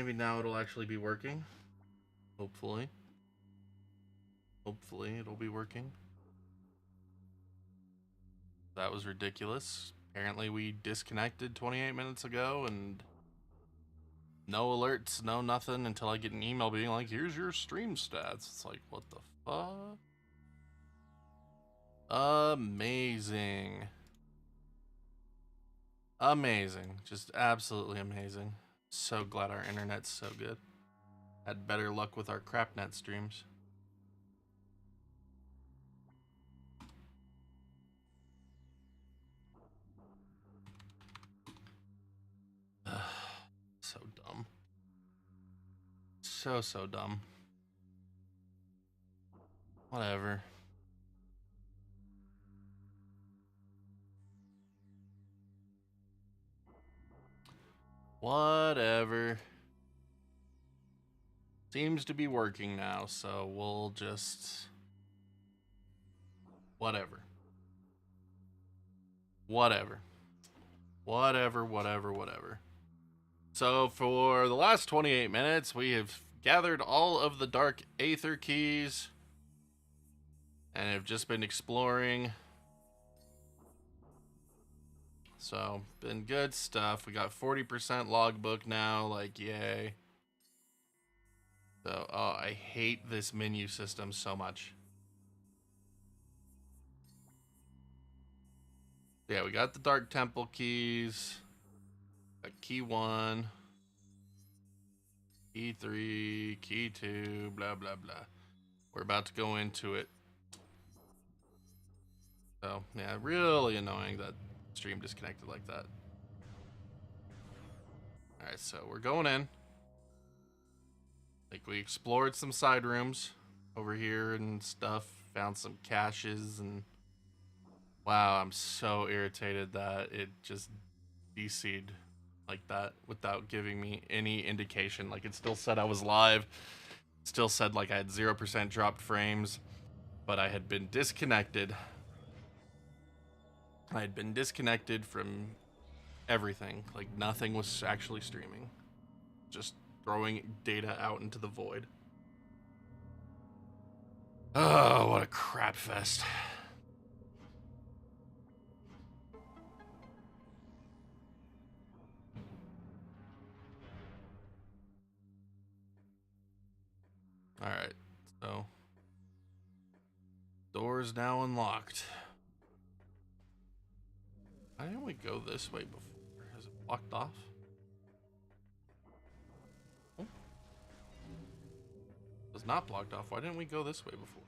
maybe now it'll actually be working. Hopefully. Hopefully it'll be working. That was ridiculous. Apparently we disconnected 28 minutes ago and no alerts, no nothing until I get an email being like, here's your stream stats. It's like, what the fuck? Amazing. Amazing. Just absolutely amazing. So glad our internet's so good. Had better luck with our crapnet streams. So dumb. So dumb. Whatever. Whatever. Seems to be working now, so we'll just... Whatever. Whatever. Whatever. So for the last 28 minutes, we have gathered all of the Dark Aether keys and have just been exploring. So, been good stuff. We got 40% logbook now, like, yay. So, oh, I hate this menu system so much. Yeah, we got the Dark Temple keys. Got key 1. Key 3, key 2, blah, blah, blah. We're about to go into it. So, yeah, really annoying that stream disconnected like that. Alright, so we're going in. Like, we explored some side rooms over here and stuff. Found some caches and... Wow, I'm so irritated that it just DC'd like that without giving me any indication. Like, it still said I was live. Still said, like, I had 0% dropped frames. But I had been disconnected. I had been disconnected from everything. Like, nothing was actually streaming. Just throwing data out into the void. Oh, what a crap fest. Alright, so doors now unlocked. Why didn't we go this way before? Has it blocked off? Oh. It was not blocked off. Why didn't we go this way before?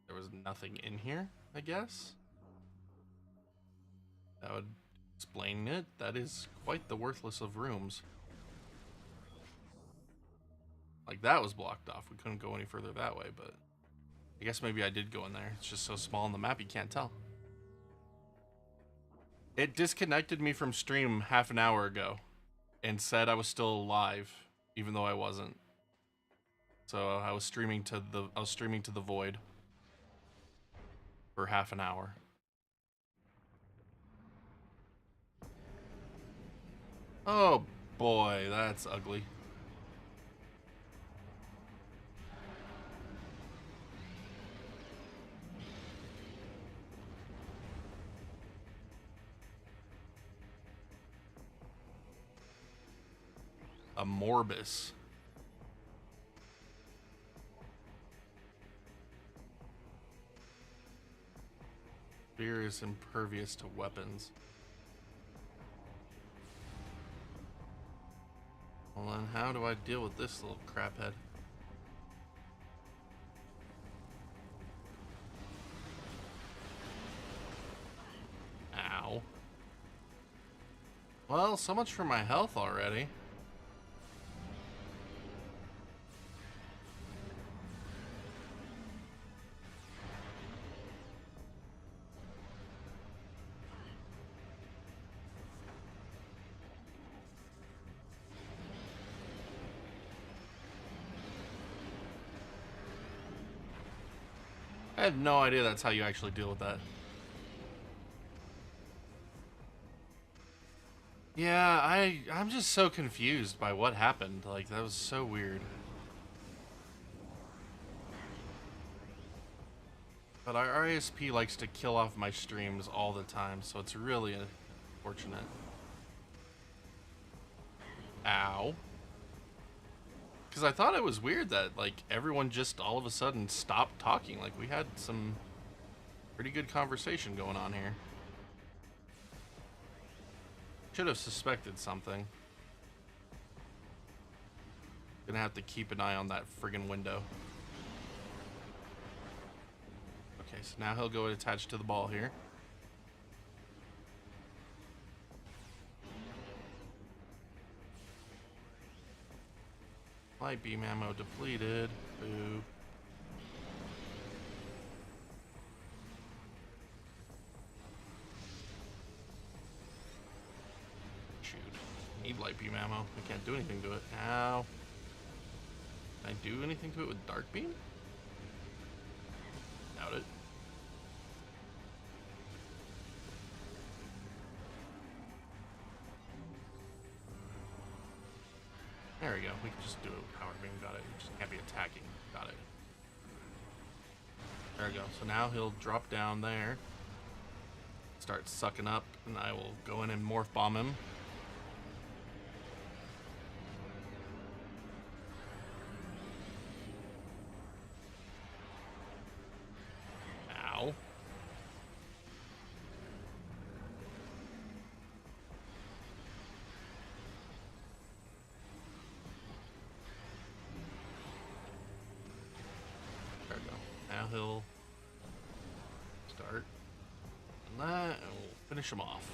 There was nothing in here, I guess? That would explain it. That is quite the worthless of rooms. Like, that was blocked off. We couldn't go any further that way, but I guess maybe I did go in there. It's just so small on the map, you can't tell. It disconnected me from stream half an hour ago and said I was still live, even though I wasn't. So I was streaming to the void for half an hour. Oh boy, that's ugly. Amorbis. Spear is impervious to weapons. Well then, how do I deal with this little craphead? Ow. Well, so much for my health already. I had no idea that's how you actually deal with that. Yeah, I'm just so confused by what happened. Like, that was so weird. But our ISP likes to kill off my streams all the time, so it's really unfortunate. Ow. Because I thought it was weird that, like, everyone just all of a sudden stopped talking. Like, we had some pretty good conversation going on here. Should have suspected something. Gonna have to keep an eye on that friggin' window. Okay, so now he'll go attached to the ball here. Light beam ammo depleted. Boo. Shoot. Need light beam ammo. I can't do anything to it. Ow. Can I do anything to it with dark beam? Doubt it. There we go. We can just do it with power beam. Got it. We just can't be attacking. Got it. There we go. So now he'll drop down there. Start sucking up, and I will go in and morph bomb him. Ow. There we go. Now he'll start on that, and we'll finish him off.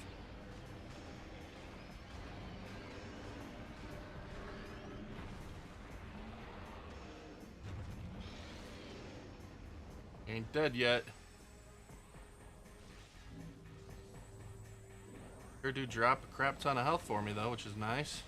Ain't dead yet. Sure do drop a crap ton of health for me though, which is nice.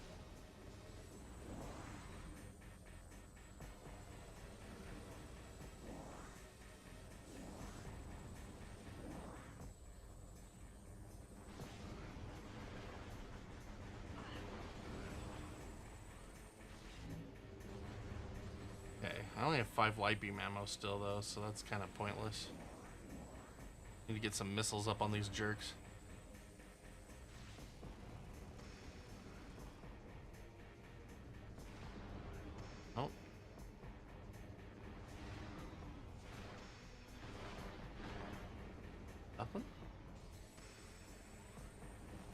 Okay, I only have 5 light beam ammo still though, so that's kind of pointless. Need to get some missiles up on these jerks. Oh. Nothing?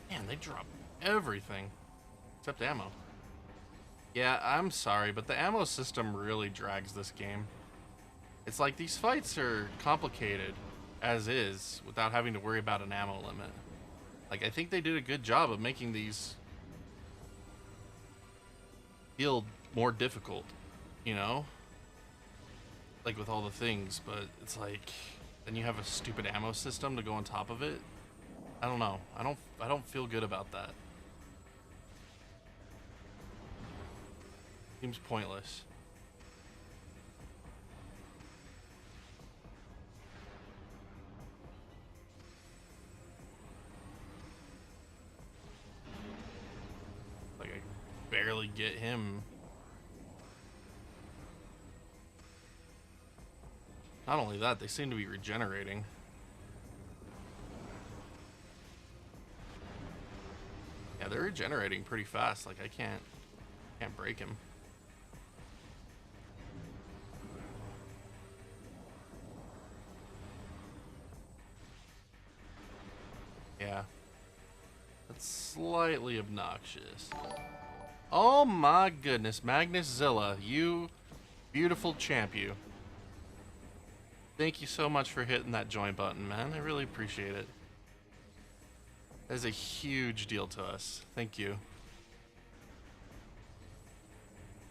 Man, they drop everything. Except ammo. Yeah, I'm sorry, but the ammo system really drags this game. It's like these fights are complicated as is without having to worry about an ammo limit. Like, I think they did a good job of making these feel more difficult, you know? Like with all the things, but it's like then you have a stupid ammo system to go on top of it. I don't know. I don't feel good about that. Seems pointless. Like I barely get him. Not only that, they seem to be regenerating. Yeah, they're regenerating pretty fast. Like I can't break him. Yeah. That's slightly obnoxious. Oh my goodness, Magnus Zilla, you beautiful champ, you. Thank you so much for hitting that join button, man. I really appreciate it. That is a huge deal to us. Thank you.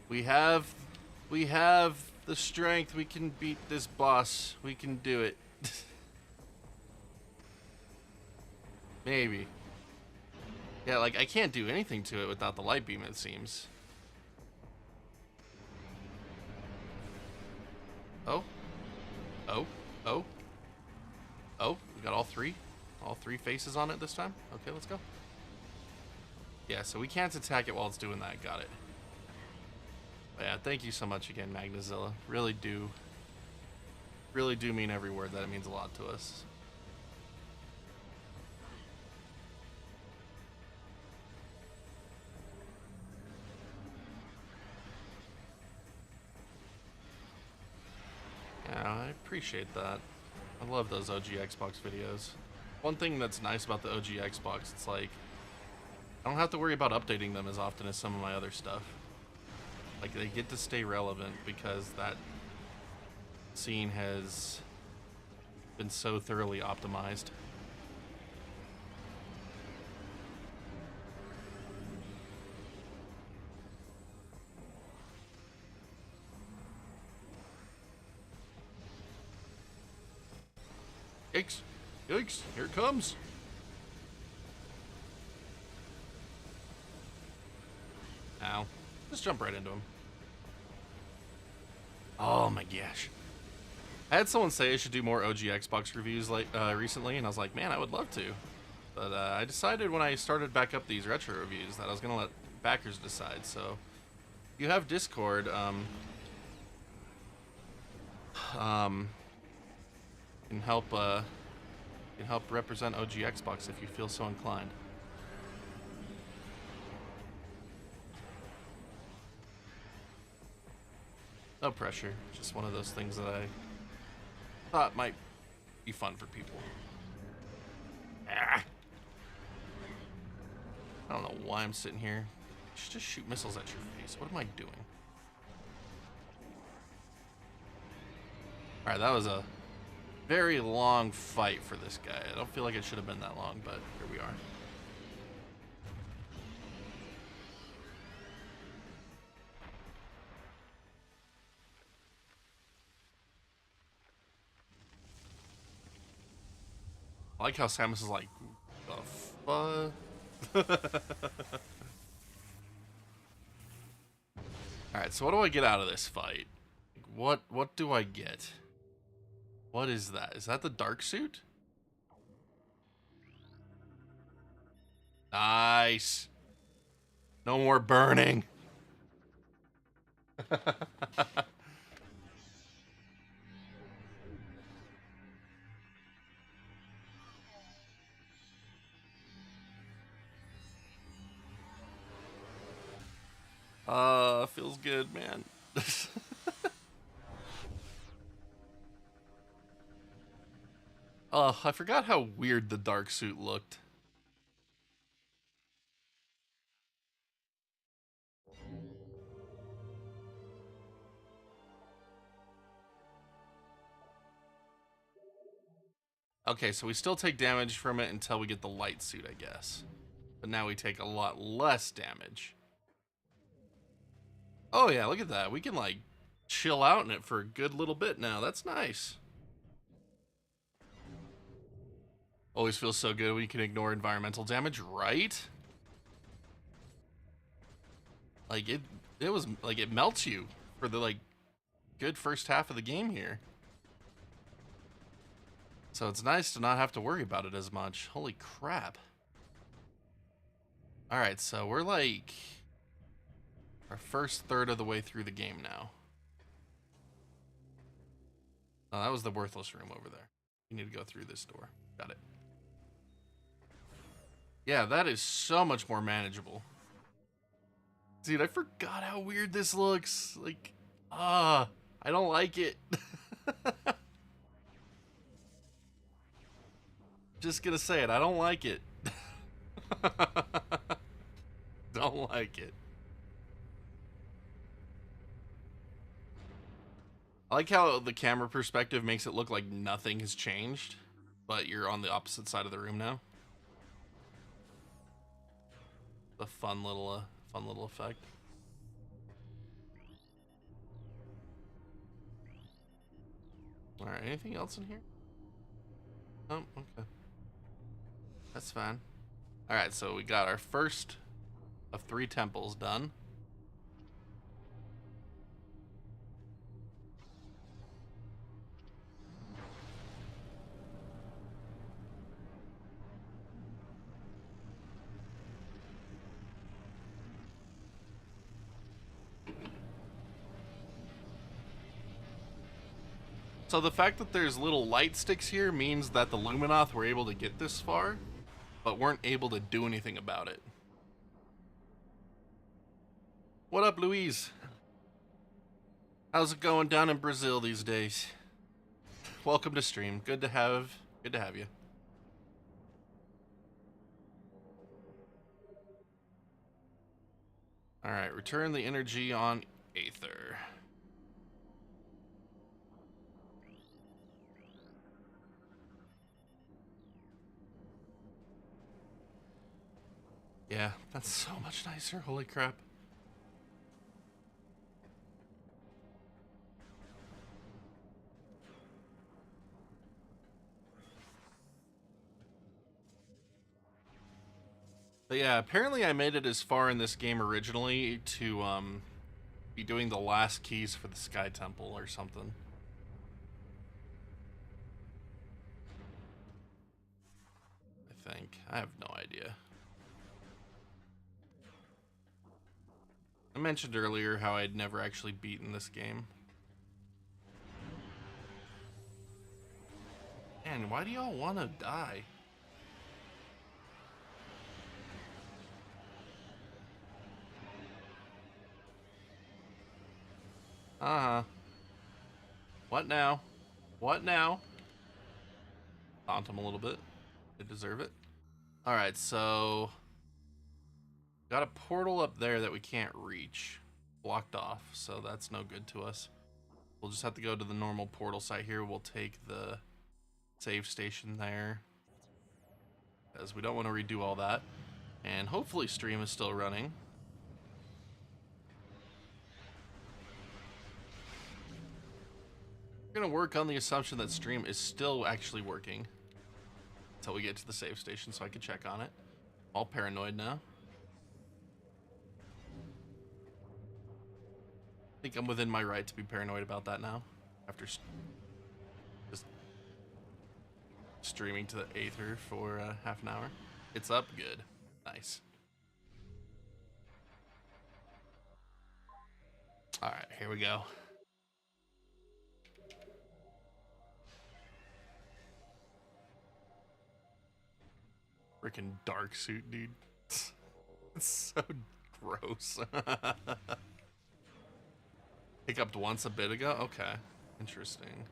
We have the strength. We can beat this boss. We can do it. Maybe. Yeah, like, I can't do anything to it without the light beam, it seems. Oh. Oh. Oh. Oh, we got all three? All 3 faces on it this time? Okay, let's go. Yeah, so we can't attack it while it's doing that. Got it. But yeah, thank you so much again, Magnazilla. Really do mean every word that. It means a lot to us. Yeah, I appreciate that. I love those OG Xbox videos. One thing that's nice about the OG Xbox, it's like, I don't have to worry about updating them as often as some of my other stuff. Like, they get to stay relevant because that scene has been so thoroughly optimized. Yikes! Yikes! Here it comes! Ow. Just jump right into him. Oh my gosh. I had someone say I should do more OG Xbox reviews recently, and I was like, man, I would love to. But I decided when I started back up these retro reviews that I was going to let backers decide. So, if you have Discord, can help represent OG Xbox if you feel so inclined. No pressure. Just one of those things that I thought might be fun for people. Ah. I don't know why I'm sitting here. I should just shoot missiles at your face. What am I doing? Alright, that was a very long fight for this guy. I don't feel like it should have been that long, but here we are. I like how Samus is like, the fuck? Alright, so what do I get out of this fight? What do I get? What is that? Is that the dark suit? Nice. No more burning. Feels good, man. I forgot how weird the dark suit looked. Okay, so we still take damage from it until we get the light suit, I guess. But now we take a lot less damage. Oh yeah, look at that. We can like chill out in it for a good little bit now. That's nice. Always feels so good when you can ignore environmental damage, right? Like it was like it melts you for the like good first half of the game here. So it's nice to not have to worry about it as much. Holy crap. Alright, so we're like our first third of the way through the game now. Oh, that was the worthless room over there. You need to go through this door. Got it. Yeah, that is so much more manageable. Dude, I forgot how weird this looks. Like, I don't like it. Just gonna say it, I don't like it. Don't like it. I like how the camera perspective makes it look like nothing has changed, but you're on the opposite side of the room now. The fun little effect. All right, anything else in here? Oh, okay. That's fine. All right, so we got our first of 3 temples done. So the fact that there's little light sticks here means that the Luminoth were able to get this far, but weren't able to do anything about it. What up, Louise? How's it going down in Brazil these days? Welcome to stream. Good to have you. All right, return the energy on Aether. Yeah, that's so much nicer. Holy crap. But yeah, apparently I made it as far in this game originally to be doing the last keys for the Sky Temple or something. I think. I have no idea. I mentioned earlier how I'd never actually beaten this game. Man, why do y'all want to die? Uh-huh. What now? What now? Taunt him a little bit. They deserve it. Alright, so... got a portal up there that we can't reach. Blocked off, so that's no good to us. We'll just have to go to the normal portal site here. We'll take the save station there, because we don't want to redo all that. And hopefully stream is still running. We're going to work on the assumption that stream is still actually working until we get to the save station so I can check on it. All paranoid now. I think I'm within my right to be paranoid about that now, after just streaming to the Aether for half an hour. It's up, good. Nice. Alright, here we go. Freaking dark suit, dude. It's so gross. Hiccuped once a bit ago? Okay. Interesting.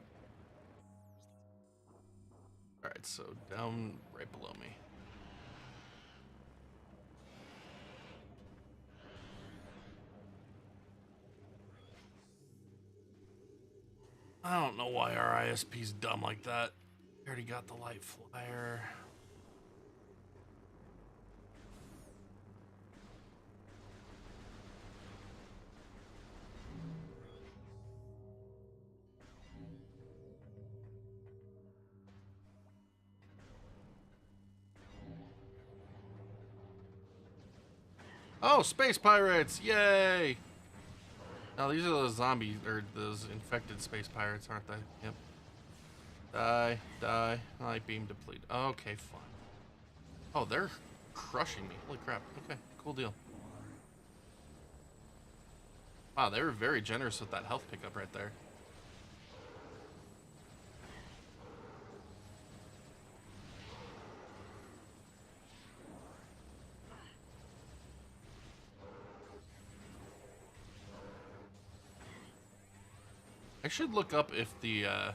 Alright, so down right below me. I don't know why our ISP's dumb like that. I already got the light flyer. Oh, space pirates! Yay! Now these are those zombies, or those infected space pirates, aren't they? Yep. Die, die. Light beam deplete. Okay, fine. Oh, they're crushing me. Holy crap. Okay, cool deal. Wow, they were very generous with that health pickup right there. I should look up if the, I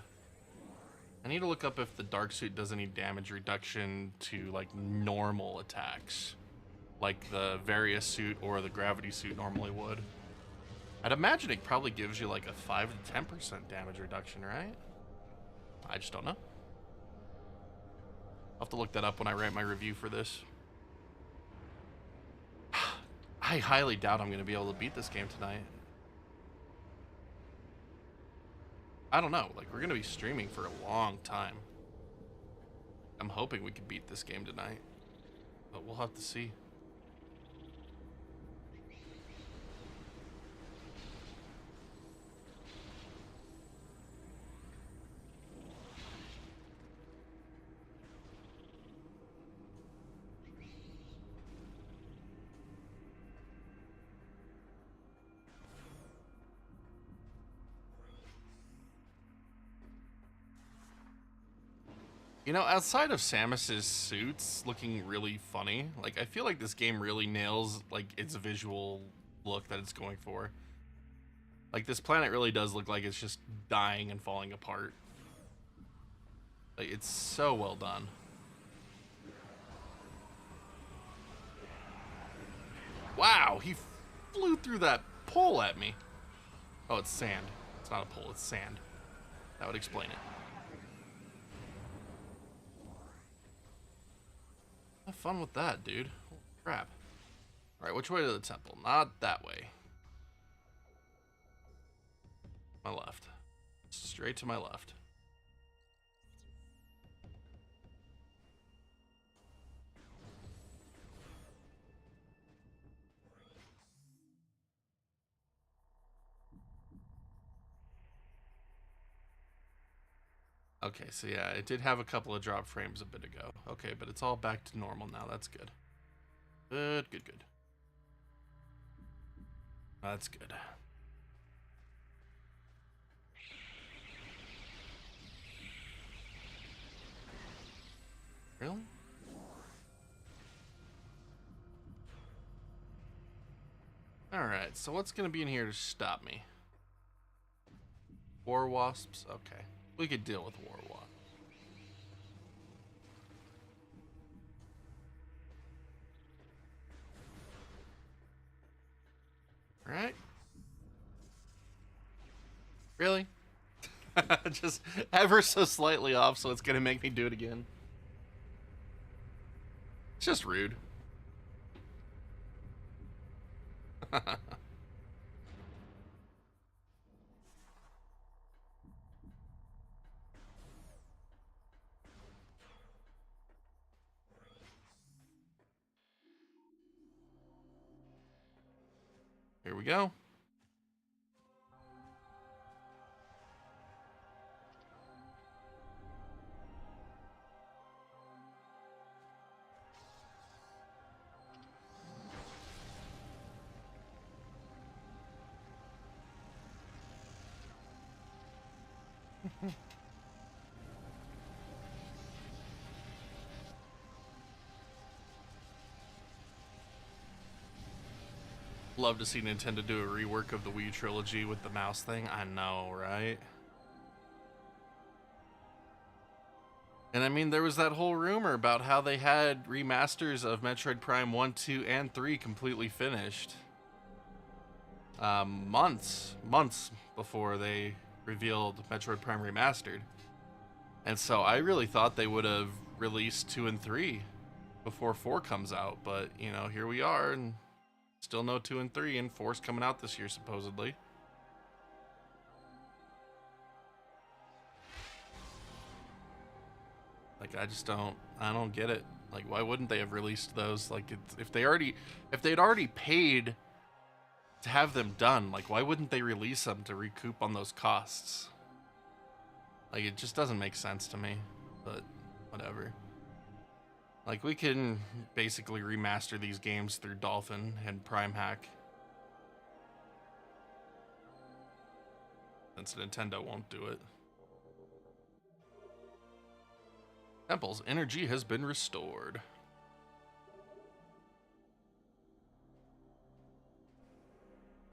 need to look up if the dark suit does any damage reduction to, like, normal attacks. Like the various suit or the gravity suit normally would. I'd imagine it probably gives you, like, a 5 to 10% damage reduction, right? I just don't know. I'll have to look that up when I write my review for this. I highly doubt I'm going to be able to beat this game tonight. I don't know, like, we're gonna be streaming for a long time. I'm hoping we can beat this game tonight, but we'll have to see. You know, outside of Samus's suits looking really funny, like I feel like this game really nails like its visual look that it's going for. Like this planet really does look like it's just dying and falling apart. Like it's so well done. Wow, he flew through that pole at me. Oh, it's sand. It's not a pole, it's sand. That would explain it. Have fun with that, dude. Holy crap. Alright, which way to the temple? Not that way. My left. Straight to my left. Okay, so yeah, it did have a couple of drop frames a bit ago. Okay, but it's all back to normal now. That's good. Good, good, good. That's good. Really? Alright, so what's gonna be in here to stop me? War wasps? Okay. We could deal with war wasps. Alright. Really? Just ever so slightly off, so it's gonna make me do it again. It's just rude. Here we go. Love to see Nintendo do a rework of the Wii trilogy with the mouse thing. I know, right? And I mean, there was that whole rumor about how they had remasters of Metroid Prime 1, 2, and 3 completely finished. Months before they revealed Metroid Prime Remastered. And so I really thought they would have released 2 and 3 before 4 comes out. But, you know, here we are, and still no 2 and 3, and 4's coming out this year, supposedly. Like, I don't get it. Like, why wouldn't they have released those? Like, if they'd already paid to have them done, like, why wouldn't they release them to recoup on those costs? Like, it just doesn't make sense to me, but whatever. Like, we can basically remaster these games through Dolphin and Prime Hack, since Nintendo won't do it. Temple's energy has been restored.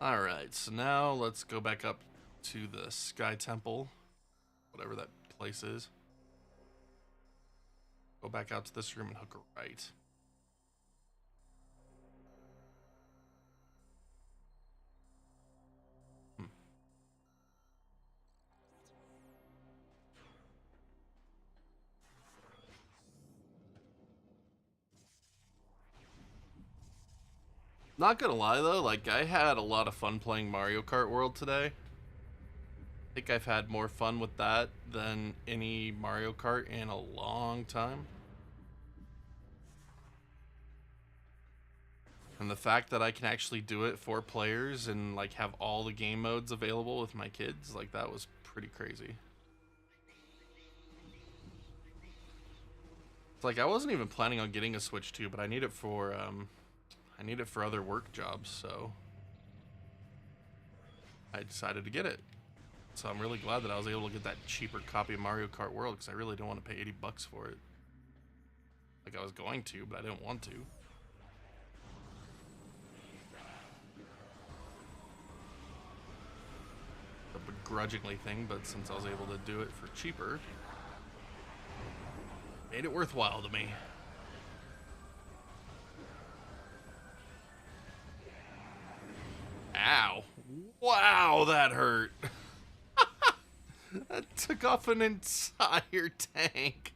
Alright, so now let's go back up to the Sky Temple, whatever that place is. Go back out to this room and hook a right. Not gonna lie though, like I had a lot of fun playing Mario Kart World today. I think I've had more fun with that than any Mario Kart in a long time. And the fact that I can actually do it 4 players and like have all the game modes available with my kids, like that was pretty crazy. It's like I wasn't even planning on getting a Switch 2, but I need it for other work jobs, so I decided to get it. So I'm really glad that I was able to get that cheaper copy of Mario Kart World, because I really don't want to pay $80 for it. Like I was going to, but I didn't want to. A begrudgingly thing, but since I was able to do it for cheaper, made it worthwhile to me. Ow. Wow, that hurt. That took off an entire tank.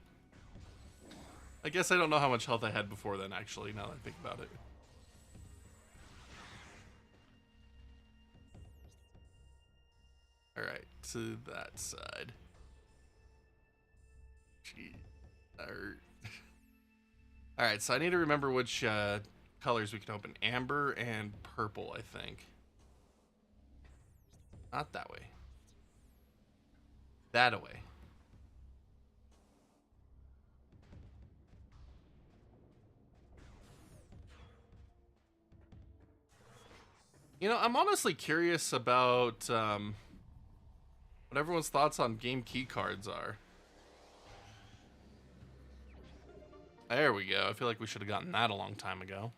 I guess I don't know how much health I had before then, actually, now that I think about it. Alright, to that side. Gee, that hurt. Alright, so I need to remember which colors we can open. Amber and purple, I think. Not that way. That away. You know, I'm honestly curious about what everyone's thoughts on game key cards are. There we go. I feel like we should have gotten that a long time ago.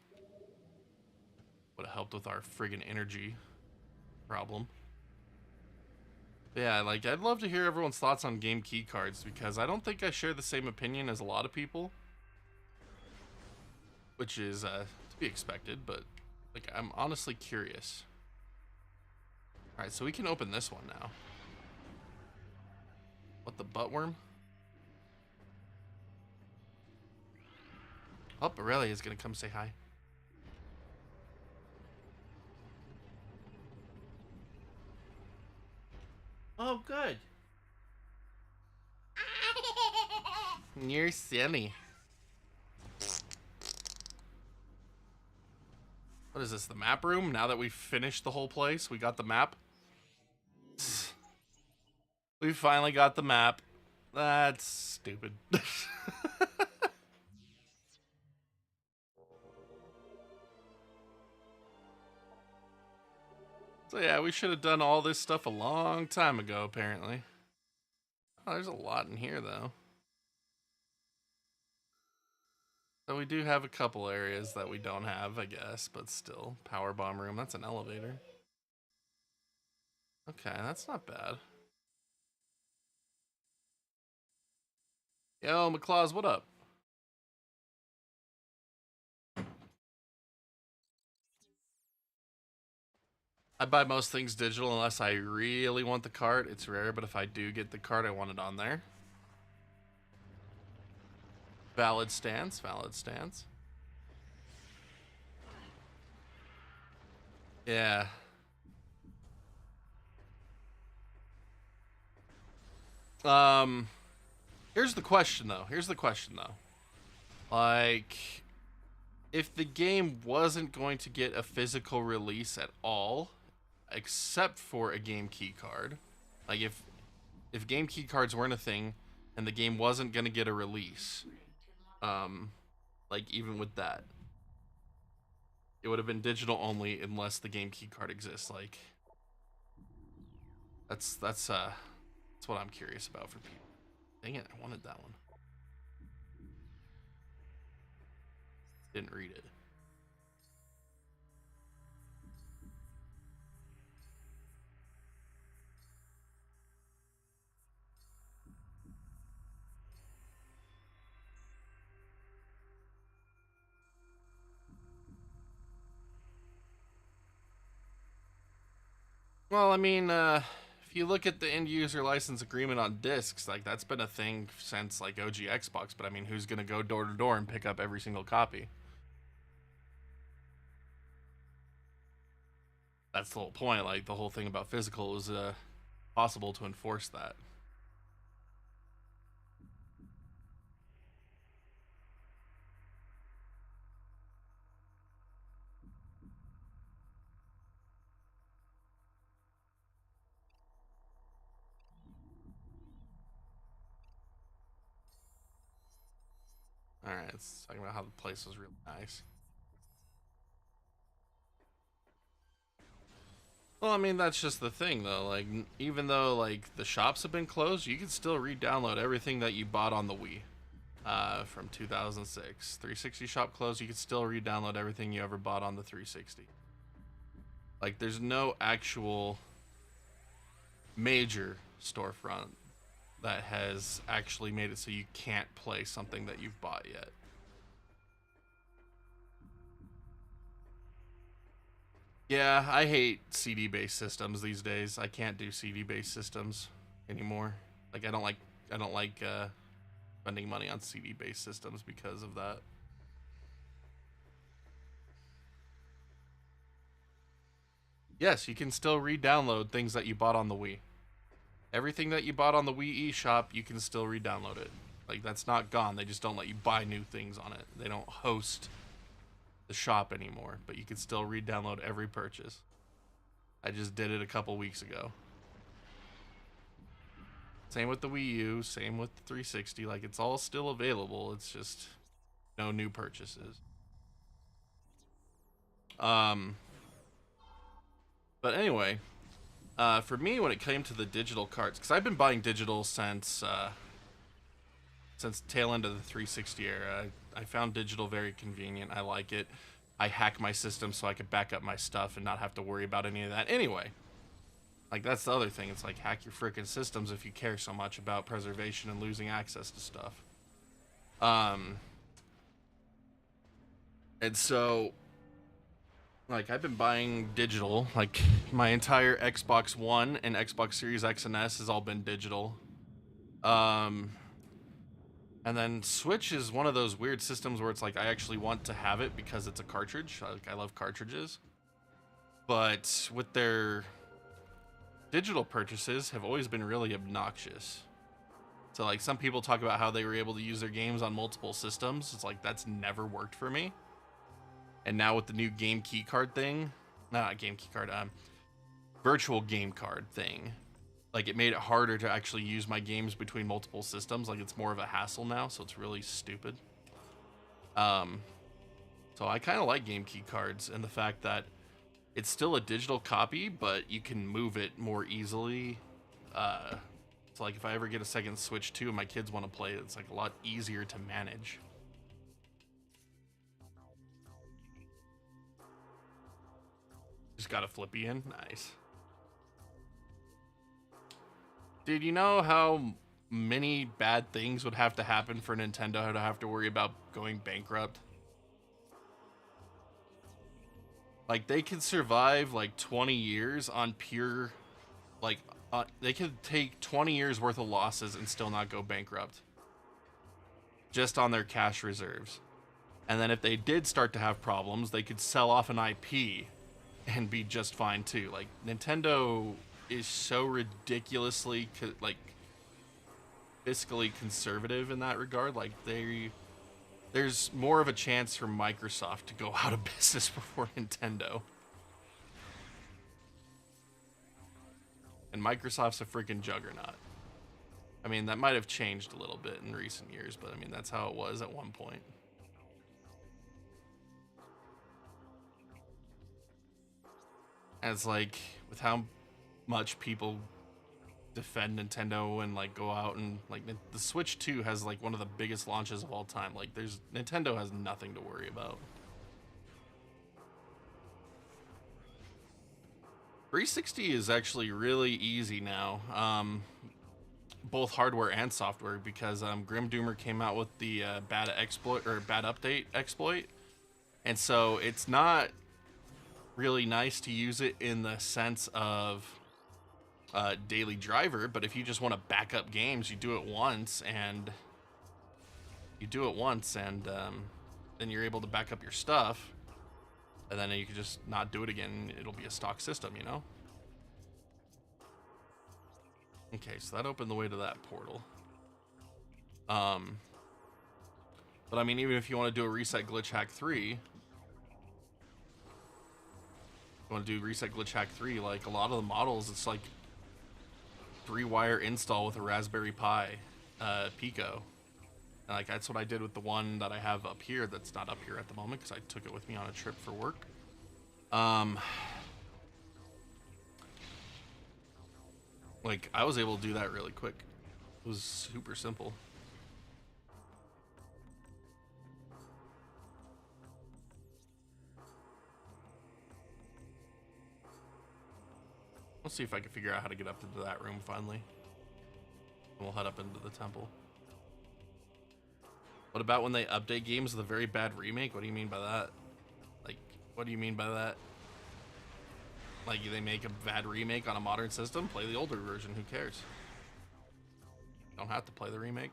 Would have helped with our friggin' energy problem. Yeah, like, I'd love to hear everyone's thoughts on game key cards, because I don't think I share the same opinion as a lot of people. Which is to be expected, but like, I'm honestly curious. Alright, so we can open this one now. What, the buttworm? Oh, Aurelia is gonna come say hi. Oh, good. You're silly. What is this, the map room? Now that we've finished the whole place, we got the map. We finally got the map. That's stupid. So yeah, we should have done all this stuff a long time ago, apparently. Oh, there's a lot in here, though. So we do have a couple areas that we don't have, I guess, but still. Power bomb room, that's an elevator. Okay, that's not bad. Yo, McClaws, what up? I buy most things digital unless I really want the card. It's rare, but if I do get the card, I want it on there. Valid stance, valid stance. Yeah. Here's the question though. Like, if the game wasn't going to get a physical release at all, except for a game key card, like if game key cards weren't a thing and the game wasn't going to get a release, like even with that, it would have been digital only unless the game key card exists. Like, that's what I'm curious about for people. Dang it, I wanted that one. Didn't read it. Well, I mean, if you look at the end user license agreement on discs, like that's been a thing since like OG Xbox. But I mean, who's gonna go door to door and pick up every single copy? That's the whole point. Like the whole thing about physical is possible to enforce that. All right, let's talk about how the place was really nice. Well, I mean, that's just the thing, though. Like, even though, like, the shops have been closed, you can still re-download everything that you bought on the Wii from 2006. 360 shop closed, you can still re-download everything you ever bought on the 360. Like, there's no actual major storefront that has actually made it so you can't play something that you've bought yet. Yeah, I hate CD-based systems these days. I can't do CD-based systems anymore. Like I don't like spending money on CD-based systems because of that. Yes, you can still re-download things that you bought on the Wii. Everything that you bought on the Wii eShop, you can still re-download it. Like that's not gone. They just don't let you buy new things on it. They don't host the shop anymore, but you can still re-download every purchase. I just did it a couple weeks ago. Same with the Wii U, same with the 360. Like it's all still available. It's just no new purchases. Um, but anyway, for me, when it came to the digital carts, because I've been buying digital since tail end of the 360 era, I found digital very convenient. I like it. I hack my system so I could back up my stuff and not have to worry about any of that. Anyway, like that's the other thing. It's like hack your freaking systems if you care so much about preservation and losing access to stuff. Um, and so like I've been buying digital. Like my entire Xbox One and Xbox Series X and S has all been digital. Um, and then Switch is one of those weird systems where it's like I actually want to have it because it's a cartridge. Like I love cartridges. But with their digital purchases have always been really obnoxious. So like some people talk about how they were able to use their games on multiple systems. It's like that's never worked for me. And now with the new game key card thing, not game key card, virtual game card thing, like it made it harder to actually use my games between multiple systems. Like it's more of a hassle now, so it's really stupid. Um, so I kind of like game key cards and the fact that it's still a digital copy, but you can move it more easily. So like if I ever get a second Switch 2 and my kids want to play it, it's like a lot easier to manage. Just got a flippy in. Nice. Dude, you know how many bad things would have to happen for Nintendo to have to worry about going bankrupt? Like they could survive like 20 years on pure like they could take 20 years worth of losses and still not go bankrupt just on their cash reserves. And then if they did start to have problems, they could sell off an IP and be just fine too. Like Nintendo is so ridiculously like fiscally conservative in that regard. Like there's more of a chance for Microsoft to go out of business before Nintendo. And Microsoft's a freaking juggernaut. I mean, that might have changed a little bit in recent years, but I mean, that's how it was at one point. And it's like, with how much people defend Nintendo and like go out and like the Switch 2 has like one of the biggest launches of all time. Like there's Nintendo has nothing to worry about. 360 is actually really easy now, both hardware and software, because Grim Doomer came out with the bad exploit or bad update exploit, and so it's not really nice to use it in the sense of daily driver. But if you just want to back up games, you do it once, and then you're able to back up your stuff. And then you can just not do it again. It'll be a stock system, you know? Okay, so that opened the way to that portal. But I mean, even if you want to do a reset glitch hack 3, you want to do reset glitch hack 3, like a lot of the models, it's like 3-wire install with a Raspberry Pi Pico. And like that's what I did with the one that I have up here that's not up here at the moment because I took it with me on a trip for work. Like, I was able to do that really quick. It was super simple. Let's see if I can figure out how to get up into that room finally. And we'll head up into the temple. What about when they update games with a very bad remake? What do you mean by that? Like, what do you mean by that? Like, they make a bad remake on a modern system? Play the older version, who cares? Don't have to play the remake.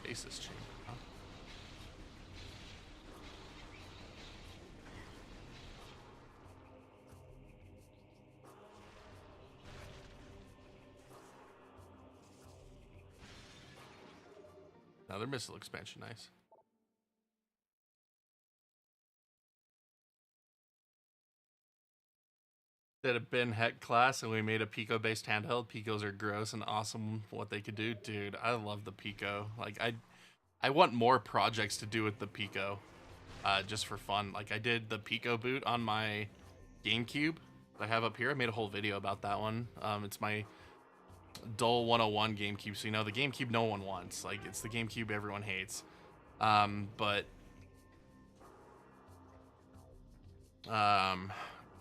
Basis chamber, huh? Another missile expansion, nice. Did a Ben Heck class and we made a Pico based handheld. Picos are gross and awesome what they could do. Dude, I love the Pico. Like, I want more projects to do with the Pico. Just for fun. Like, I did the Pico boot on my GameCube I have up here. I made a whole video about that one. It's my dull 101 GameCube. So, you know, the GameCube no one wants. Like, it's the GameCube everyone hates. But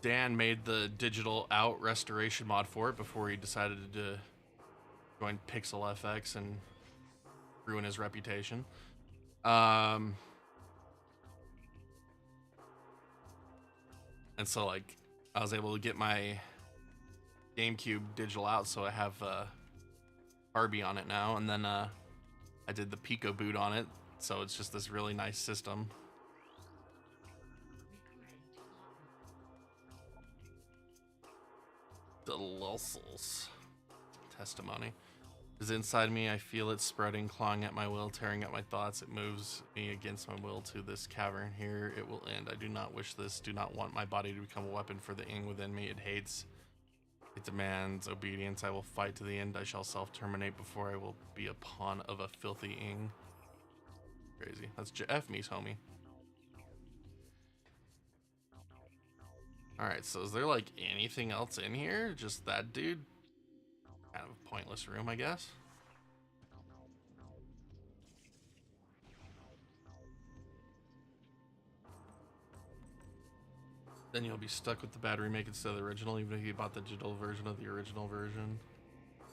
Dan made the digital out restoration mod for it before he decided to join Pixel FX and ruin his reputation. And so, like, I was able to get my GameCube digital out, so I have Barbie on it now, and then I did the Pico boot on it, so it's just this really nice system. Delicious testimony is inside me. I feel it spreading, clawing at my will, tearing at my thoughts. It moves me against my will to this cavern. Here it will end. I do not wish this. Do not want my body to become a weapon for the ing within me. It hates. It demands obedience. I will fight to the end. I shall self-terminate before I will be a pawn of a filthy ing. Crazy. That's F me's homie. Alright, so is there like anything else in here? Just that dude? Kind of a pointless room, I guess. Then you'll be stuck with the bad remake instead of the original, even if you bought the digital version of the original version.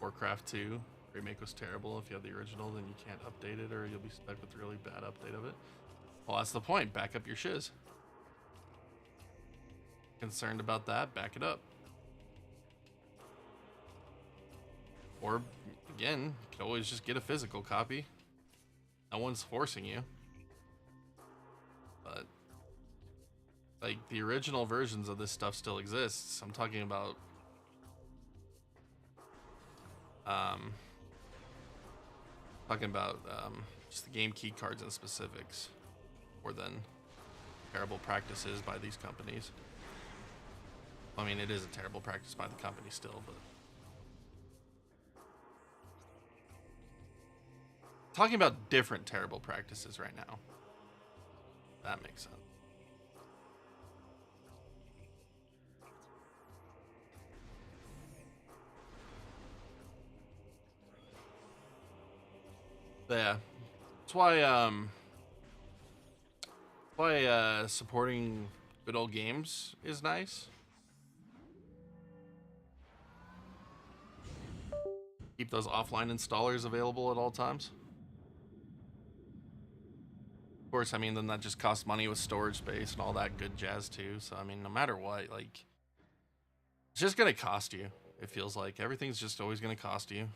Warcraft 2 remake was terrible. If you have the original, then you can't update it, or you'll be stuck with a really bad update of it. Well, that's the point. Back up your shiz. Concerned about that? Back it up. Or, again, you could always just get a physical copy. No one's forcing you. But, like, the original versions of this stuff still exists. I'm talking about just the game key cards and specifics, more than terrible practices by these companies. I mean, it is a terrible practice by the company still, but talking about different terrible practices right now. That makes sense. But yeah, that's why supporting good old games is nice. Keep those offline installers available at all times. Of course, I mean, then that just costs money with storage space and all that good jazz too. So, I mean, no matter what, like, it's just gonna cost you. It feels like everything's just always gonna cost you,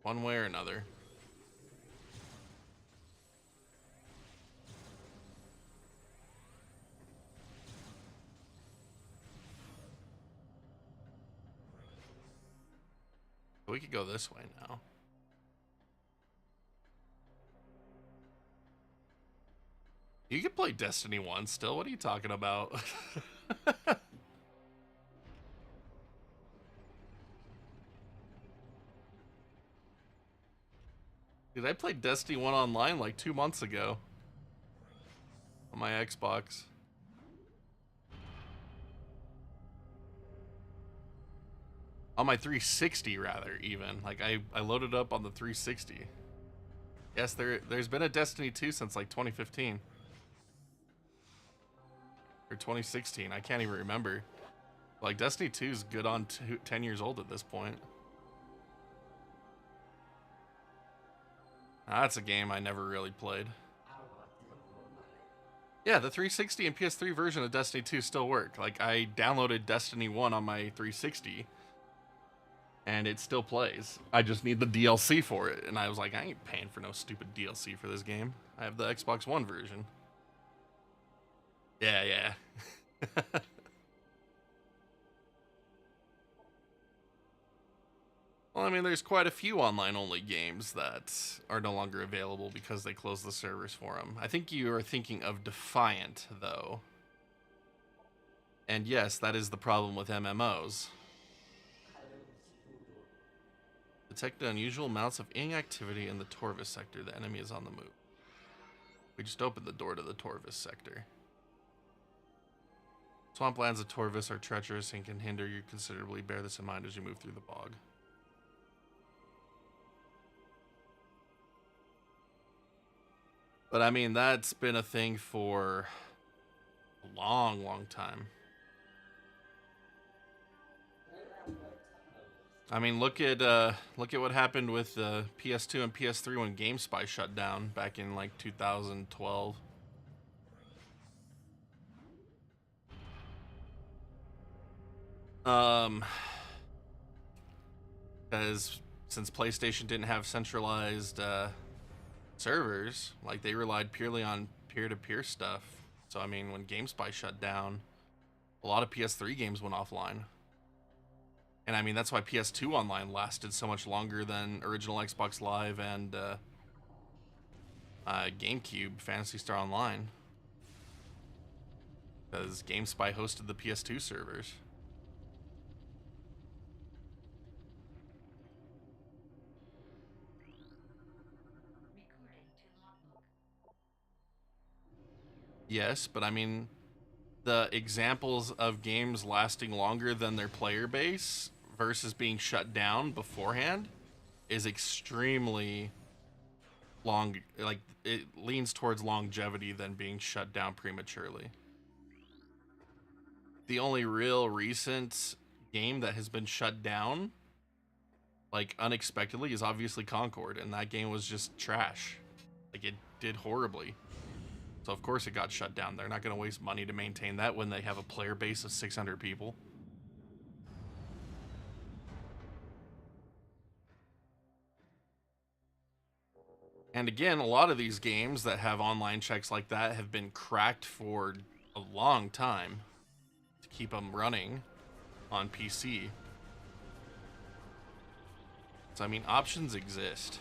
one way or another. We could go this way now. You can play Destiny 1 still. What are you talking about? Dude, I played Destiny 1 online like 2 months ago on my Xbox. On my 360, rather, even. Like, I loaded up on the 360. Yes, there's been a Destiny 2 since like 2015. Or 2016, I can't even remember. Like, Destiny 2 is good on 10 years old at this point. That's a game I never really played. Yeah, the 360 and PS3 version of Destiny 2 still work. Like, I downloaded Destiny 1 on my 360, and it still plays. I just need the DLC for it, and I was like, I ain't paying for no stupid DLC for this game. I have the Xbox One version. Yeah. Well, I mean, there's quite a few online-only games that are no longer available because they closed the servers for them. I think you are thinking of Defiant, though. And yes, that is the problem with MMOs. Detect unusual amounts of inactivity in the Torvus sector. The enemy is on the move. We just opened the door to the Torvus sector. Swamplands of Torvus are treacherous and can hinder you considerably. Bear this in mind as you move through the bog. But I mean, that's been a thing for a long time. I mean, look at what happened with PS2 and PS3 when GameSpy shut down back in like 2012. Because since PlayStation didn't have centralized servers, like they relied purely on peer-to-peer stuff. So I mean, when GameSpy shut down, a lot of PS3 games went offline. And I mean, that's why PS2 Online lasted so much longer than original Xbox Live and GameCube Phantasy Star Online. Because GameSpy hosted the PS2 servers. Yes, but I mean, the examples of games lasting longer than their player base versus being shut down beforehand is extremely long. Like, it leans towards longevity than being shut down prematurely. The only real recent game that has been shut down, like, unexpectedly, is obviously Concord, and that game was just trash. Like, it did horribly. So of course it got shut down. They're not going to waste money to maintain that when they have a player base of 600 people. And again, a lot of these games that have online checks like that have been cracked for a long time to keep them running on PC. So I mean, options exist.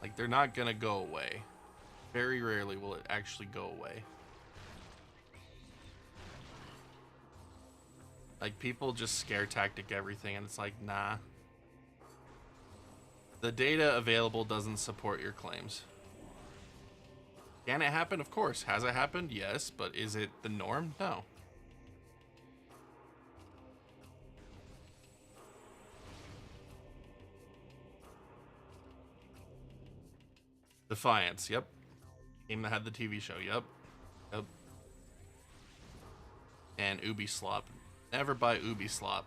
Like, they're not gonna go away. Very rarely will it actually go away. Like, people just scare tactic everything, and it's like, nah. The data available doesn't support your claims. Can it happen? Of course. Has it happened? Yes, but is it the norm? No. Defiance, yep. Game that had the TV show, yep. And Ubisoft. Never buy Ubisoft.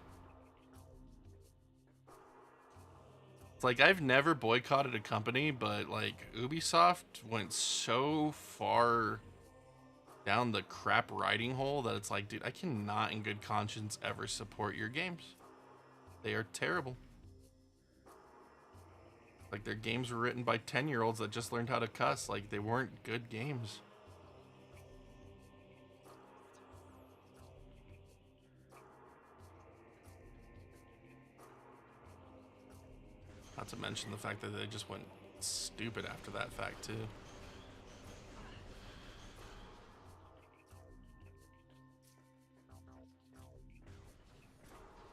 It's like, I've never boycotted a company, but like, Ubisoft went so far down the crap writing hole that it's like, dude, I cannot in good conscience ever support your games. They are terrible. Like, their games were written by 10-year-olds that just learned how to cuss. Like, they weren't good games. Not to mention the fact that they just went stupid after that fact too.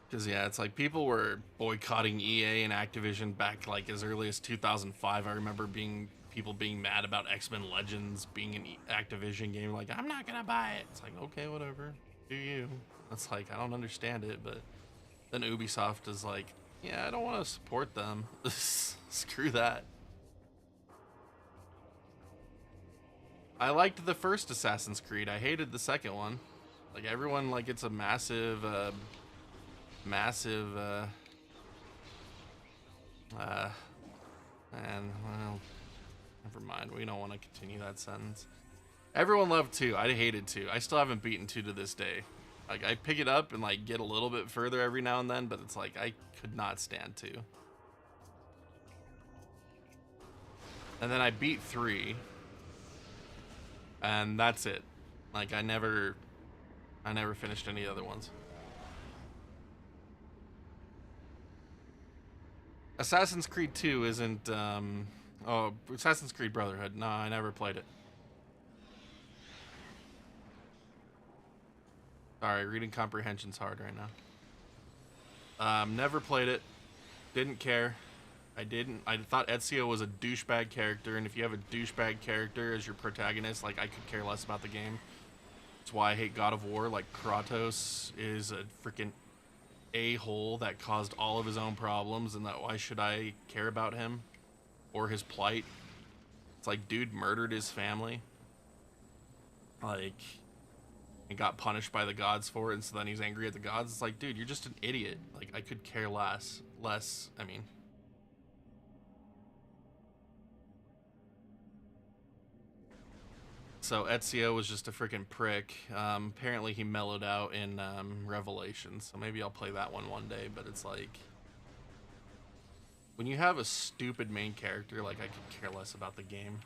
Because yeah, it's like people were boycotting EA and Activision back like as early as 2005. I remember people being mad about X-Men Legends being an Activision game. Like, I'm not gonna buy it. It's like, okay, whatever, do you? That's like, I don't understand it. But then Ubisoft is like, yeah, I don't want to support them. Screw that. I liked the first Assassin's Creed. I hated the second one. Like everyone, like it's a massive, massive, and well, never mind. We don't want to continue that sentence. Everyone loved 2. I hated 2. I still haven't beaten 2 to this day. Like I pick it up and like get a little bit further every now and then, but it's like I could not stand 2. And then I beat 3. And that's it. Like I never finished any other ones. Assassin's Creed 2 isn't oh, Assassin's Creed Brotherhood. No, I never played it. Sorry, reading comprehension's hard right now. Never played it. Didn't care. I thought Ezio was a douchebag character, and if you have a douchebag character as your protagonist, like, I could care less about the game. That's why I hate God of War. Like, Kratos is a freaking a-hole that caused all of his own problems, and that why should I care about him or his plight? It's like, dude murdered his family. Like, and got punished by the gods for it, and so then he's angry at the gods. It's like, dude, you're just an idiot. Like, I could care less. I mean... So Ezio was just a freaking prick. Apparently he mellowed out in Revelations, so maybe I'll play that one day, but it's like... When you have a stupid main character, like, I could care less about the game.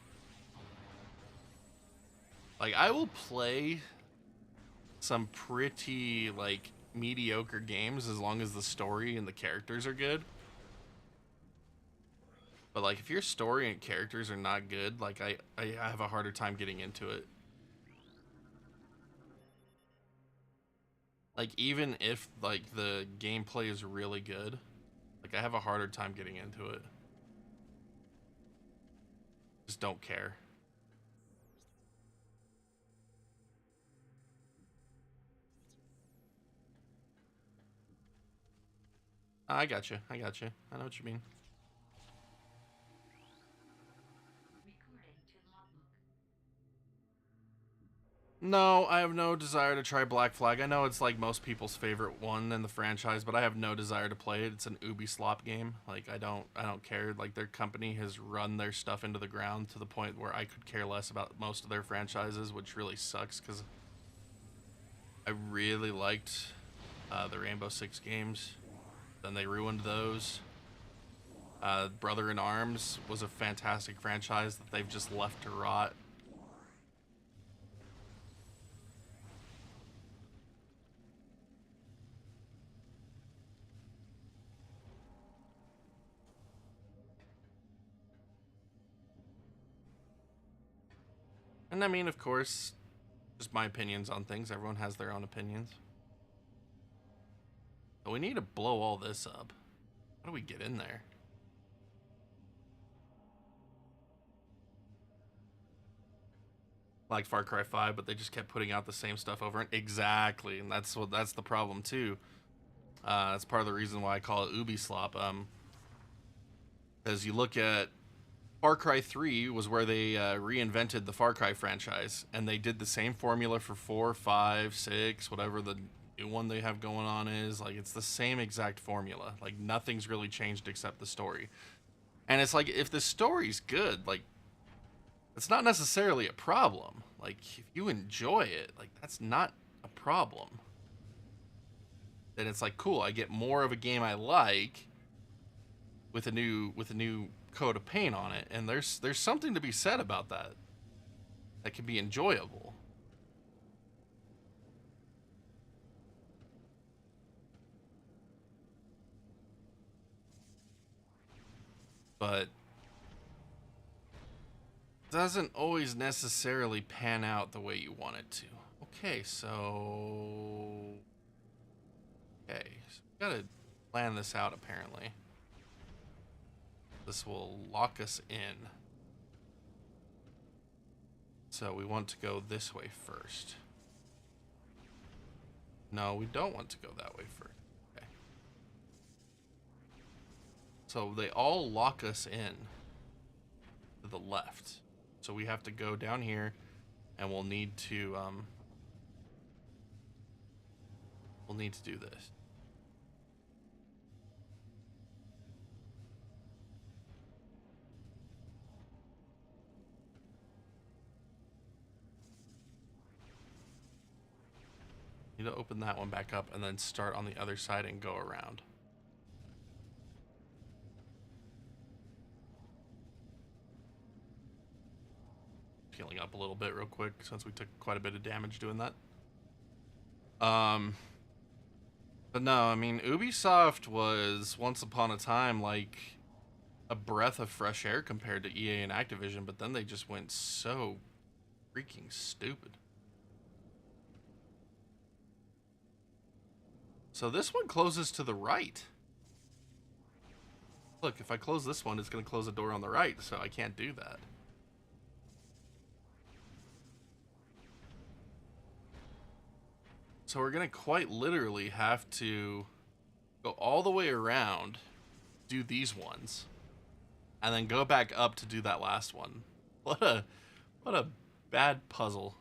Like, I will play some pretty, like, mediocre games as long as the story and the characters are good. But, like, if your story and characters are not good, like, I have a harder time getting into it. Like, even if, like, the gameplay is really good, like, I have a harder time getting into it. Just don't care. I got you. I know what you mean. No, I have no desire to try Black Flag. I know it's like most people's favorite one in the franchise, but I have no desire to play it. It's an Ubisoft game. Like I don't care. Like their company has run their stuff into the ground to the point where I could care less about most of their franchises, which really sucks because I really liked the Rainbow Six games. Then they ruined those. Brother in Arms was a fantastic franchise that they've just left to rot. And I mean, of course, just my opinions on things. Everyone has their own opinions. But we need to blow all this up. How do we get in there? Like Far Cry 5, but they just kept putting out the same stuff over and exactly, and that's the problem too. That's part of the reason why I call it Ubisoft. As you look at Far Cry 3 was where they reinvented the Far Cry franchise, and they did the same formula for 4, 5, 6, whatever the new one they have going on is. Like, it's the same exact formula. Like, nothing's really changed except the story. And it's like, if the story's good, like, it's not necessarily a problem. Like, if you enjoy it, like, that's not a problem. Then it's like, cool, I get more of a game I like with a new coat of paint on it, and there's something to be said about that. That can be enjoyable. But doesn't always necessarily pan out the way you want it to. Okay, so we gotta plan this out apparently. This will lock us in. So we want to go this way first. No, we don't want to go that way first. Okay. So they all lock us in to the left. So we have to go down here, and we'll need to do this. Need to open that one back up and then start on the other side and go around. Healing up a little bit real quick since we took quite a bit of damage doing that. But no, I mean, Ubisoft was once upon a time like a breath of fresh air compared to EA and Activision, but then they just went so freaking stupid. So this one closes to the right. Look, if I close this one, it's going to close a door on the right, so I can't do that. So we're going to quite literally have to go all the way around, do these ones, and then go back up to do that last one. What a bad puzzle.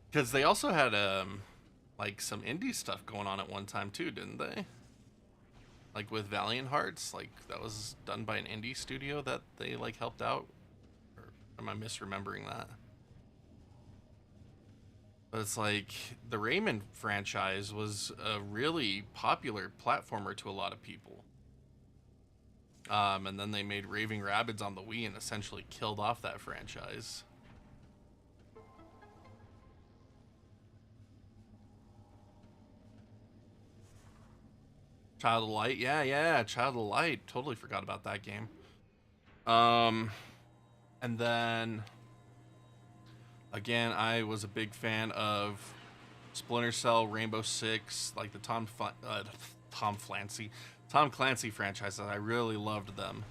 Because they also had like some indie stuff going on at one time too, didn't they? Like with Valiant Hearts, like that was done by an indie studio that they like helped out. Or am I misremembering that? But it's like the Rayman franchise was a really popular platformer to a lot of people. And then they made Raving Rabbids on the Wii and essentially killed off that franchise. Child of Light, yeah, Child of Light. Totally forgot about that game. And then again, I was a big fan of Splinter Cell, Rainbow Six, like the Tom Clancy franchises. I really loved them.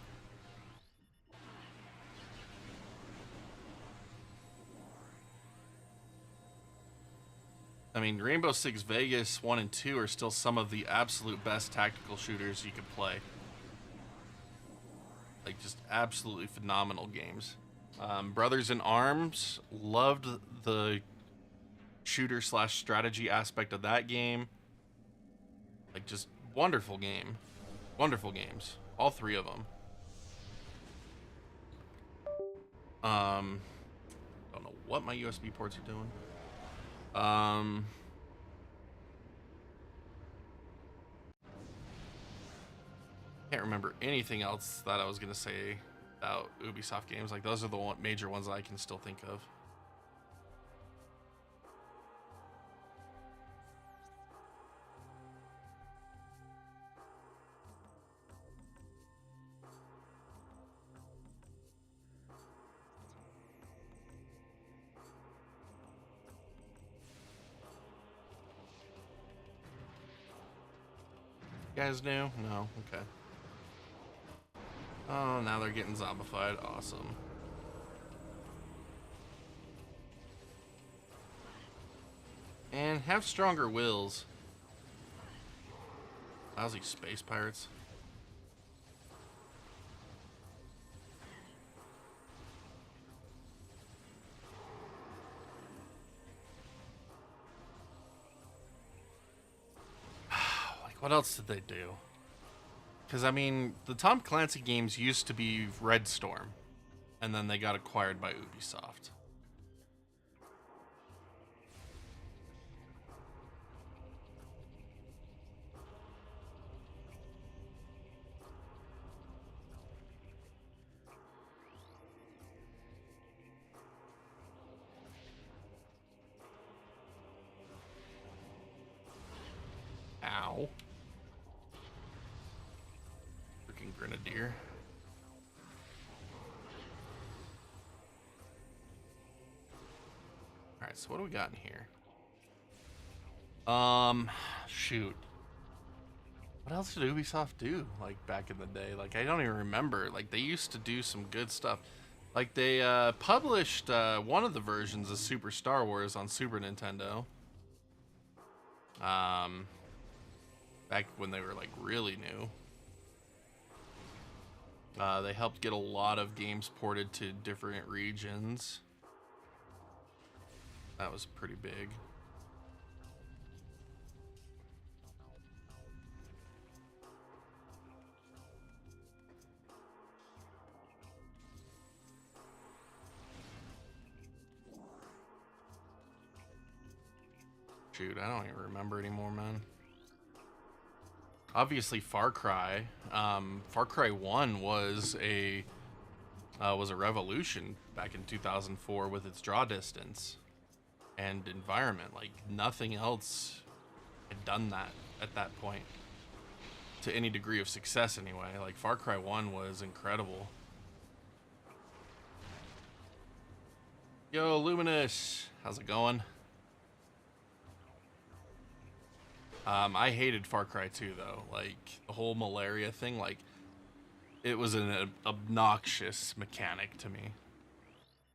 I mean, Rainbow Six Vegas 1 and 2 are still some of the absolute best tactical shooters you could play. Like, just absolutely phenomenal games. Brothers in Arms, loved the shooter/strategy aspect of that game. Like, just wonderful game. Wonderful games. All three of them. Don't know what my USB ports are doing. Can't remember anything else that I was gonna say about Ubisoft games. Like, those are the major ones that I can still think of. You guys new? No? Okay. Oh, now they're getting zombified. Awesome. And have stronger wills. Lousy space pirates. Like, what else did they do? Because, I mean, the Tom Clancy games used to be Red Storm, and then they got acquired by Ubisoft. Ow. Freaking Grenadier. so what do we got in here? Shoot. What else did Ubisoft do, like, back in the day? Like, I don't even remember. Like, they used to do some good stuff. Like, they published one of the versions of Super Star Wars on Super Nintendo. Back when they were, like, really new. They helped get a lot of games ported to different regions. That was pretty big. Shoot, I don't even remember anymore, man. Obviously, Far Cry. Far Cry 1 was a revolution back in 2004 with its draw distance and environment. Like, nothing else had done that at that point to any degree of success anyway. Like, Far Cry 1 was incredible. Yo, Luminous, how's it going? I hated Far Cry 2 though. Like, the whole malaria thing, like, it was an obnoxious mechanic to me.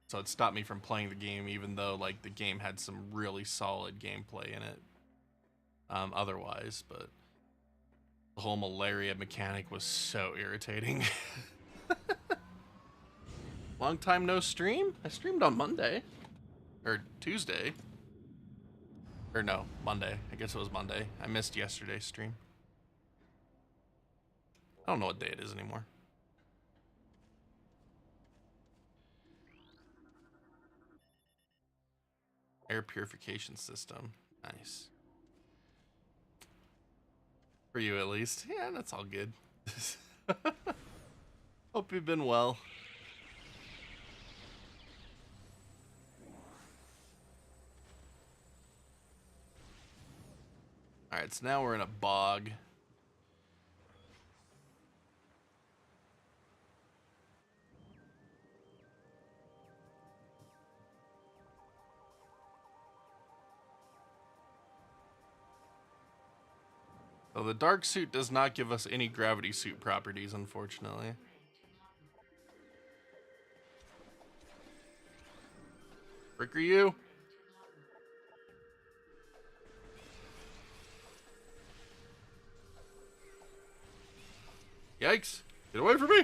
So it stopped me from playing the game, even though, like, the game had some really solid gameplay in it. Otherwise, but the whole malaria mechanic was so irritating. Long time no stream? I streamed on Monday. Or Tuesday. Or no, Monday. I guess it was Monday. I missed yesterday's stream. I don't know what day it is anymore. Air purification system. Nice. For you, at least. Yeah, that's all good. Hope you've been well. Alright, so now we're in a bog. So the dark suit does not give us any gravity suit properties, unfortunately. Frick are you? Yikes! Get away from me!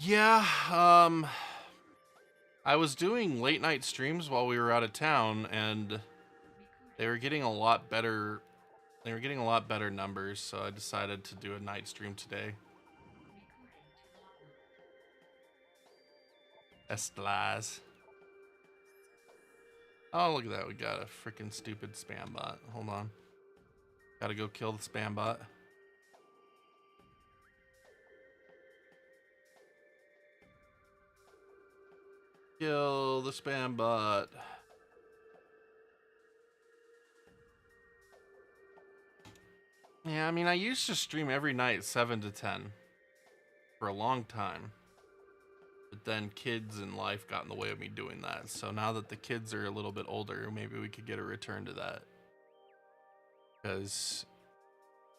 Yeah, I was doing late night streams while we were out of town, and they were getting a lot better. They were getting a lot better numbers, so I decided to do a night stream today. Estelaz. Oh, look at that. We got a freaking stupid spam bot. Hold on. Gotta go kill the spam bot. Kill the spam bot. Yeah, I mean, I used to stream every night 7 to 10 for a long time. But then kids and life got in the way of me doing that. So now that the kids are a little bit older, maybe we could get a return to that. Because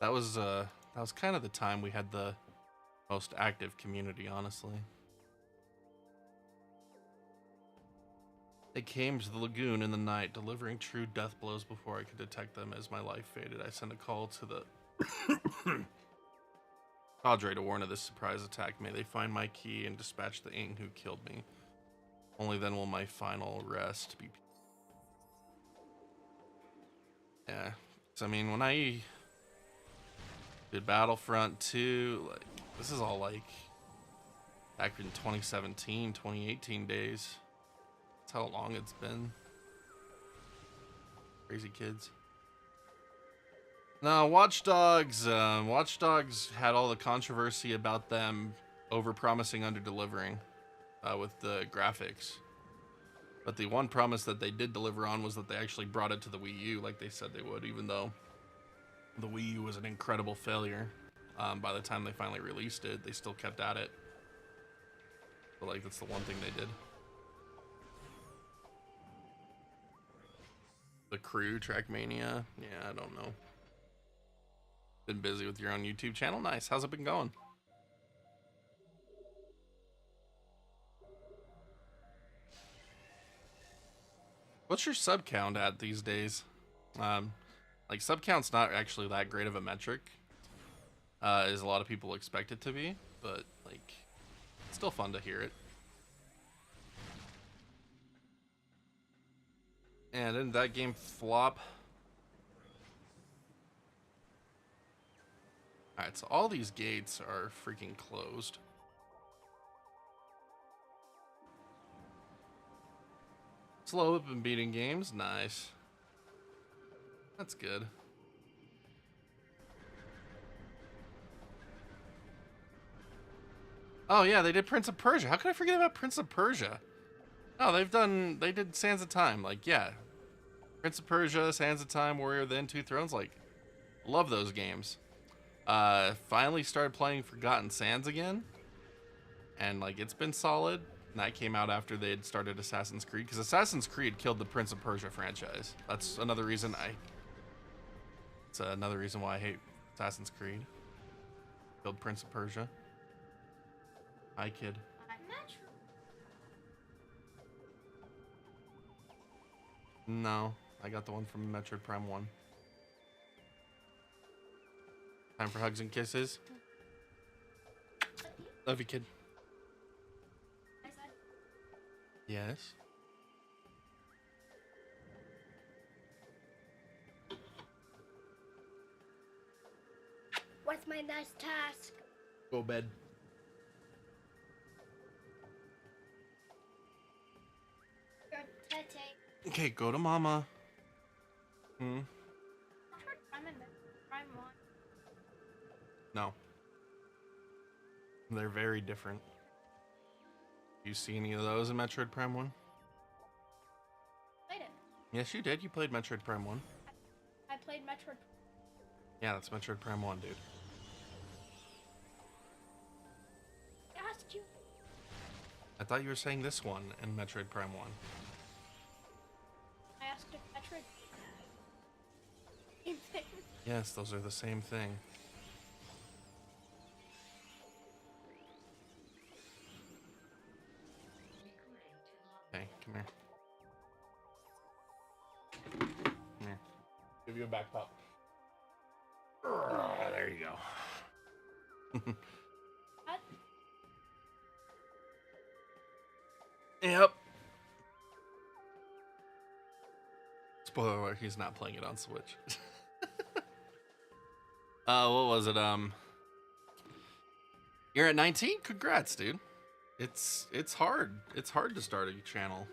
that was kind of the time we had the most active community, honestly. They came to the lagoon in the night, delivering true death blows before I could detect them. As my life faded, I sent a call to the Padre to warn of this surprise attack. May they find my key and dispatch the Ing who killed me. Only then will my final rest be. Yeah, so I mean, when I did Battlefront 2, like, this is all like back in 2017, 2018 days. That's how long it's been. Crazy kids. No, Watch Dogs. Watch Dogs had all the controversy about them over-promising, under-delivering with the graphics. But the one promise that they did deliver on was that they actually brought it to the Wii U like they said they would, even though the Wii U was an incredible failure. By the time they finally released it, they still kept at it. But like, that's the one thing they did. The Crew, Trackmania, yeah, I don't know. Been busy with your own YouTube channel? Nice. How's it been going? What's your sub count at these days? Like, sub count's not actually that great of a metric, as a lot of people expect it to be, but like, it's still fun to hear it. And didn't that game flop? Alright, so all these gates are freaking closed. Slow up and beating games, nice. That's good. Oh yeah, they did Prince of Persia. How could I forget about Prince of Persia? Oh, they did Sands of Time. Like, yeah. Prince of Persia, Sands of Time, Warrior of the N Two Thrones, like, love those games. Finally started playing Forgotten Sands again. And like, it's been solid. And that came out after they had started Assassin's Creed, because Assassin's Creed killed the Prince of Persia franchise. That's another reason it's another reason why I hate Assassin's Creed. Killed Prince of Persia. Hi, kid. No, I got the one from Metroid Prime 1. Time for hugs and kisses. Love you, kid. Yes. What's my next task? Go to bed. Okay, go to mama. I'm in Prime 1. No. They're very different. You see any of those in Metroid Prime 1? Played it. Yes, you did. You played Metroid Prime 1. I played Metroid. Yeah, that's Metroid Prime 1, dude. I asked you. I thought you were saying this one in Metroid Prime 1. I asked if Metroid. Same thing. Yes, those are the same thing. Okay, come here. Come here. Give you a back pop. There you go. What? Yep. Spoiler alert, he's not playing it on Switch. What was it? You're at 19? Congrats, dude. It's hard. It's hard to start a channel.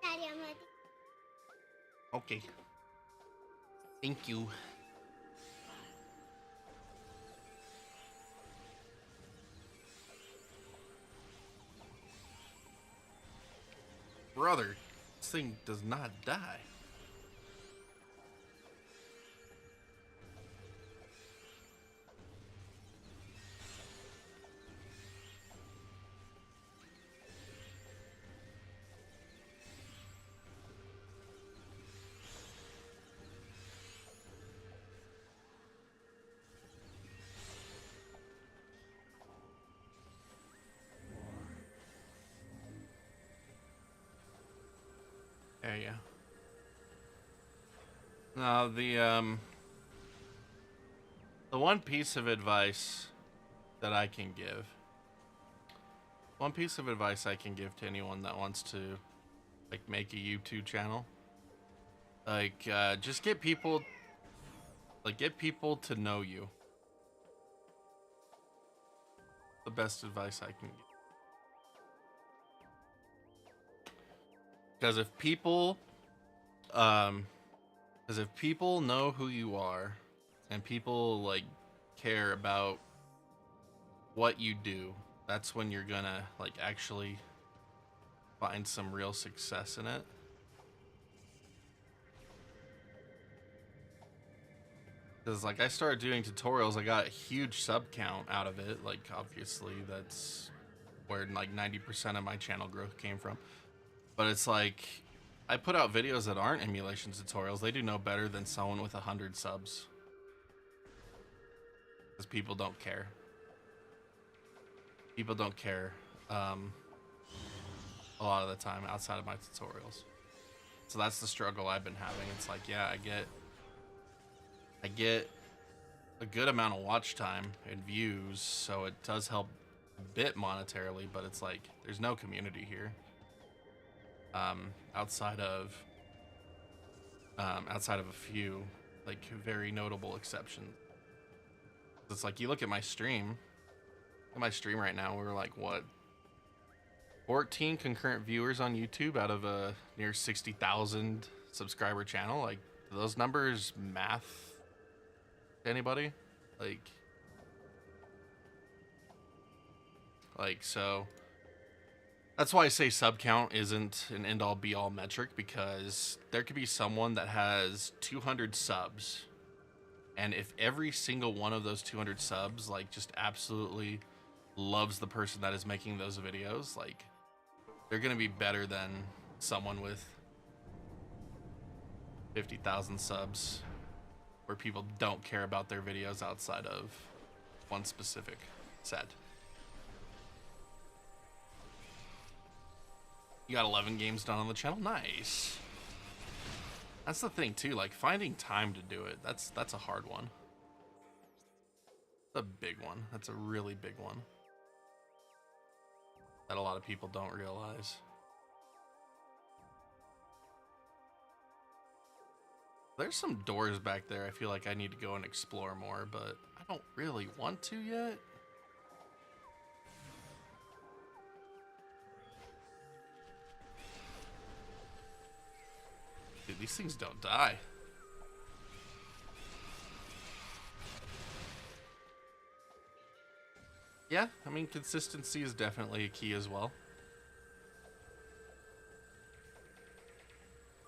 Daddy, I'm ready. Okay. Thank you. Brother, this thing does not die. There you go. Now the one piece of advice that I can give. One piece of advice I can give to anyone that wants to like make a YouTube channel. Like just get people to know you. The best advice I can give. Because if people know who you are and people like care about what you do, that's when you're gonna like actually find some real success in it. Because like I started doing tutorials, I got a huge sub count out of it. Like obviously that's where like 90% of my channel growth came from. But it's like I put out videos that aren't emulation tutorials. They do no better than someone with 100 subs. Because people don't care. People don't care a lot of the time outside of my tutorials. So that's the struggle I've been having. It's like, yeah, I get a good amount of watch time and views, so it does help a bit monetarily, but it's like there's no community here. Outside of a few like very notable exceptions. It's like you look at my stream. Right now, we're like what, 14 concurrent viewers on YouTube out of a near 60,000 subscriber channel. Like, do those numbers math to anybody? Like so that's why I say sub count isn't an end all be all metric, because there could be someone that has 200 subs, and if every single one of those 200 subs like just absolutely loves the person that is making those videos, like they're gonna be better than someone with 50,000 subs where people don't care about their videos outside of one specific set. You got 11 games done on the channel. Nice. That's the thing too, like finding time to do it. That's a hard one. It's a big one. That's a really big one that a lot of people don't realize. There's some doors back there I feel like I need to go and explore more, but I don't really want to yet. Dude, these things don't die. Yeah, I mean, consistency is definitely a key as well.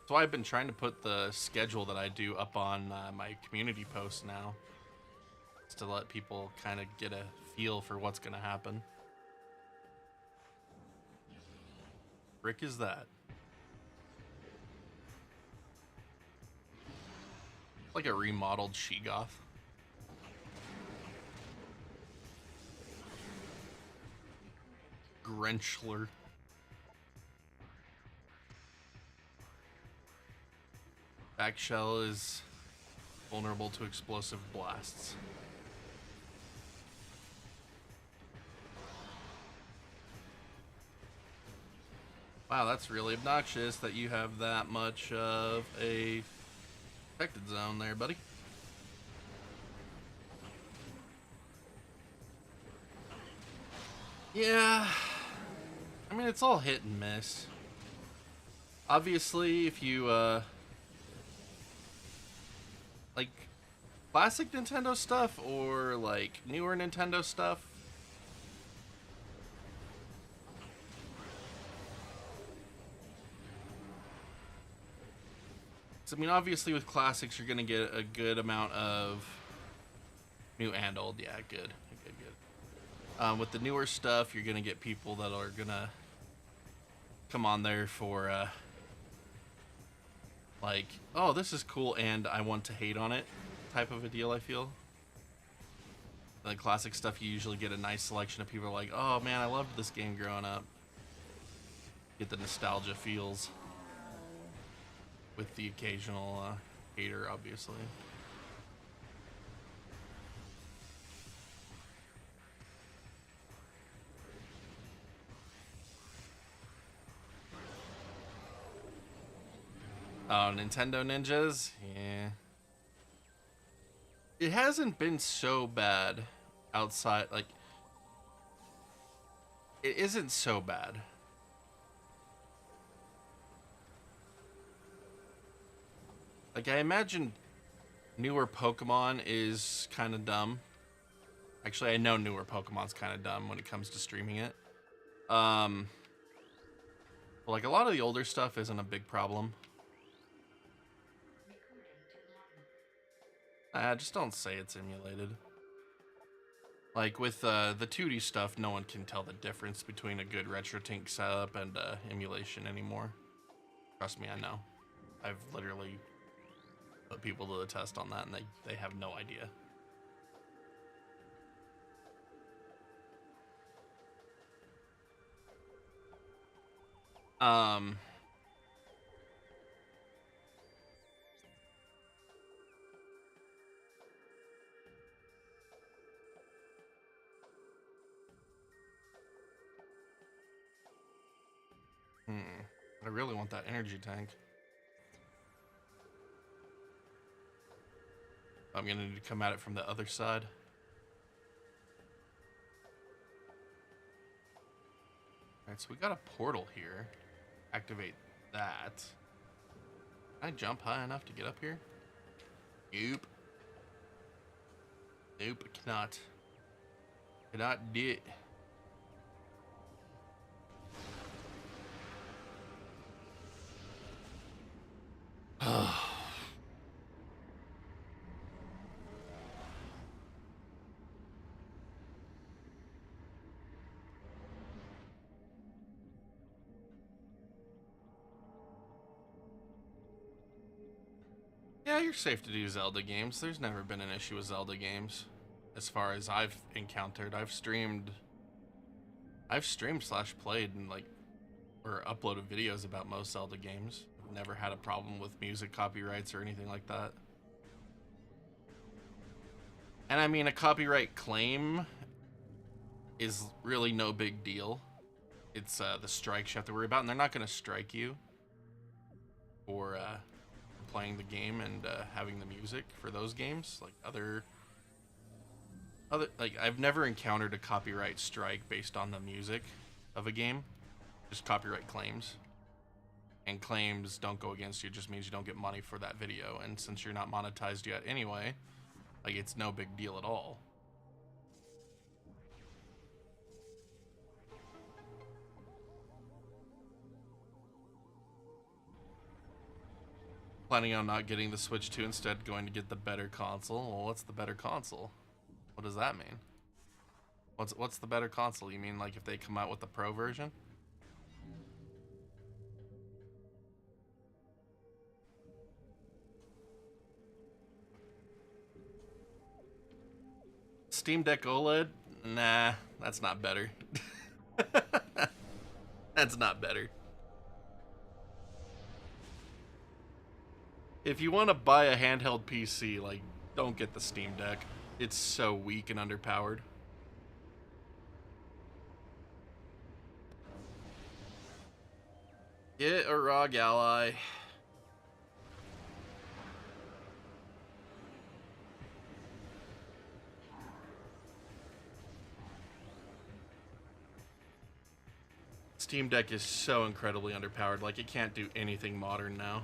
So I've been trying to put the schedule that I do up on my community posts now, just to let people kind of get a feel for what's going to happen. Frick is that? Like a remodeled Sheegoth. Grenchler. Back shell is vulnerable to explosive blasts. Wow, that's really obnoxious that you have that much of a protected zone there, buddy. Yeah, I mean, it's all hit and miss. Obviously, if you, like, classic Nintendo stuff or, like, newer Nintendo stuff, I mean, obviously with classics, you're gonna get a good amount of new and old. Yeah, good. With the newer stuff, you're gonna get people that are gonna come on there for like, oh, this is cool and I want to hate on it type of a deal, I feel. The classic stuff, you usually get a nice selection of people like, oh man, I loved this game growing up. Get the nostalgia feels. With the occasional hater, obviously. Oh, Nintendo Ninjas? Yeah. It hasn't been so bad outside, like, it isn't so bad. Like, I imagine Newer Pokemon is kind of dumb. Actually, I know newer Pokemon's kind of dumb when it comes to streaming it. Like a lot of the older stuff isn't a big problem. Just don't say it's emulated. Like with the 2D stuff, no one can tell the difference between a good RetroTink setup and emulation anymore. Trust me, I know. I've literally put people to the test on that, and they have no idea. I really want that energy tank. I'm gonna need to come at it from the other side. Alright, so we got a portal here. Activate that. Can I jump high enough to get up here? Nope. Nope, I cannot. Cannot do it. Yeah, you're safe to do Zelda games. There's never been an issue with Zelda games. As far as I've encountered, I've streamed slash played and or uploaded videos about most Zelda games. I've never had a problem with music copyrights or anything like that. And I mean, a copyright claim is really no big deal. It's the strikes you have to worry about, and they're not going to strike you for playing the game and having the music for those games. Like other I've never encountered a copyright strike based on the music of a game. Just copyright claims. And claims don't go against you, it just means you don't get money for that video. And since you're not monetized yet anyway, like it's no big deal at all. Planning on not getting the Switch 2, instead going to get the better console. Well, what's the better console? What does that mean? What's the better console? You mean like if they come out with the Pro version? Steam Deck OLED? Nah, that's not better. That's not better. If you want to buy a handheld PC, like, don't get the Steam Deck. It's so weak and underpowered. Get a ROG Ally. Steam Deck is so incredibly underpowered, like it can't do anything modern now.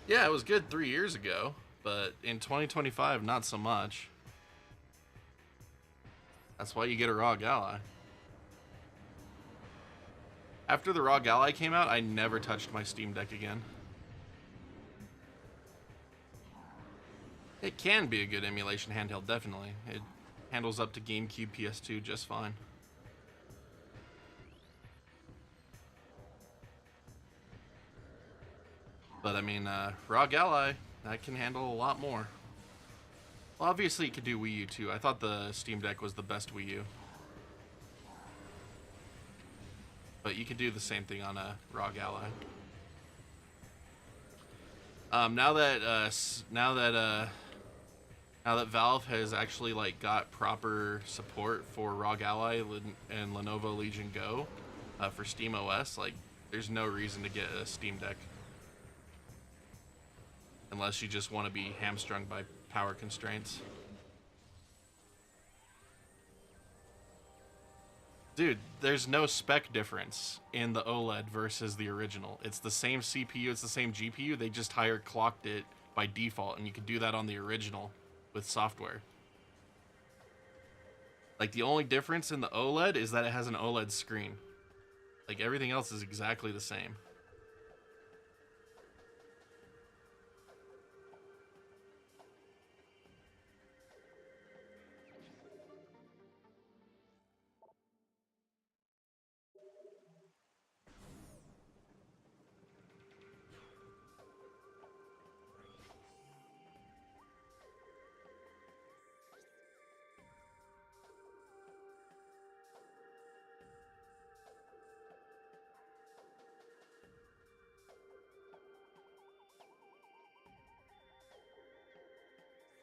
Yeah, it was good 3 years ago, but in 2025, not so much. That's why you get a ROG Ally. After the ROG Ally came out, I never touched my Steam Deck again. It can be a good emulation handheld, definitely. It handles up to GameCube, PS2 just fine. But I mean, ROG Ally, that can handle a lot more. Well, obviously it could do Wii U too. I thought the Steam Deck was the best Wii U. But you can do the same thing on a ROG Ally. Now that Valve has actually got proper support for ROG Ally and Lenovo Legion Go for Steam OS, there's no reason to get a Steam Deck. Unless you just want to be hamstrung by power constraints. Dude, there's no spec difference in the OLED versus the original. It's the same CPU, it's the same GPU, they just higher clocked it by default, and you can do that on the original with software. Like, the only difference in the OLED is that it has an OLED screen. Like, everything else is exactly the same.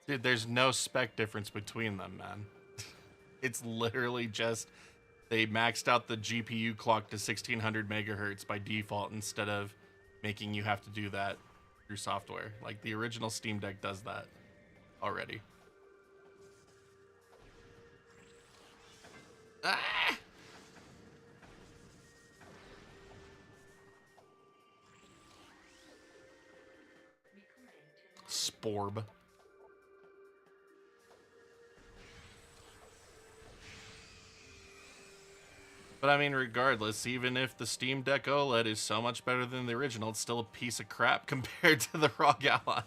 Dude, there's no spec difference between them, man. It's literally just they maxed out the GPU clock to 1600 megahertz by default instead of making you have to do that through software. Like, the original Steam Deck does that already. Ah! Sporb. But I mean, regardless, even if the Steam Deck OLED is so much better than the original, it's still a piece of crap compared to the ROG Ally.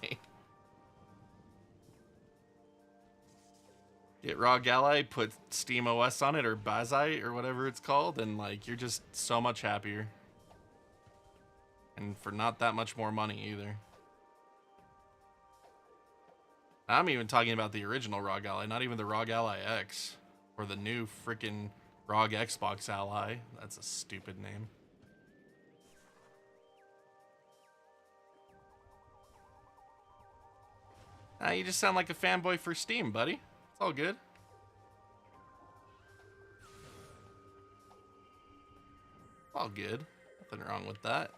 Get ROG Ally, put Steam OS on it, or Bazai, or whatever it's called, and like, you're just so much happier. And for not that much more money either. I'm even talking about the original ROG Ally, not even the ROG Ally X. Or the new freaking ROG Xbox Ally. That's a stupid name. You just sound like a fanboy for Steam, buddy. It's all good. All good. Nothing wrong with that.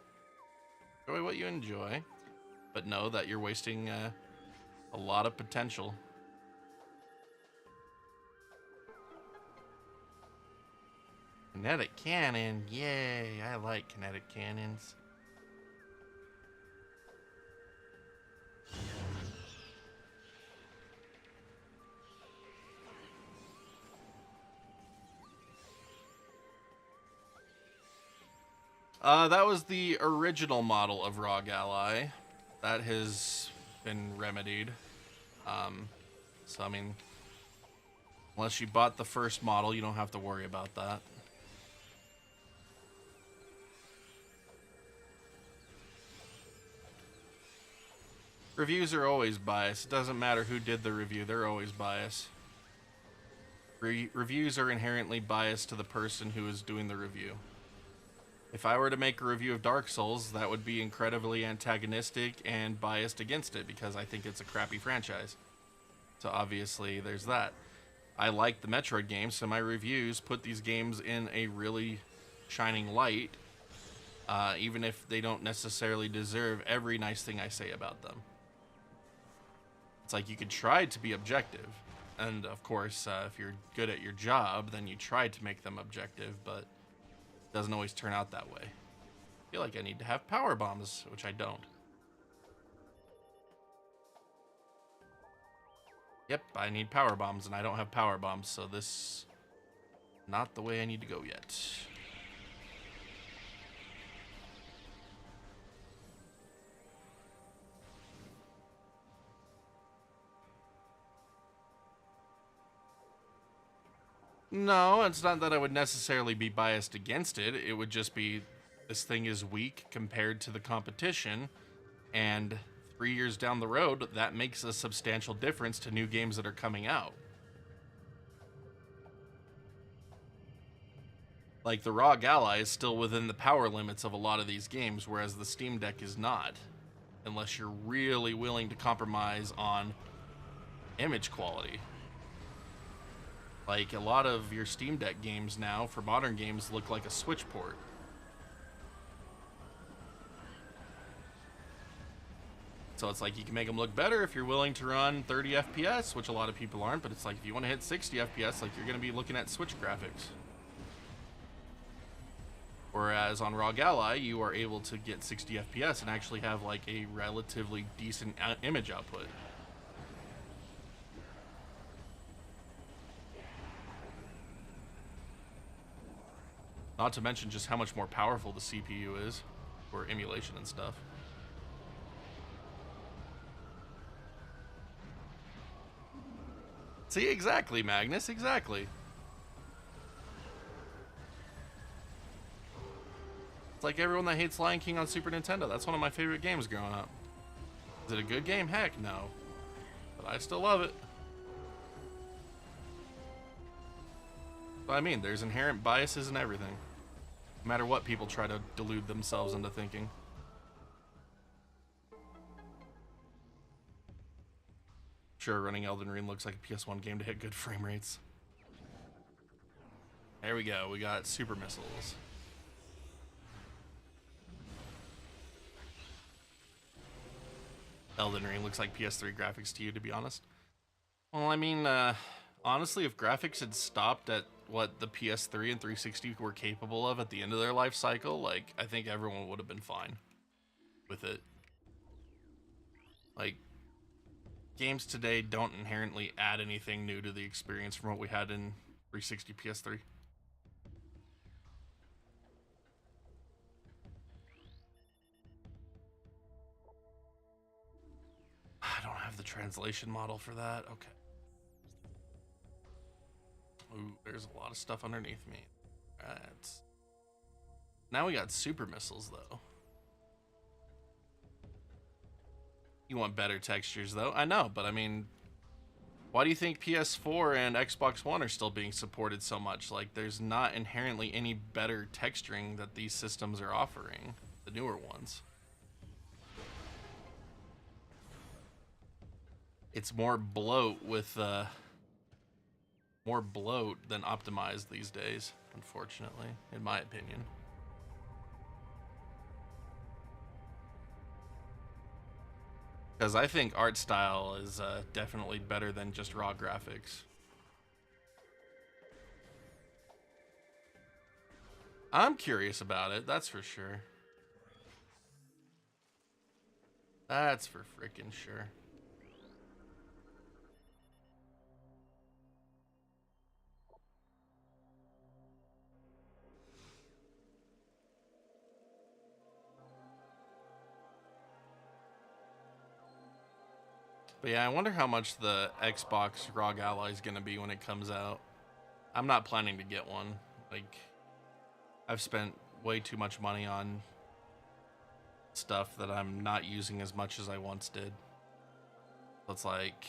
Enjoy what you enjoy, but know that you're wasting a lot of potential. Kinetic cannon, yay! I like kinetic cannons. That was the original model of ROG Ally. That has been remedied. So I mean, unless you bought the first model, you don't have to worry about that. Reviews are always biased. It doesn't matter who did the review, they're always biased. Reviews are inherently biased to the person who is doing the review. If I were to make a review of Dark Souls, that would be incredibly antagonistic and biased against it because I think it's a crappy franchise. So obviously there's that. I like the Metroid games, so my reviews put these games in a really shining light, even if they don't necessarily deserve every nice thing I say about them. It's like you could try to be objective, and of course, if you're good at your job, then you try to make them objective, but it doesn't always turn out that way. I feel like I need to have power bombs, which I don't. Yep, I need power bombs, and I don't have power bombs, so this not the way I need to go yet. No, it's not that I would necessarily be biased against it. It would just be this thing is weak compared to the competition, and 3 years down the road, that makes a substantial difference to new games that are coming out. Like, the ROG Ally is still within the power limits of a lot of these games, whereas the Steam Deck is not. Unless you're really willing to compromise on image quality. Like, a lot of your Steam Deck games now, for modern games, look like a Switch port. So it's like you can make them look better if you're willing to run 30 FPS, which a lot of people aren't, but it's like if you want to hit 60 FPS, like you're going to be looking at Switch graphics. Whereas on ROG Ally, you are able to get 60 FPS and actually have like a relatively decent image output. Not to mention just how much more powerful the CPU is for emulation and stuff. See, exactly, Magnus, exactly. It's like everyone that hates Lion King on Super Nintendo. That's one of my favorite games growing up. Is it a good game? Heck no. But I still love it. But I mean, there's inherent biases in everything. No matter what people try to delude themselves into thinking. Sure, running Elden Ring looks like a PS1 game to hit good frame rates. There we go, we got super missiles. Elden Ring looks like PS3 graphics to you, to be honest. Well, I mean, honestly, if graphics had stopped at what the PS3 and 360 were capable of at the end of their life cycle, like, I think everyone would have been fine with it. Like, games today don't inherently add anything new to the experience from what we had in 360 PS3. I don't have the translation model for that. Okay. Ooh, there's a lot of stuff underneath me. Right. Now we got super missiles, though. You want better textures, though? I know, but I mean, why do you think PS4 and Xbox One are still being supported so much? Like, there's not inherently any better texturing that these systems are offering, the newer ones. It's more bloat with, more bloat than optimized these days, unfortunately, in my opinion. Because I think art style is definitely better than just raw graphics. I'm curious about it, that's for sure. That's for freaking sure. But yeah, I wonder how much the Xbox ROG Ally is going to be when it comes out. I'm not planning to get one. Like, I've spent way too much money on stuff that I'm not using as much as I once did. So it's like,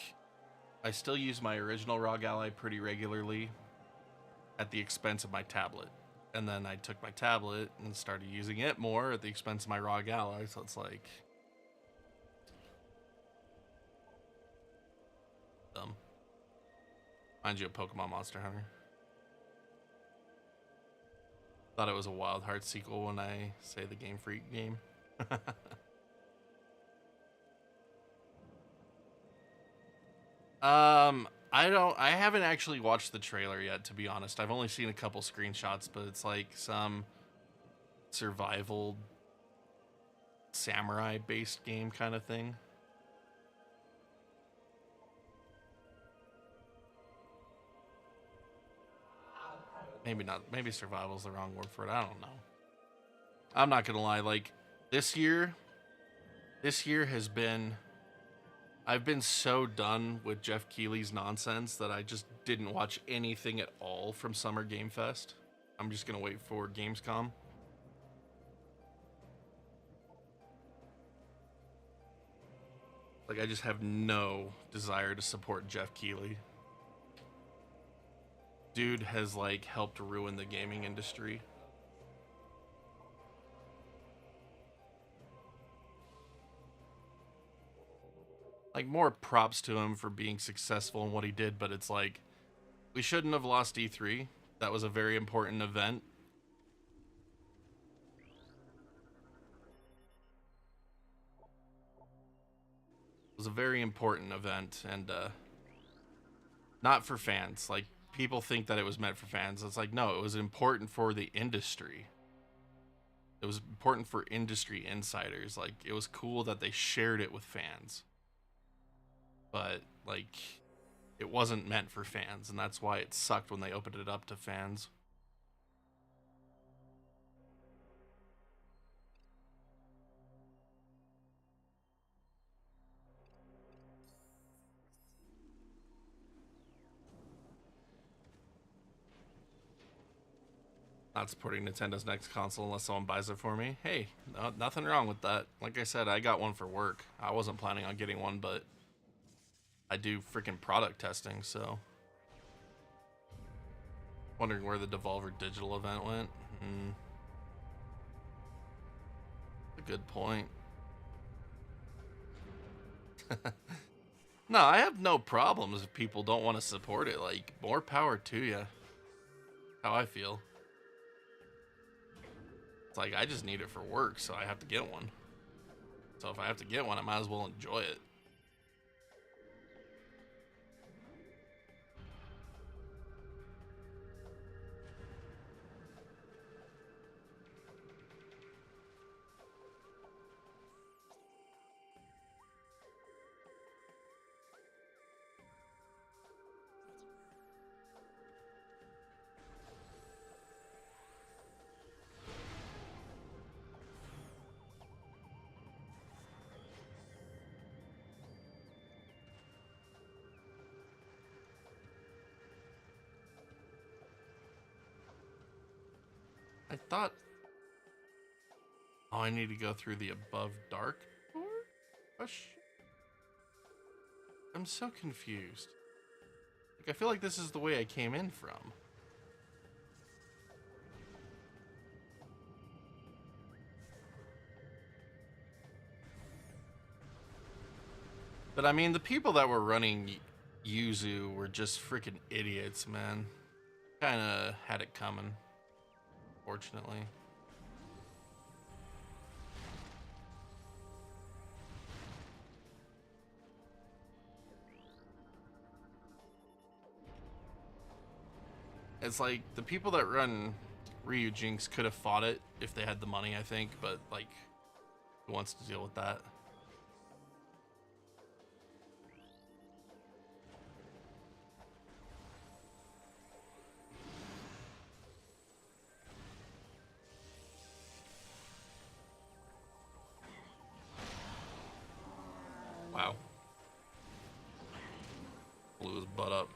I still use my original ROG Ally pretty regularly at the expense of my tablet. And then I took my tablet and started using it more at the expense of my ROG Ally. So it's like, dumb. Mind you, a Pokemon Monster Hunter. Thought it was a Wild Hearts sequel when I say the Game Freak game. I haven't actually watched the trailer yet, to be honest. I've only seen a couple screenshots, but it's like some survival samurai based game kind of thing. Maybe not, maybe survival's the wrong word for it. I don't know. I'm not gonna lie, like this year has been, I've been so done with Jeff Keighley's nonsense that I just didn't watch anything at all from Summer Game Fest. I'm just gonna wait for Gamescom. Like, I just have no desire to support Jeff Keighley. Dude has like helped ruin the gaming industry. Like, more props to him for being successful in what he did, but it's like, we shouldn't have lost E3. That was a very important event. It was a very important event, and not for fans. Like, people think that it was meant for fans. It's like, no, it was important for the industry. It was important for industry insiders. Like, it was cool that they shared it with fans. But, like, it wasn't meant for fans, and that's why it sucked when they opened it up to fans. Not supporting Nintendo's next console unless someone buys it for me. Hey, no, nothing wrong with that. Like I said, I got one for work. I wasn't planning on getting one, but I do freaking product testing, so. Wondering where the Devolver Digital event went. A good point. No, I have no problems if people don't want to support it. Like, more power to you. How I feel. It's like, I just need it for work, so I have to get one. So if I have to get one, I might as well enjoy it. I thought... Oh, I need to go through the above dark door? I'm so confused. Like, I feel like this is the way I came in from. But I mean, the people that were running Yuzu were just freaking idiots, man. Kinda had it coming, fortunately. It's like, the people that run Ryu Jinx could have fought it if they had the money, I think, but, like, who wants to deal with that? Wow. Blew his butt up.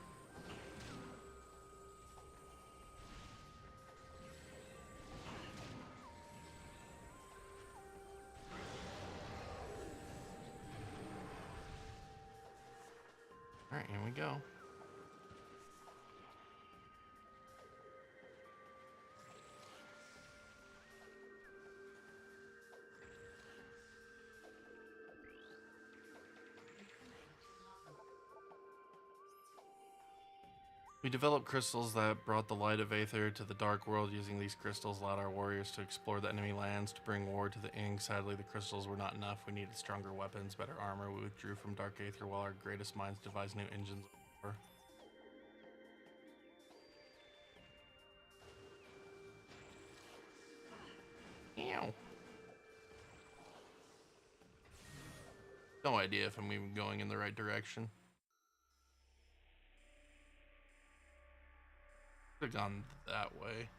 Alright, here we go. We developed crystals that brought the light of Aether to the dark world. Using these crystals allowed our warriors to explore the enemy lands to bring war to the Ing. Sadly, the crystals were not enough. We needed stronger weapons, better armor. We withdrew from Dark Aether while our greatest minds devised new engines of war. Ew. No idea if I'm even going in the right direction. Could have gone that way.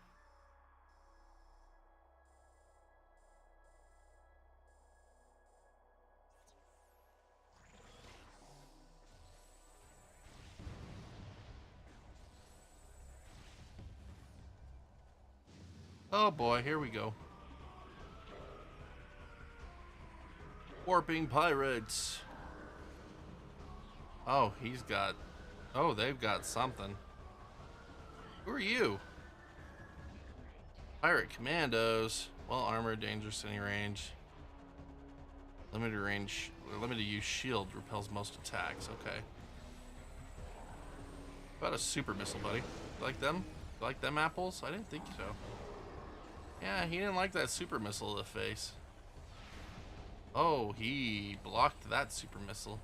Oh boy, here we go. Warping pirates. Oh, he's got... Oh, they've got something. Who are you? Pirate commandos. Well armored, dangerous any range. Limited range, limited use shield repels most attacks. Okay. How about a super missile, buddy? You like them? You like them apples? I didn't think so. Yeah, he didn't like that super missile to the face. Oh, he blocked that super missile.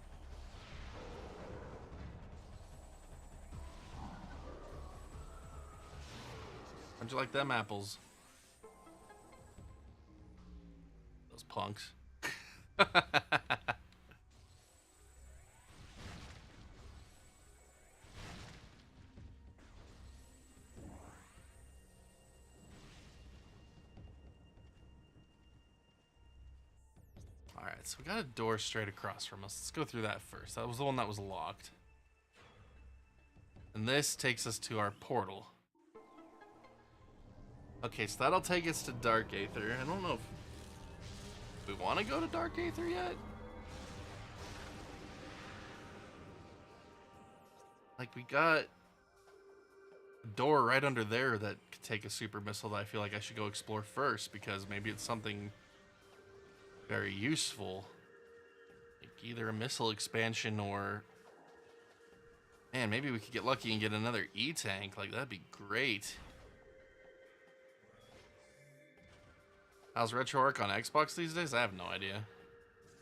How'd you like them apples? punks. Alright, so we got a door straight across from us. Let's go through that first. That was the one that was locked. And this takes us to our portal. Okay, so that'll take us to Dark Aether. I don't know if we want to go to Dark Aether yet. Like, we got a door right under there that could take a super missile that I feel like I should go explore first, because maybe it's something very useful. Like either a missile expansion or... Man, maybe we could get lucky and get another E-tank. Like, that'd be great. How's RetroArch on Xbox these days? I have no idea.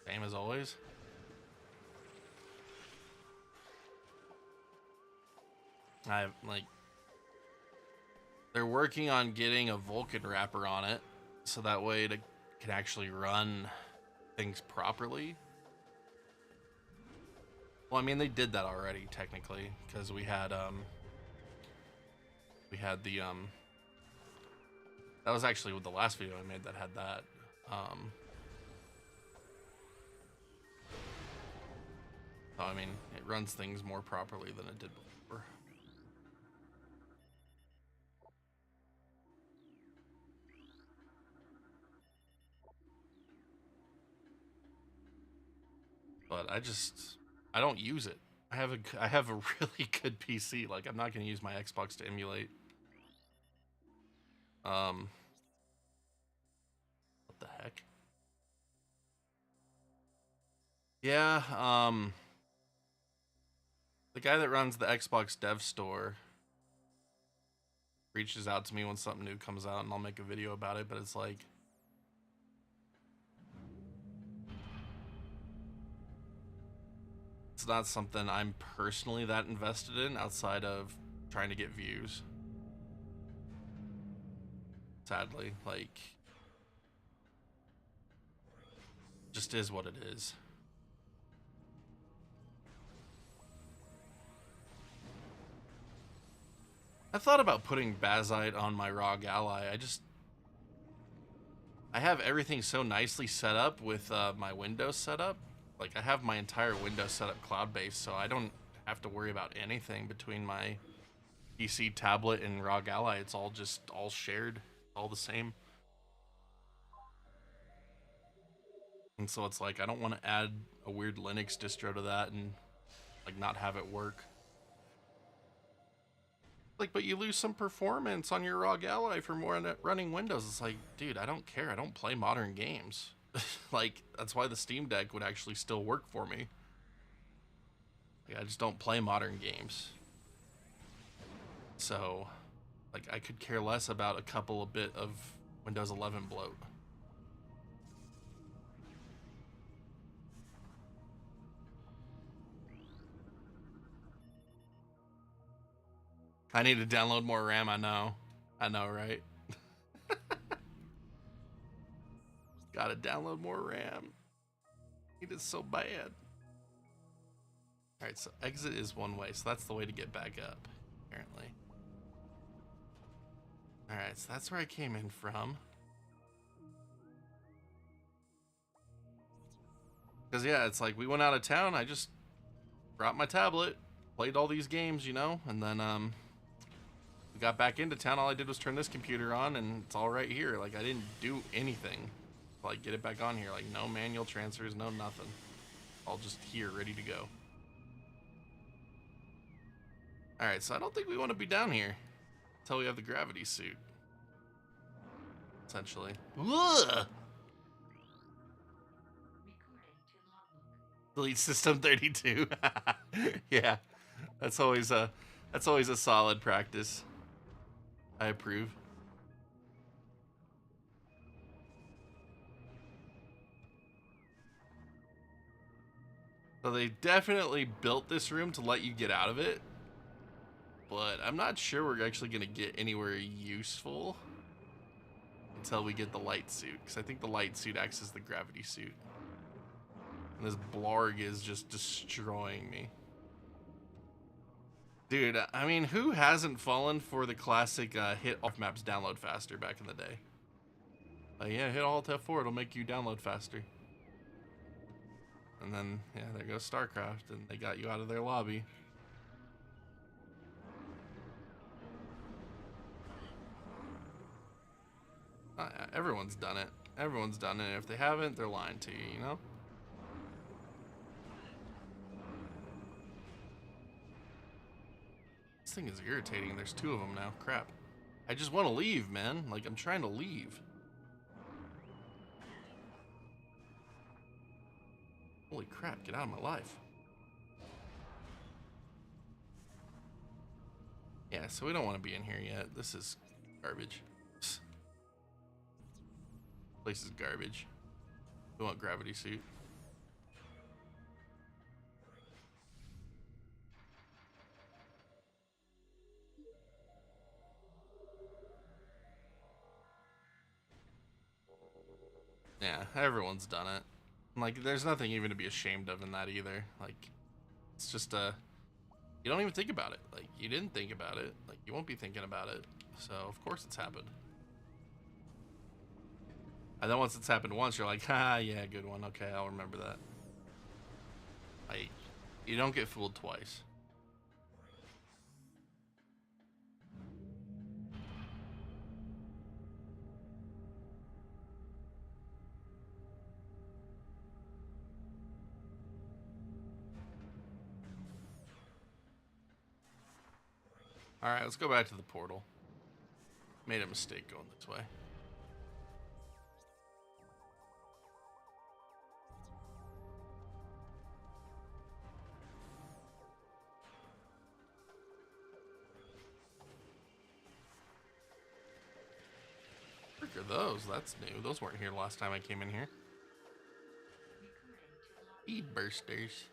Same as always. They're working on getting a Vulcan wrapper on it, so that way it can actually run things properly. Well, I mean, they did that already, technically, because we had the, that was actually with the last video I made that had that. So, I mean, it runs things more properly than it did before. But I don't use it. I have a really good PC. Like, I'm not going to use my Xbox to emulate. What the heck? Yeah, the guy that runs the Xbox Dev Store reaches out to me when something new comes out, and I'll make a video about it, but it's like... It's not something I'm personally that invested in outside of trying to get views. Sadly, like, just is what it is. I thought about putting Bazite on my ROG Ally. I have everything so nicely set up with my Windows setup. Like, I have my entire Windows setup cloud-based, so I don't have to worry about anything between my PC, tablet, and ROG Ally. It's all shared, all the same. And so it's like, I don't want to add a weird Linux distro to that and, like, not have it work. Like, but you lose some performance on your ROG Ally for more running Windows. It's like, dude, I don't care. I don't play modern games. Like, that's why the Steam Deck would actually still work for me. Like, I just don't play modern games. So, like, I could care less about a couple of bit of Windows 11 bloat. I need to download more RAM, I know. I know, right? Gotta download more RAM. It is so bad. Alright, so exit is one way, so that's the way to get back up, apparently. Alright, so that's where I came in from. Because, yeah, it's like we went out of town, I just brought my tablet, played all these games, you know, and then, we got back into town. All I did was turn this computer on, and it's all right here. Like, I didn't do anything. Like, get it back on here. Like, no manual transfers, no nothing. All just here, ready to go. Alright, so I don't think we want to be down here until we have the gravity suit. Essentially. Ugh! Delete system 32. Yeah. That's always a solid practice. I approve. So they definitely built this room to let you get out of it, but I'm not sure we're actually going to get anywhere useful. until we get the light suit, because I think the light suit acts as the gravity suit. And this Blarg is just destroying me. Dude, I mean, who hasn't fallen for the classic hit off maps download faster back in the day? Yeah, hit Alt F4, it'll make you download faster. And then, yeah, there goes StarCraft, and they got you out of their lobby. Everyone's done it. Everyone's done it. If they haven't, they're lying to you, you know? This thing is irritating. There's two of them now. Crap. I just want to leave, man. Like, I'm trying to leave. Holy crap, get out of my life. Yeah, so we don't want to be in here yet. This is garbage. This place is garbage. We want gravity suit. Yeah, everyone's done it. Like, there's nothing even to be ashamed of in that either. Like, it's just you don't even think about it. Like, you didn't think about it. Like, you won't be thinking about it. So, of course it's happened. And then once it's happened once, you're like, ah, yeah, good one. Okay, I'll remember that. Like, you don't get fooled twice. Alright, let's go back to the portal. Made a mistake going this way. What are those? That's new. Those weren't here last time I came in here. Speed bursters.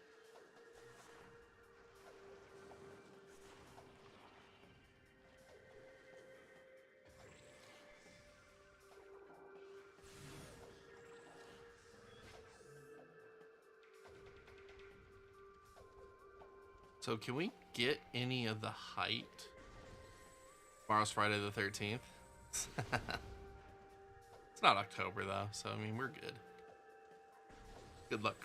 So can we get any of the height? Tomorrow's Friday the 13th. It's not October though, so I mean we're good. Good luck.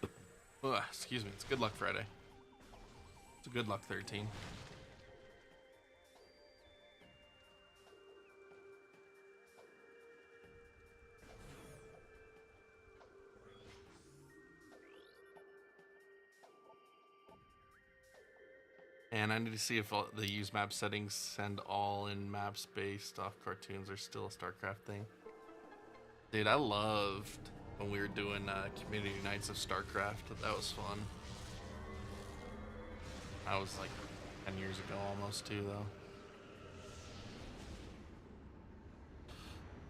Ugh, excuse me, it's Good Luck Friday. It's a Good Luck 13. And I need to see if the use map settings send all in maps based off cartoons are still a StarCraft thing. Dude, I loved when we were doing community nights of StarCraft. That was fun. That was like 10 years ago almost too though.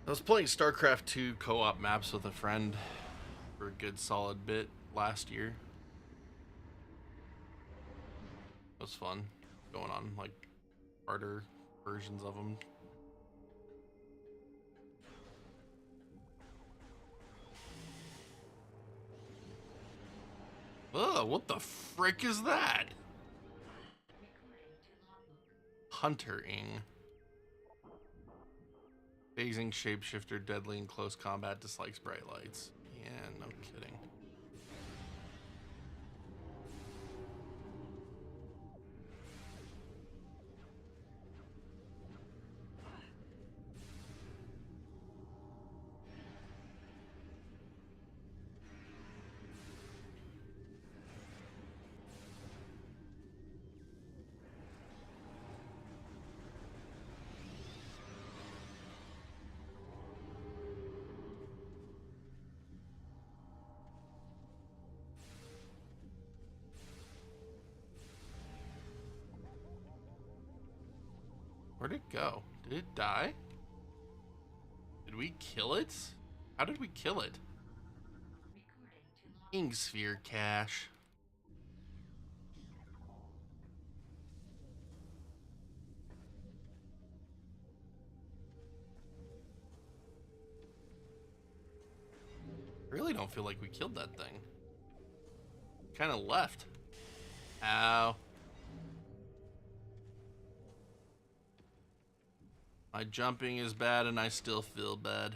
I was playing StarCraft 2 co-op maps with a friend for a good solid bit last year. It was fun going on like harder versions of them. Ugh, what the frick is that? Hunter-ing. Phasing shapeshifter, deadly in close combat, dislikes bright lights. Yeah, no kidding. Where'd it go? Did it die? Did we kill it? How did we kill it? King Sphere cache. don't feel like we killed that thing. Kind of left. Ow. My jumping is bad and I still feel bad.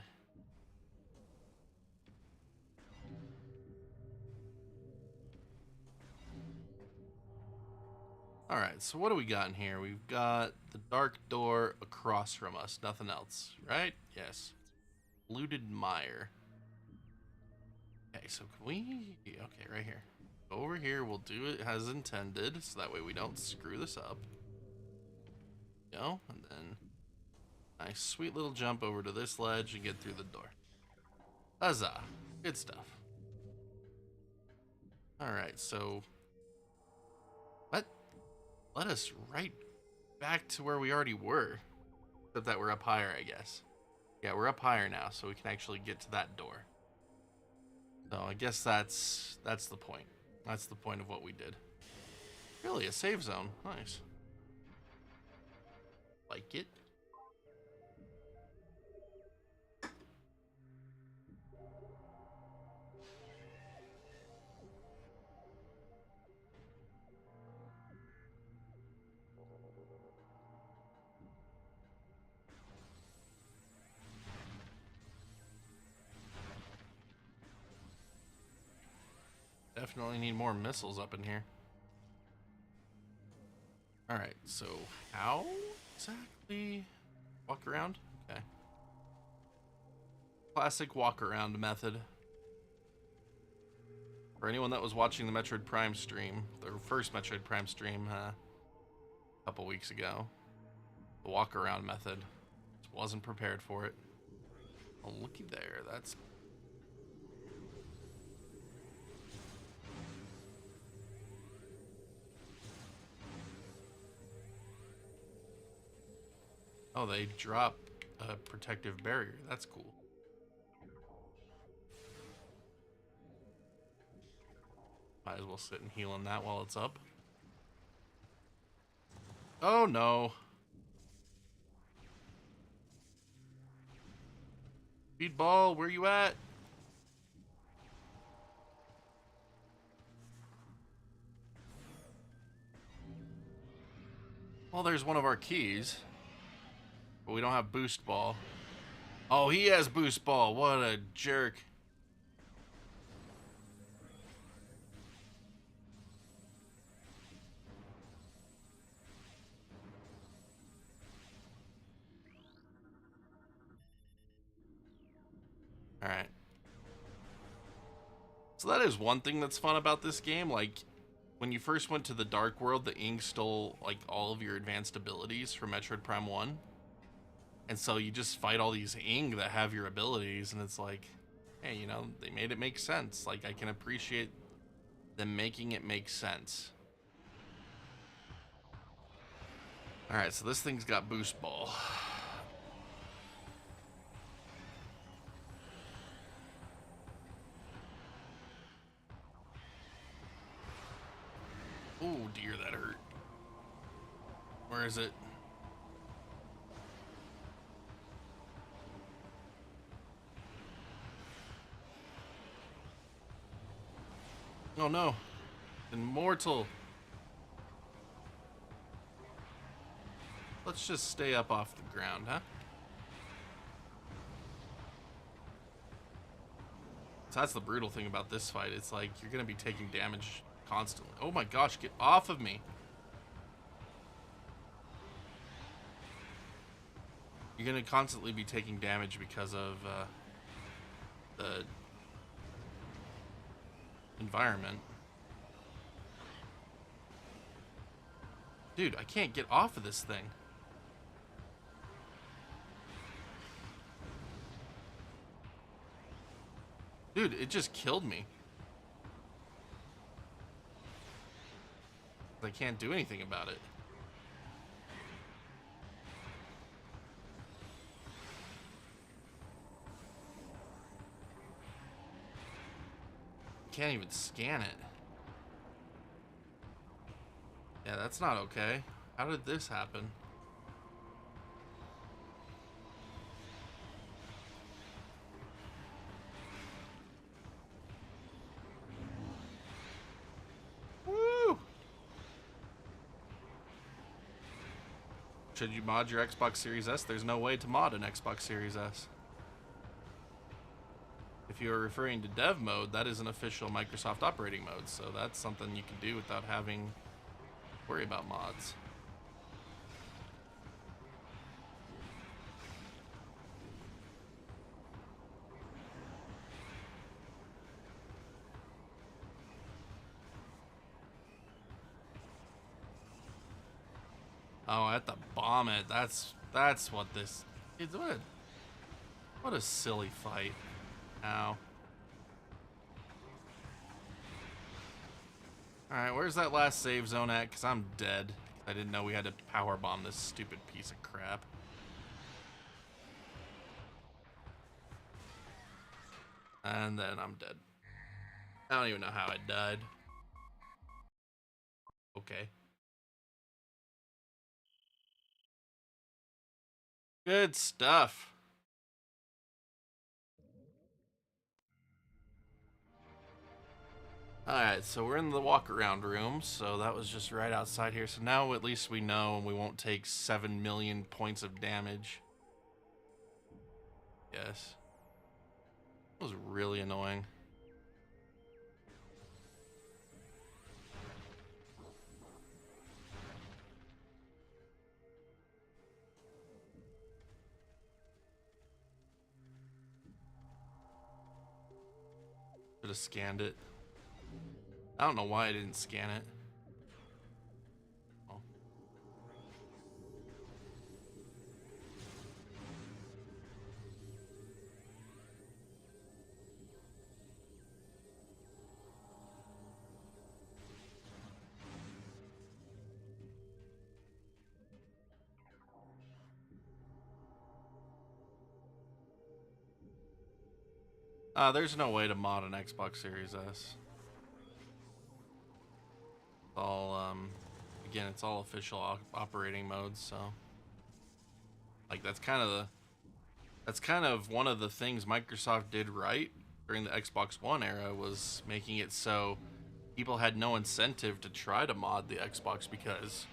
Alright, so what do we got in here? We've got the dark door across from us. Nothing else, right? Yes. Looted mire. Okay, so can we... Okay, right here. Over here, we'll do it as intended, so that way we don't screw this up. Go, and then... Nice, sweet little jump over to this ledge and get through the door. Huzzah. Good stuff. Alright, so... Let us right back to where we already were. Except that we're up higher, I guess. Yeah, we're up higher now, so we can actually get to that door. So I guess that's the point. That's the point of what we did. Really, a save zone. Nice. Like it. Definitely need more missiles up in here. Alright, so how exactly? Walk around? Okay. Classic walk around method. For anyone that was watching the Metroid Prime stream, the first Metroid Prime stream a couple weeks ago, the walk around method, just wasn't prepared for it. Oh, looky there, that's... Oh, they drop a protective barrier. That's cool. Might as well sit and heal on that while it's up. Oh no. Speedball, where you at? Well, there's one of our keys. But we don't have boost ball. Oh, he has boost ball. What a jerk. Alright. So that is one thing that's fun about this game. Like, when you first went to the Dark World, the Ing stole, like, all of your advanced abilities from Metroid Prime 1. And so you just fight all these Ing that have your abilities, and it's like, hey, you know, they made it make sense. Like, I can appreciate them making it make sense. Alright, so this thing's got boost ball. Oh dear, that hurt. Where is it? Oh no. Immortal. Let's just stay up off the ground, huh? So that's the brutal thing about this fight. It's like you're gonna be taking damage constantly. Oh my gosh, get off of me. You're gonna constantly be taking damage because of the environment. Dude, I can't get off of this thing. Dude, it just killed me. I can't do anything about it. Can't even scan it. Yeah, that's not okay. How did this happen? should you mod your Xbox Series S? There's no way to mod an Xbox Series S. If you are referring to dev mode, that is an official Microsoft operating mode, so that's something you can do without having to worry about mods. Oh, I have to bomb it. That's what this is. What a silly fight. Ow. Alright, where's that last save zone at? Because I'm dead. I didn't know we had to power bomb this stupid piece of crap. And then I'm dead. I don't even know how I died. Okay. Good stuff. Alright, so we're in the walk around room, so that was just right outside here. So now at least we know we won't take 7 million points of damage. Yes. That was really annoying. Should have scanned it. I don't know why I didn't scan it. There's no way to mod an Xbox Series S. It's all, again, it's all official operating modes, so. Like, that's kind of one of the things Microsoft did right during the Xbox One era, was making it so people had no incentive to try to mod the Xbox, because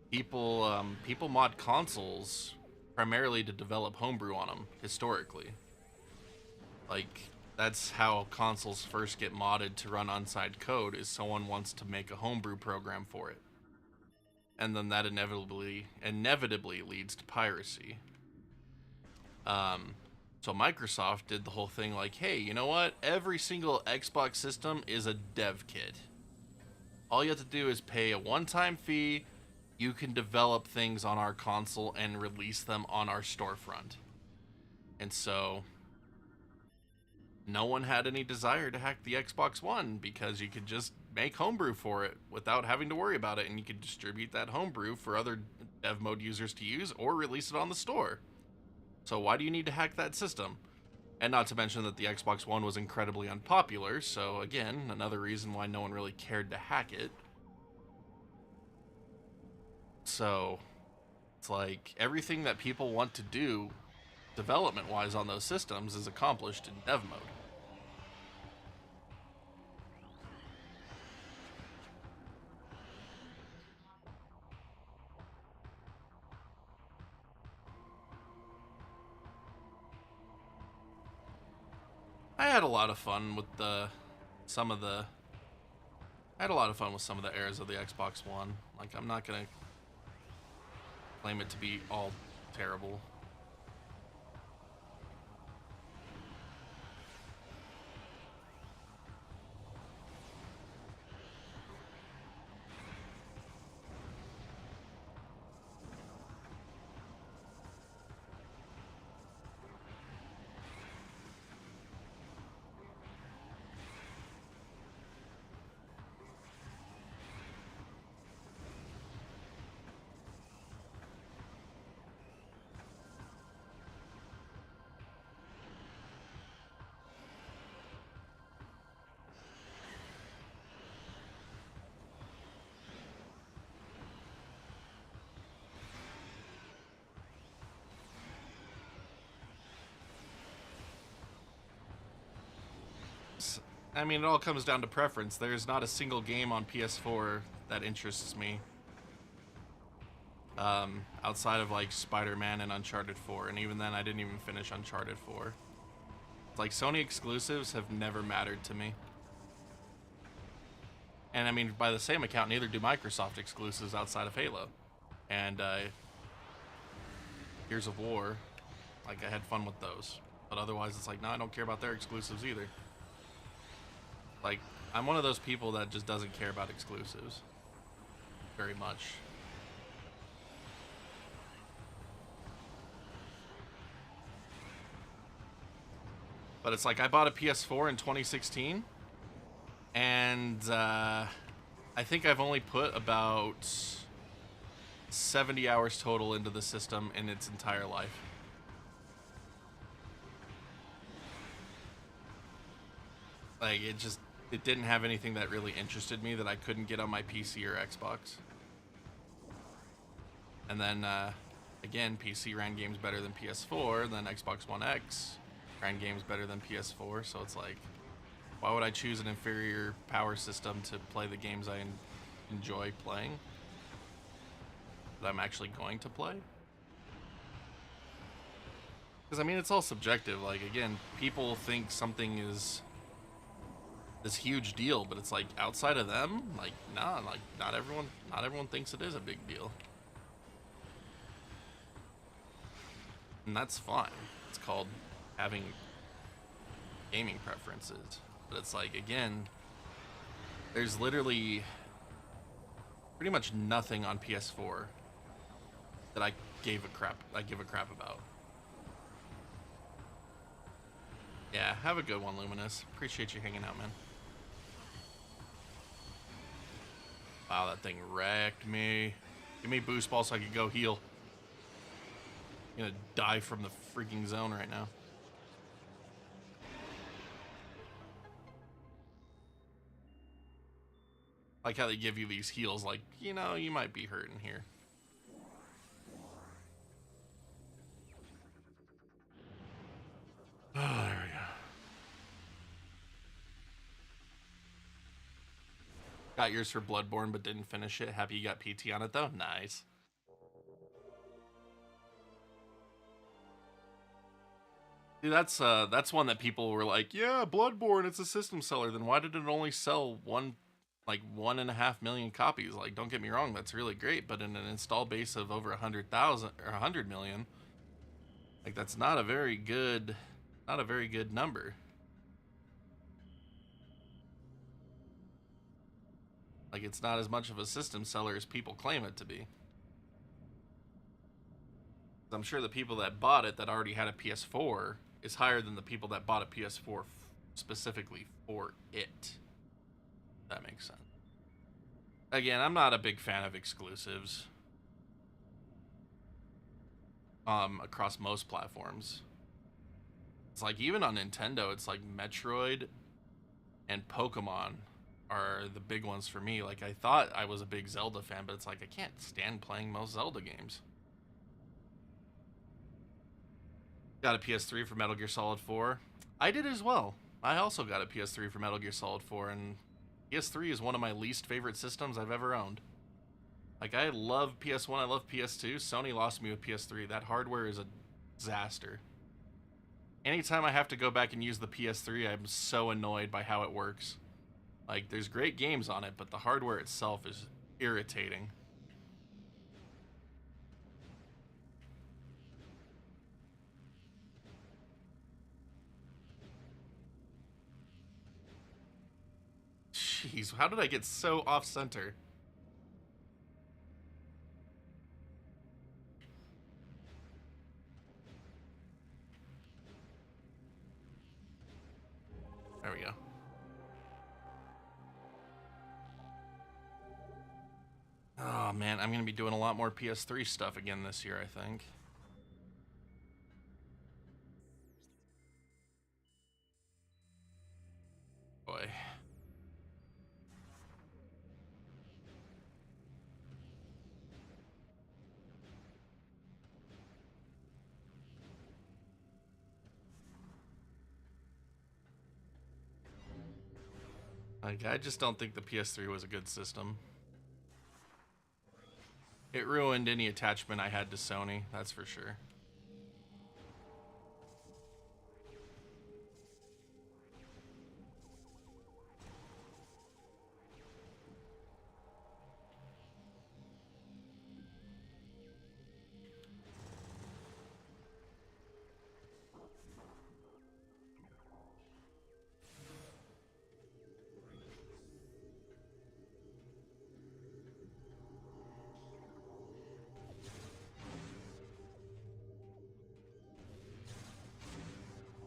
people mod consoles primarily to develop homebrew on them historically. Like, that's how consoles first get modded to run unsigned code, is someone wants to make a homebrew program for it. And then that inevitably leads to piracy. So Microsoft did the whole thing like, hey, you know what? Every single Xbox system is a dev kit. All you have to do is pay a one-time fee. You can develop things on our console and release them on our storefront. And so no one had any desire to hack the Xbox One, because you could just make homebrew for it without having to worry about it, and you could distribute that homebrew for other dev mode users to use or release it on the store. So why do you need to hack that system? And not to mention that the Xbox One was incredibly unpopular, so again, another reason why no one really cared to hack it. So it's like everything that people want to do development-wise on those systems is accomplished in dev mode. I had a lot of fun with some of the eras of the Xbox One. Like, I'm not gonna claim it to be all terrible. I mean, it all comes down to preference. There's not a single game on PS4 that interests me. outside of like Spider-Man and Uncharted 4, and even then I didn't even finish Uncharted 4. It's like Sony exclusives have never mattered to me. And I mean, by the same account, neither do Microsoft exclusives outside of Halo. And Gears of War, like I had fun with those. But otherwise it's like, no, I don't care about their exclusives either. Like, I'm one of those people that just doesn't care about exclusives very much. But it's like I bought a PS4 in 2016, and I think I've only put about 70 hours total into the system in its entire life. Like, it didn't have anything that really interested me that I couldn't get on my PC or Xbox. And then, again, PC ran games better than PS4, then Xbox One X ran games better than PS4, so it's like, why would I choose an inferior power system to play the games I enjoy playing? That I'm actually going to play? Because, I mean, it's all subjective. Like, again, people think something is this huge deal, but it's like, outside of them, like, nah, like, not everyone thinks it is a big deal. And that's fine. It's called having gaming preferences. But it's like, again, there's literally pretty much nothing on PS4 that I give a crap about. Yeah, have a good one, Luminous. Appreciate you hanging out, man. Wow, that thing wrecked me. Give me boost ball so I could go heal. I'm gonna die from the freaking zone right now. Like how they give you these heals, like, you know, you might be hurting here. Oh, there we go. Got yours for Bloodborne, but didn't finish it. Happy you got PT on it, though? Nice. Dude, that's one that people were like, yeah, Bloodborne, it's a system seller. Then why did it only sell 1.5 million copies? Like, don't get me wrong, that's really great, but in an install base of over 100,000 or 100 million, like, that's not a very good number. Like, it's not as much of a system seller as people claim it to be. I'm sure the people that bought it that already had a PS4 is higher than the people that bought a PS4 specifically for it. That makes sense. Again, I'm not a big fan of exclusives. Across most platforms. It's like, even on Nintendo, it's like Metroid and Pokemon are the big ones for me. Like, I thought I was a big Zelda fan, but it's like, I can't stand playing most Zelda games. Got a PS3 for Metal Gear Solid 4. I did as well. I also got a PS3 for Metal Gear Solid 4, and PS3 is one of my least favorite systems I've ever owned. Like, I love PS1, I love PS2. Sony lost me with PS3. That hardware is a disaster. Anytime I have to go back and use the PS3, I'm so annoyed by how it works. Like, there's great games on it, but the hardware itself is irritating. Jeez, how did I get so off-center? There we go. Oh man, I'm gonna be doing a lot more PS3 stuff again this year, I think. Boy. Like, I just don't think the PS3 was a good system. It ruined any attachment I had to Sony, that's for sure.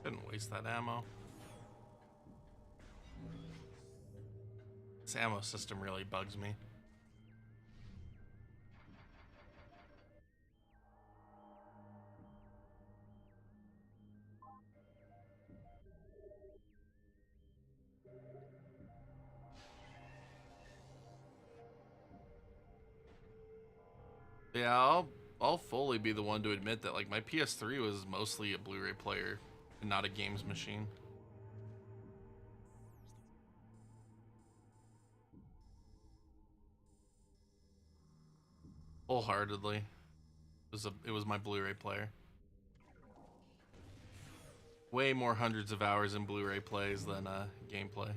Couldn't waste that ammo. This ammo system really bugs me. Yeah, I'll fully be the one to admit that like my PS3 was mostly a Blu-ray player and not a games machine. Wholeheartedly. It was my Blu-ray player. Way more hundreds of hours in Blu-ray plays than gameplay.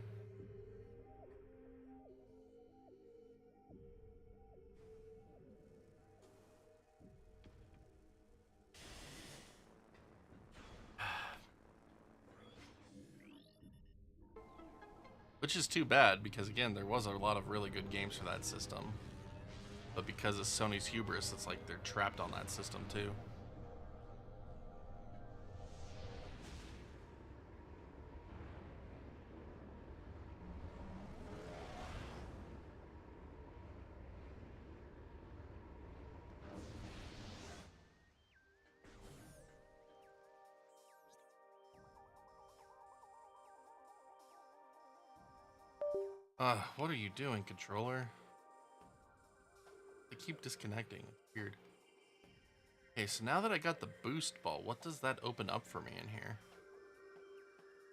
Which is too bad because again, there was a lot of really good games for that system. But because of Sony's hubris, it's like they're trapped on that system too. What are you doing, controller? They keep disconnecting. It's weird. Okay, so now that I got the boost ball, what does that open up for me in here?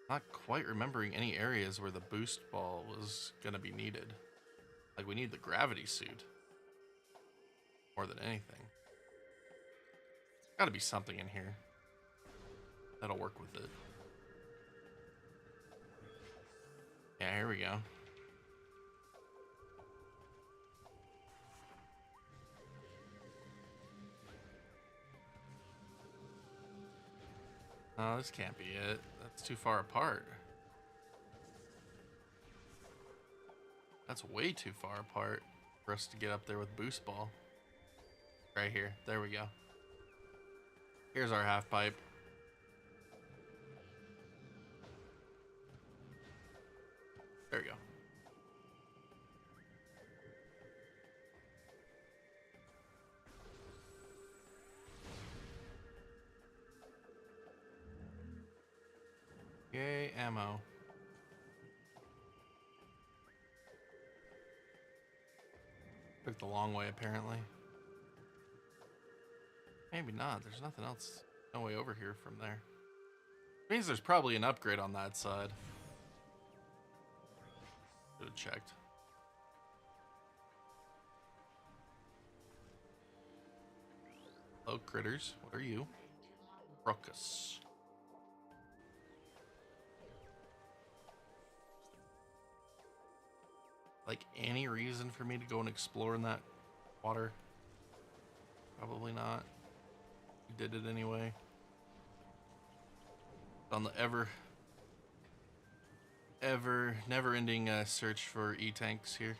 Not quite remembering any areas where the boost ball was gonna be needed. Like, we need the gravity suit. More than anything. Gotta be something in here that'll work with it. Yeah, here we go. No, this can't be it. That's too far apart. That's way too far apart for us to get up there with boost ball. Right here. There we go. Here's our half pipe. There we go. Yay, ammo. Took the long way, apparently. Maybe not. There's nothing else. No way over here from there. Means there's probably an upgrade on that side. Should have checked. Hello, critters. What are you? Ruckus. Like, any reason for me to go and explore in that water? Probably not. We did it anyway. On the never-ending search for E-tanks here.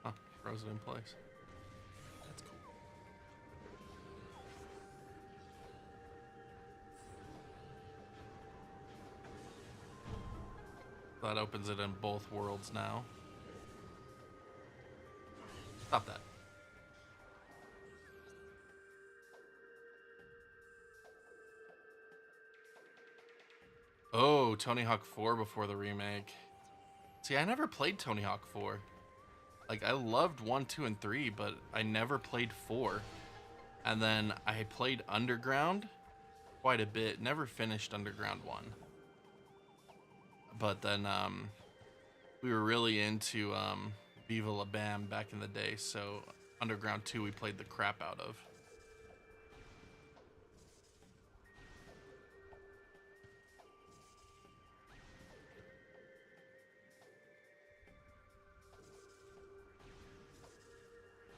Huh, frozen in place. That's cool. That opens it in both worlds now. Stop that. Oh, Tony Hawk 4 before the remake. See, I never played Tony Hawk 4. Like, I loved 1, 2, and 3, but I never played 4. And then I played Underground quite a bit. Never finished Underground 1. But then we were really into Viva La Bam back in the day, so Underground 2 we played the crap out of.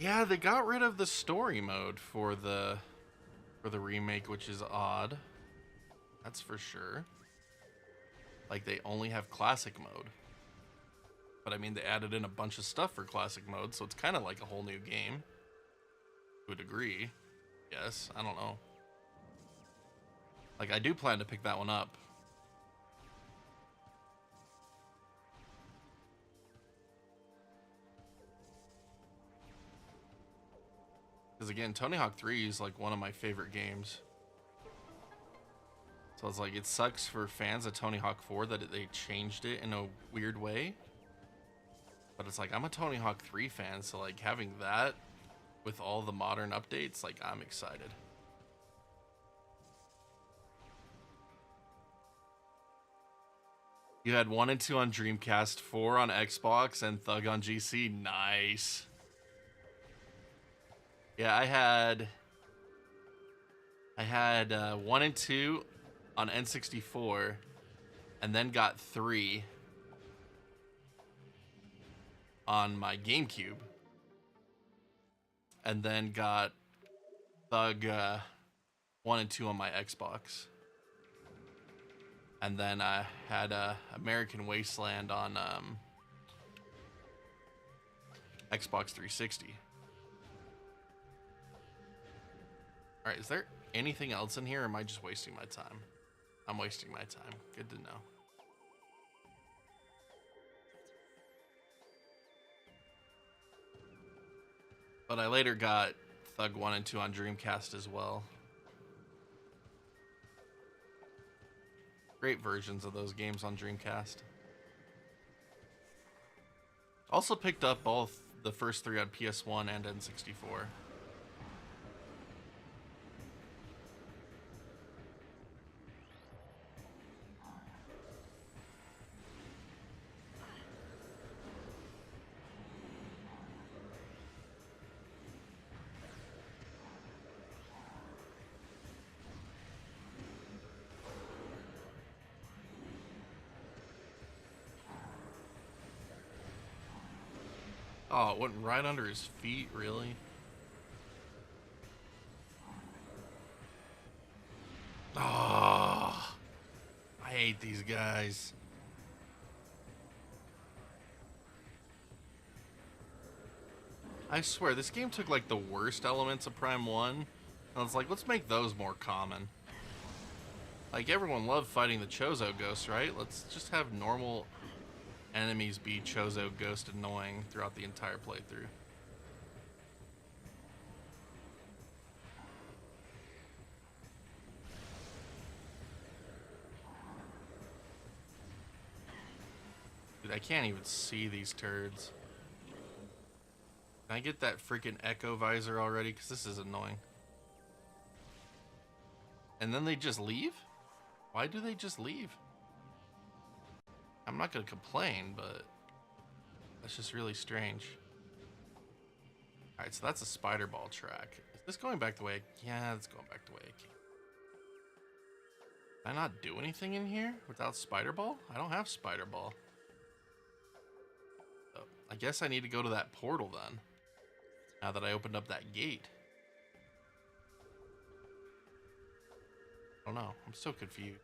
Yeah, they got rid of the story mode for the remake, which is odd. That's for sure. Like, they only have classic mode. But I mean, they added in a bunch of stuff for classic mode, so it's kind of like a whole new game. To a degree. Yes, I don't know. Like, I do plan to pick that one up. Because again, Tony Hawk 3 is like one of my favorite games. So it's like, it sucks for fans of Tony Hawk 4 that they changed it in a weird way. But it's like, I'm a Tony Hawk 3 fan, so like having that with all the modern updates, like, I'm excited. You had 1 and 2 on Dreamcast, 4 on Xbox, and Thug on GC. Nice. Yeah, I had 1 and 2 on N64, and then got 3 on my GameCube, and then got Thug 1 and 2 on my Xbox, and then I had American Wasteland on Xbox 360. All right, is there anything else in here, or am I just wasting my time? I'm wasting my time. Good to know. But I later got Thug 1 and 2 on Dreamcast as well. Great versions of those games on Dreamcast. Also picked up both the first 3 on PS1 and N64. Oh, it went right under his feet, really? Oh, I hate these guys. I swear, this game took like the worst elements of Prime 1, and I was like, let's make those more common. Like, everyone loved fighting the Chozo Ghost, right? Let's just have normal enemies be Chozo Ghost annoying throughout the entire playthrough. Dude, I can't even see these turds. Can I get that freaking echo visor already? Because this is annoying. And then they just leave? Why do they just leave? I'm not going to complain, but that's just really strange. Alright, so that's a spider ball track. Is this going back the way? Yeah, it's going back the way it came. Can I not do anything in here without spider ball? I don't have spider ball. So I guess I need to go to that portal then. Now that I opened up that gate. I don't know. I'm so confused.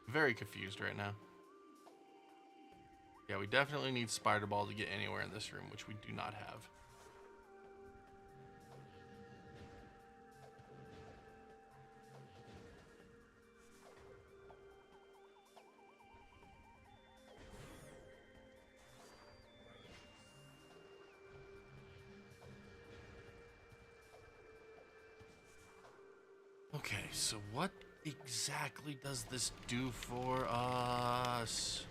Very confused right now. Yeah, we definitely need spider ball to get anywhere in this room, which we do not have. Okay, so what exactly does this do for us?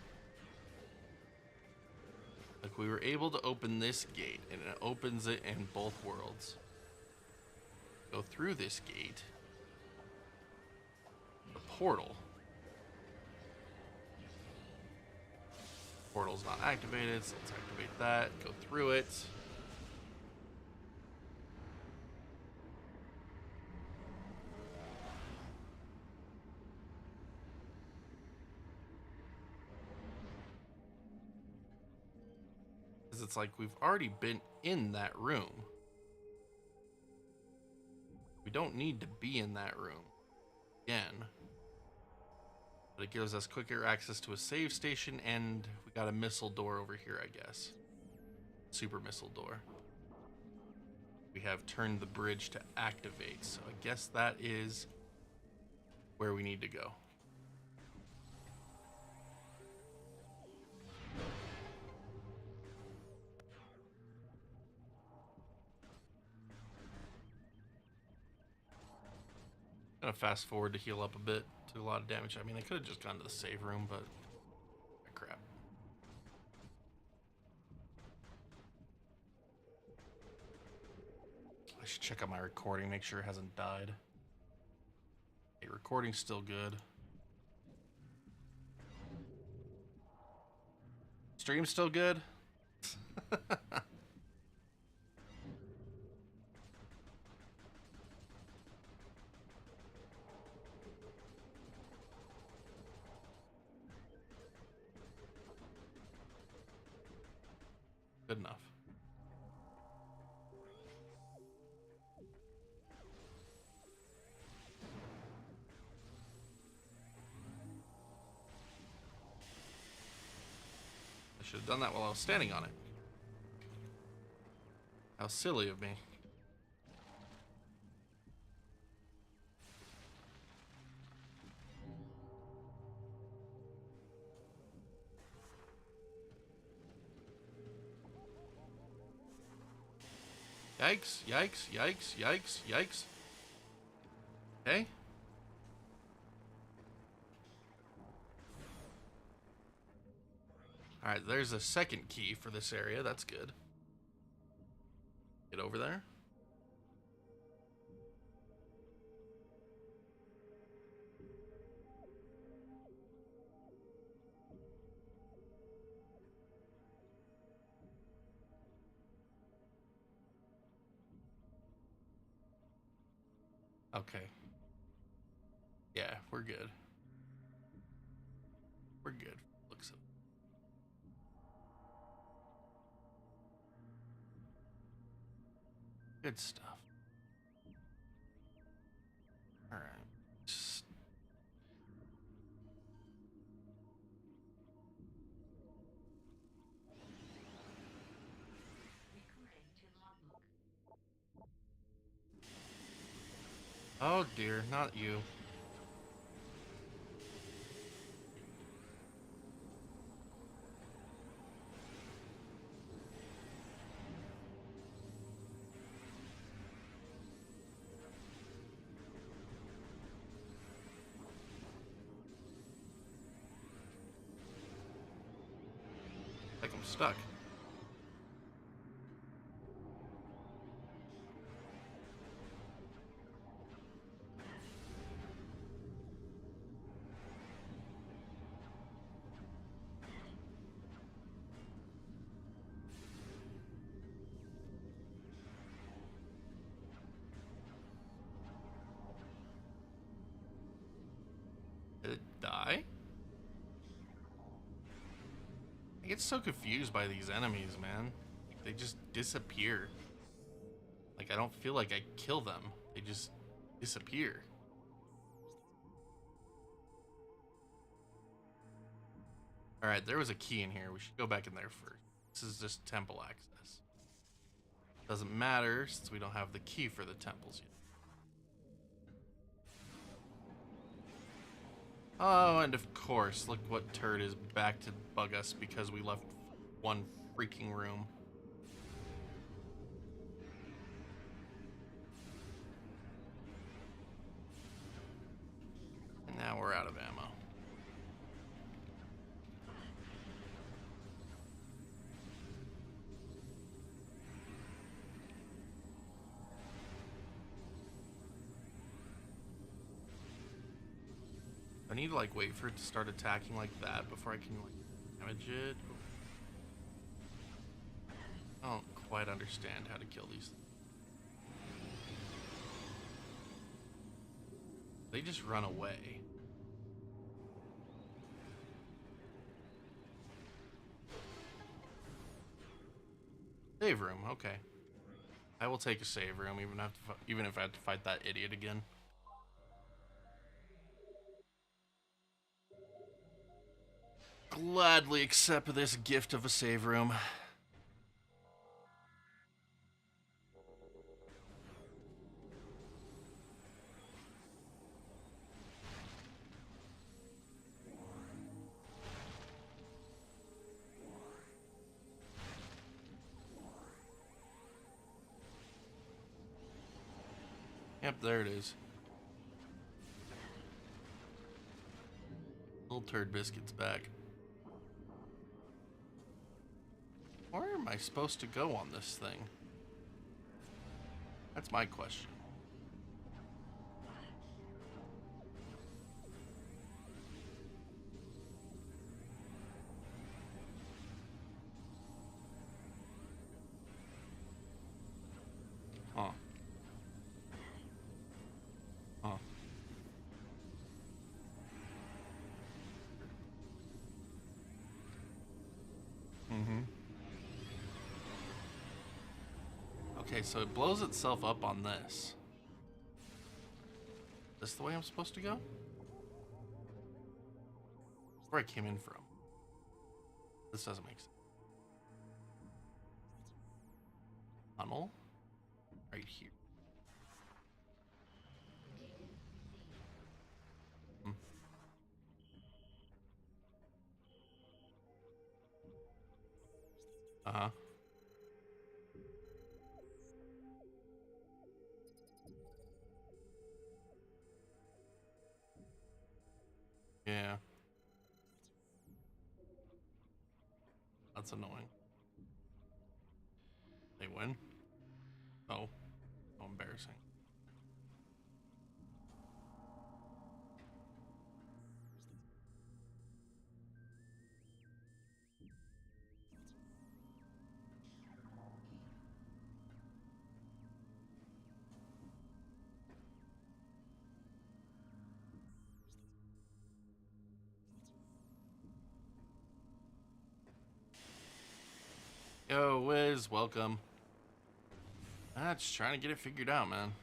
Like, we were able to open this gate, and it opens it in both worlds. go through this gate. The portal. Portal's not activated, so let's activate that. Go through it. Because it's like we've already been in that room. We don't need to be in that room again. But it gives us quicker access to a save station, and we got a missile door over here, I guess. Super missile door. We have turned the bridge to activate, so I guess that is where we need to go. Gonna fast forward to heal up a bit. Took a lot of damage. I mean, I could have just gone to the save room, but crap. I should check out my recording, make sure it hasn't died. Okay, recording's still good. Stream's still good. Good enough. I should have done that while I was standing on it. How silly of me. Yikes, yikes, yikes, yikes, yikes. Okay. Alright, there's a second key for this area. That's good. Get over there. Okay. Yeah, we're good. We're good. Looks up. Good stuff. All right. Just... Oh dear, not you. Like I'm stuck. Did it die? I get so confused by these enemies, man. They just disappear. Like, I don't feel like I kill them. They just disappear. Alright, there was a key in here. We should go back in there first. This is just temple access. Doesn't matter since we don't have the key for the temples yet. Oh, and of course, look what turd is back to bug us because we left one freaking room. And now we're out of ammo. I need to like wait for it to start attacking like that before I can like damage it. I don't quite understand how to kill these things. They just run away. Save room, okay. I will take a save room, even if I have to fight that idiot again. Gladly accept this gift of a save room. Yep, there it is. Little turd biscuit's back. Where am I supposed to go on this thing? That's my question. Huh. Huh. Mm-hmm. Okay, so it blows itself up on this. This the way I'm supposed to go? Where I came in from. This doesn't make sense. Tunnel? Right here. Hmm. Uh-huh. Yeah. That's annoying. They win? Oh. How embarrassing. Yo, Wiz, welcome. Just trying to get it figured out, man.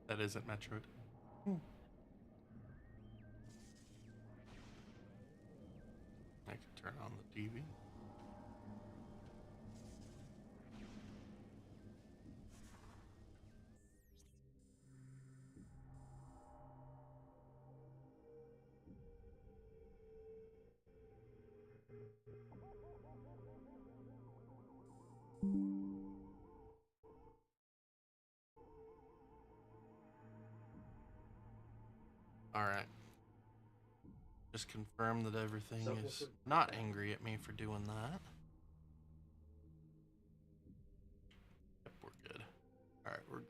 That isn't Metroid. I can turn on the TV. Alright. Just confirm that everything is not angry at me for doing that. Yep, we're good. Alright, we're good.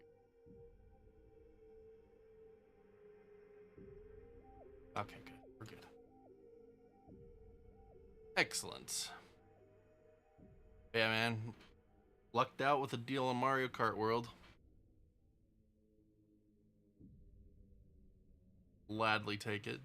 Okay, good. We're good. Excellent. Yeah, man. Lucked out with a deal in Mario Kart World. Gladly take it.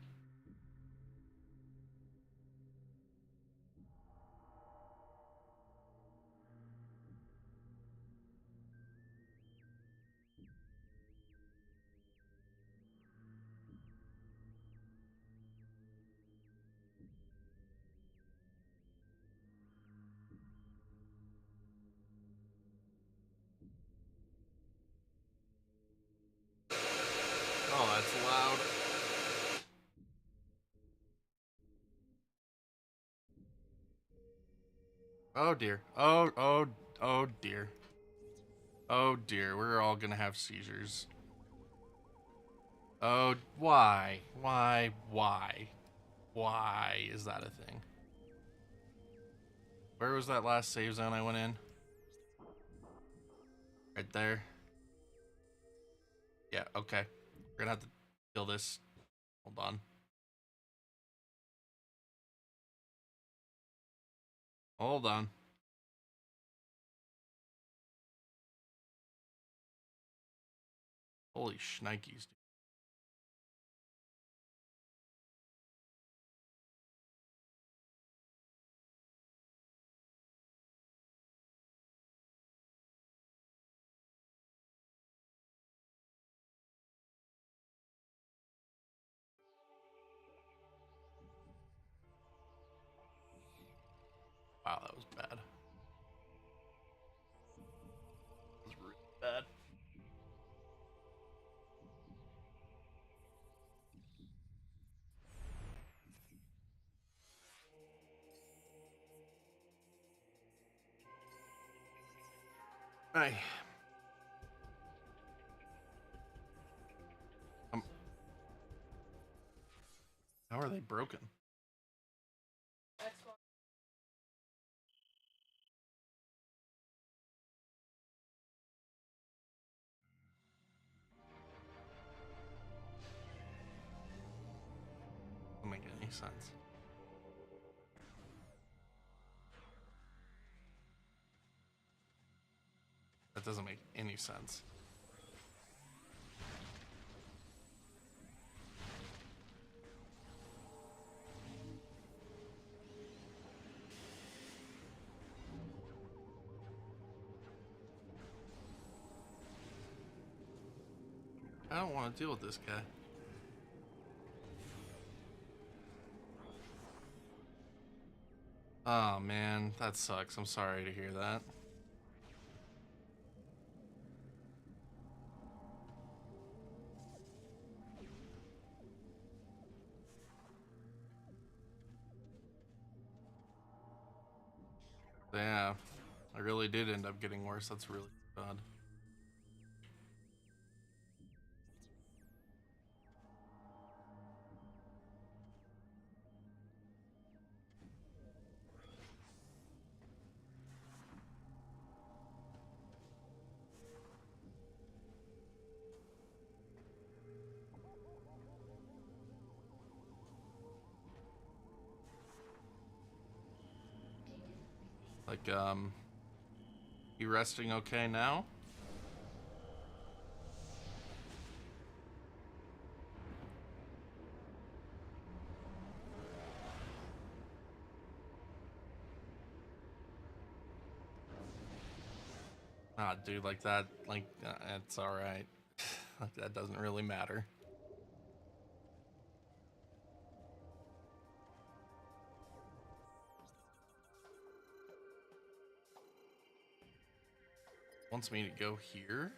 Oh, that's loud. Oh dear. Oh dear. Oh dear. We're all gonna have seizures. Oh, why? Why is that a thing? Where was that last save zone I went in? Right there. Yeah, okay. We're gonna have to kill this. Hold on. Hold on. Holy shnikes, dude. Wow, that was bad. That was really bad. Hey. How are they broken? Doesn't make any sense. That doesn't make any sense. I don't want to deal with this guy. Oh man, that sucks. I'm sorry to hear that. Yeah, I really did end up getting worse. That's really bad. Like, you resting okay now? Ah, dude, like that, like, it's alright. Like, that doesn't really matter. Wants me to go here?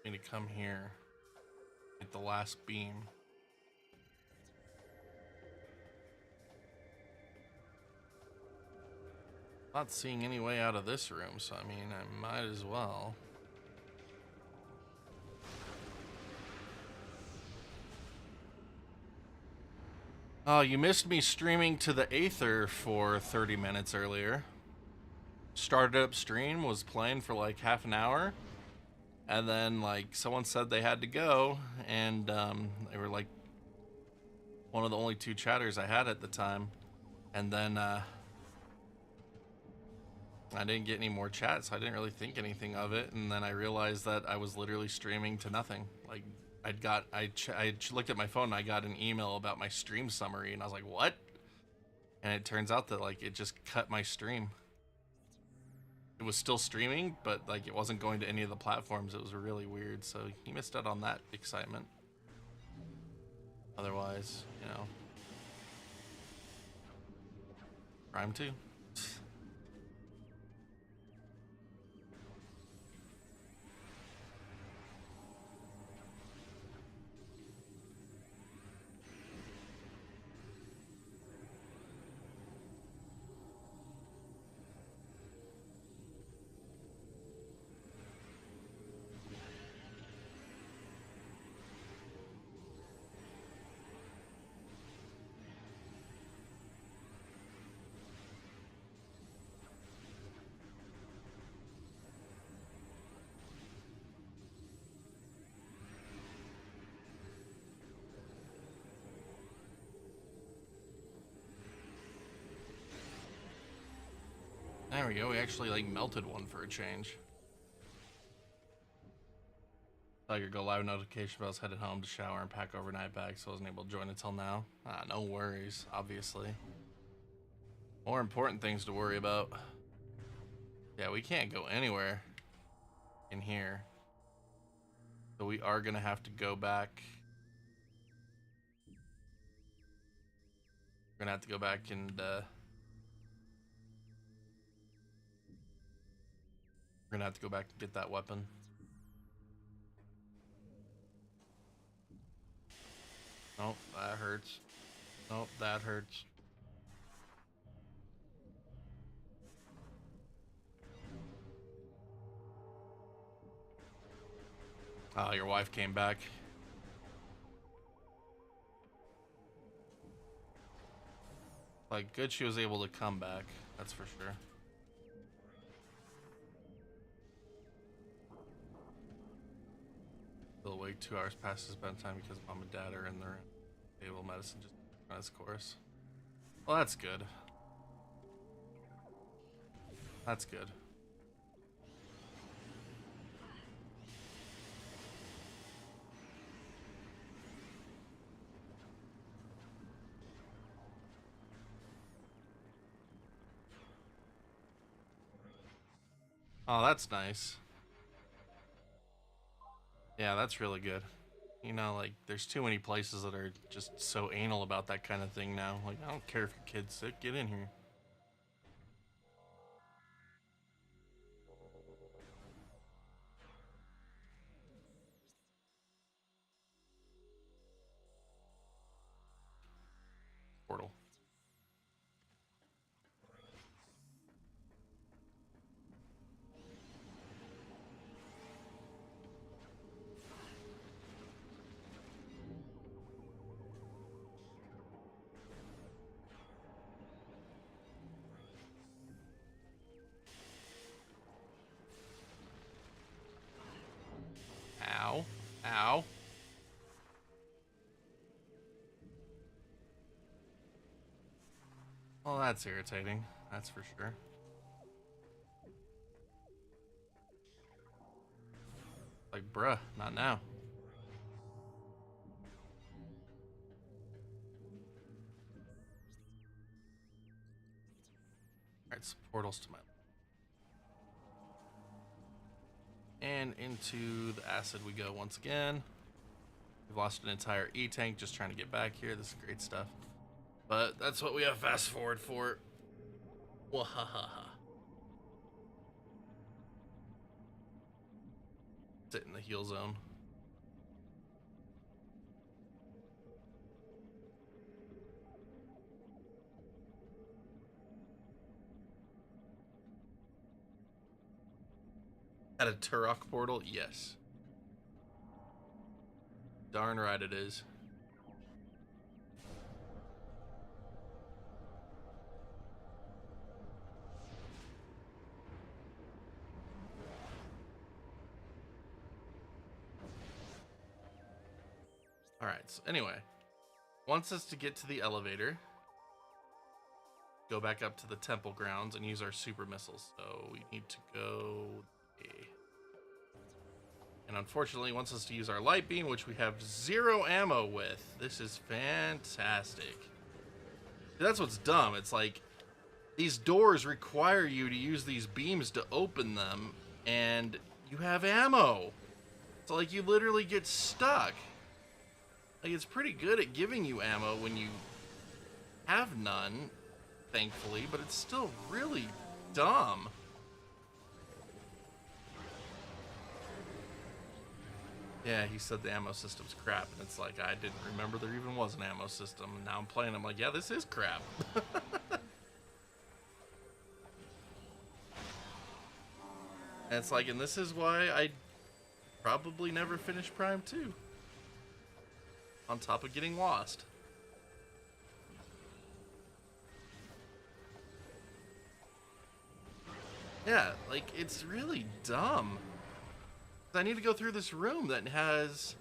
Me to come here. Hit the last beam. Not seeing any way out of this room, so I mean, I might as well. Oh, you missed me streaming to the Aether for 30 minutes earlier. Started up stream, was playing for like half an hour, and then like someone said they had to go, and they were like one of the only two chatters I had at the time, and then I didn't get any more chat, so I didn't really think anything of it, and then I realized that I was literally streaming to nothing. Like I looked at my phone and I got an email about my stream summary, and I was like, what? And it turns out that like it just cut my stream. It was still streaming, but like it wasn't going to any of the platforms. It was really weird, so he missed out on that excitement. Otherwise, you know, Prime 2. There we go. We actually like melted one for a change. Tiger go live notification, but I was headed home to shower and pack overnight bags, so I wasn't able to join until now. No worries, obviously. More important things to worry about. Yeah, we can't go anywhere in here. So we are gonna have to go back. We're gonna have to go back and we're gonna have to go back and get that weapon. Nope, that hurts. Nope, that hurts. Oh, your wife came back. Like, good she was able to come back, that's for sure. Still wait 2 hours past his bedtime because mom and dad are in their table medicine just on his course. Well, that's good. That's good. Oh, that's nice. Yeah, that's really good. You know, like, there's too many places that are just so anal about that kind of thing now. Like, I don't care if your kid's sick, get in here. Portal. Ow. Ow. Well, that's irritating. That's for sure. Like, bruh, not now. Alright, so portals to my... And into the acid we go once again. We've lost an entire E-tank just trying to get back here. This is great stuff. But that's what we have fast forward for. Wahahaha. Sit in the heal zone. At a Turok portal? Yes. Darn right it is. Alright, so anyway. Wants us to get to the elevator. Go back up to the temple grounds and use our super missiles. So we need to go... And unfortunately wants us to use our light beam, which we have 0 ammo with. This is fantastic. That's what's dumb. It's like these doors require you to use these beams to open them, and you have ammo. So like you literally get stuck. Like it's pretty good at giving you ammo when you have none, thankfully, but it's still really dumb. Yeah, he said the ammo system's crap, and it's like, I didn't remember there even was an ammo system, and now I'm playing, I'm like, yeah, this is crap. And it's like, and this is why I probably never finished Prime 2. On top of getting lost. Yeah, like, it's really dumb. I need to go through this room that has...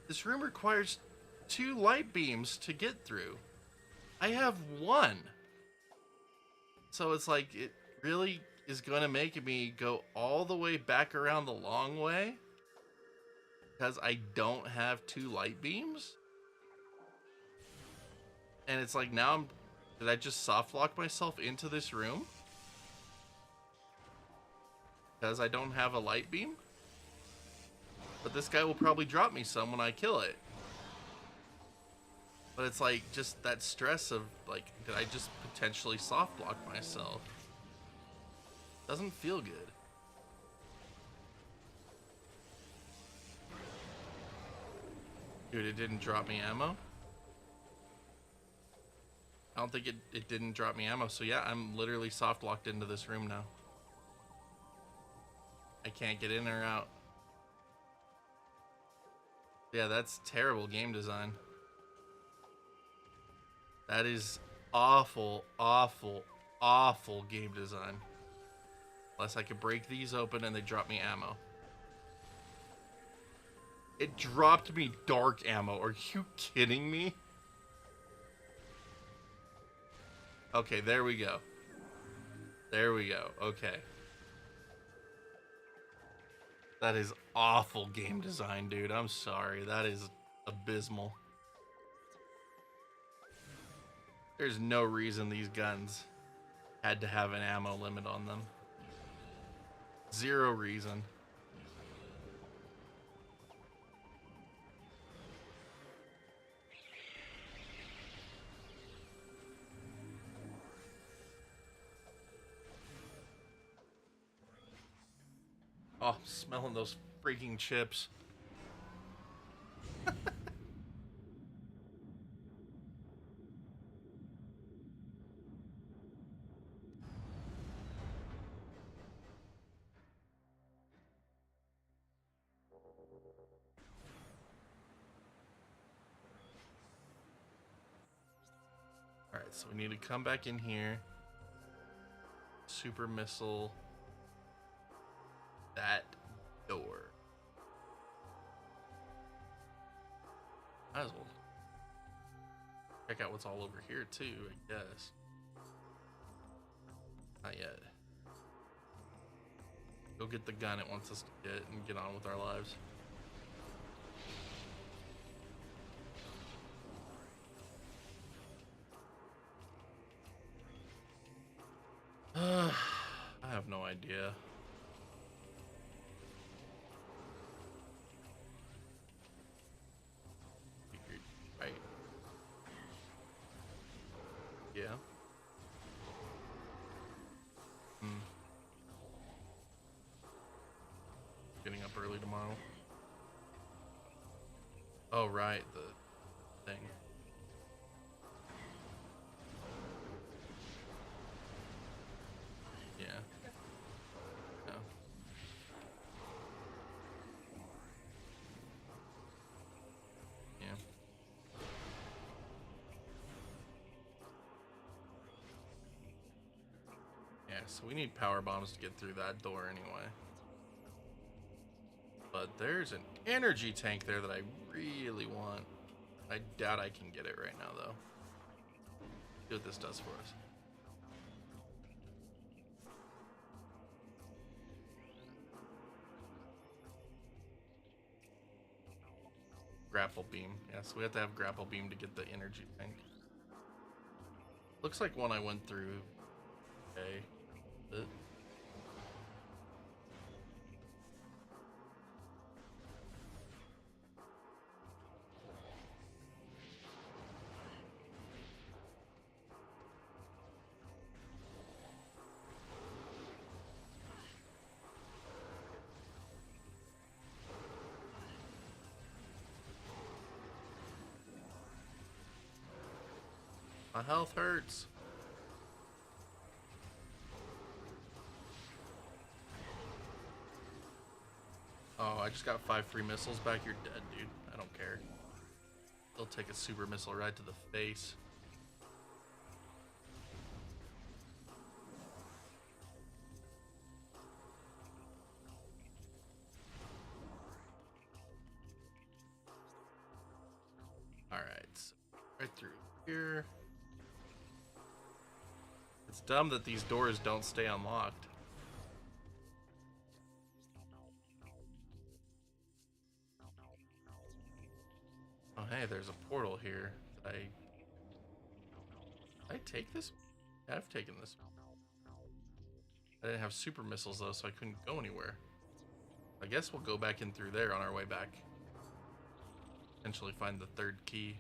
This room requires 2 light beams to get through. I have 1. So it's like, it really is going to make me go all the way back around the long way because I don't have 2 light beams? And it's like, now did I just soft lock myself into this room? Because I don't have a light beam? But this guy will probably drop me some when I kill it. But it's like, just that stress of, like, did I just potentially soft lock myself? Doesn't feel good. Dude, it didn't drop me ammo? I don't think it didn't drop me ammo. So yeah, I'm literally soft locked into this room now. I can't get in or out. Yeah, that's terrible game design. That is awful, awful, awful game design. Unless I could break these open and they drop me ammo. It dropped me dark ammo. Are you kidding me? Okay, there we go. There we go. Okay. That is awful game design, dude. I'm sorry. That is abysmal. There's no reason these guns had to have an ammo limit on them. Zero reason. Oh, I'm smelling those freaking chips. Alright, so we need to come back in here. Super missile. That door. Might as well check out what's all over here too, I guess. Not yet. Go get the gun it wants us to get and get on with our lives. I have no idea. Right. Yeah. Getting up early tomorrow. Oh, right, the thing. Yeah. No. Yeah. Yeah, so we need power bombs to get through that door anyway. But there's an energy tank there that I really want. I doubt I can get it right now, though. See what this does for us. Grapple beam. Yeah, so we have to have grapple beam to get the energy tank. Looks like one I went through. Okay. My health hurts. Oh, I just got 5 free missiles back. You're dead, dude. I don't care. They'll take a super missile right to the face. Alright, so right through here. It's dumb that these doors don't stay unlocked. Oh, hey, there's a portal here. Did I take this? Yeah, I've taken this. I didn't have super missiles, though, so I couldn't go anywhere. I guess we'll go back in through there on our way back. Eventually find the third key.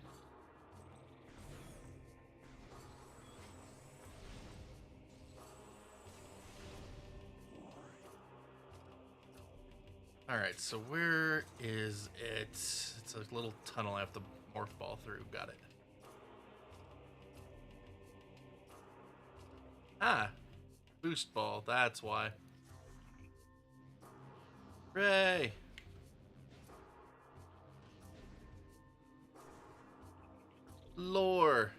Alright, so where is it? It's a little tunnel I have to morph ball through. Got it. Ah! Boost ball, that's why. Hooray! Lore!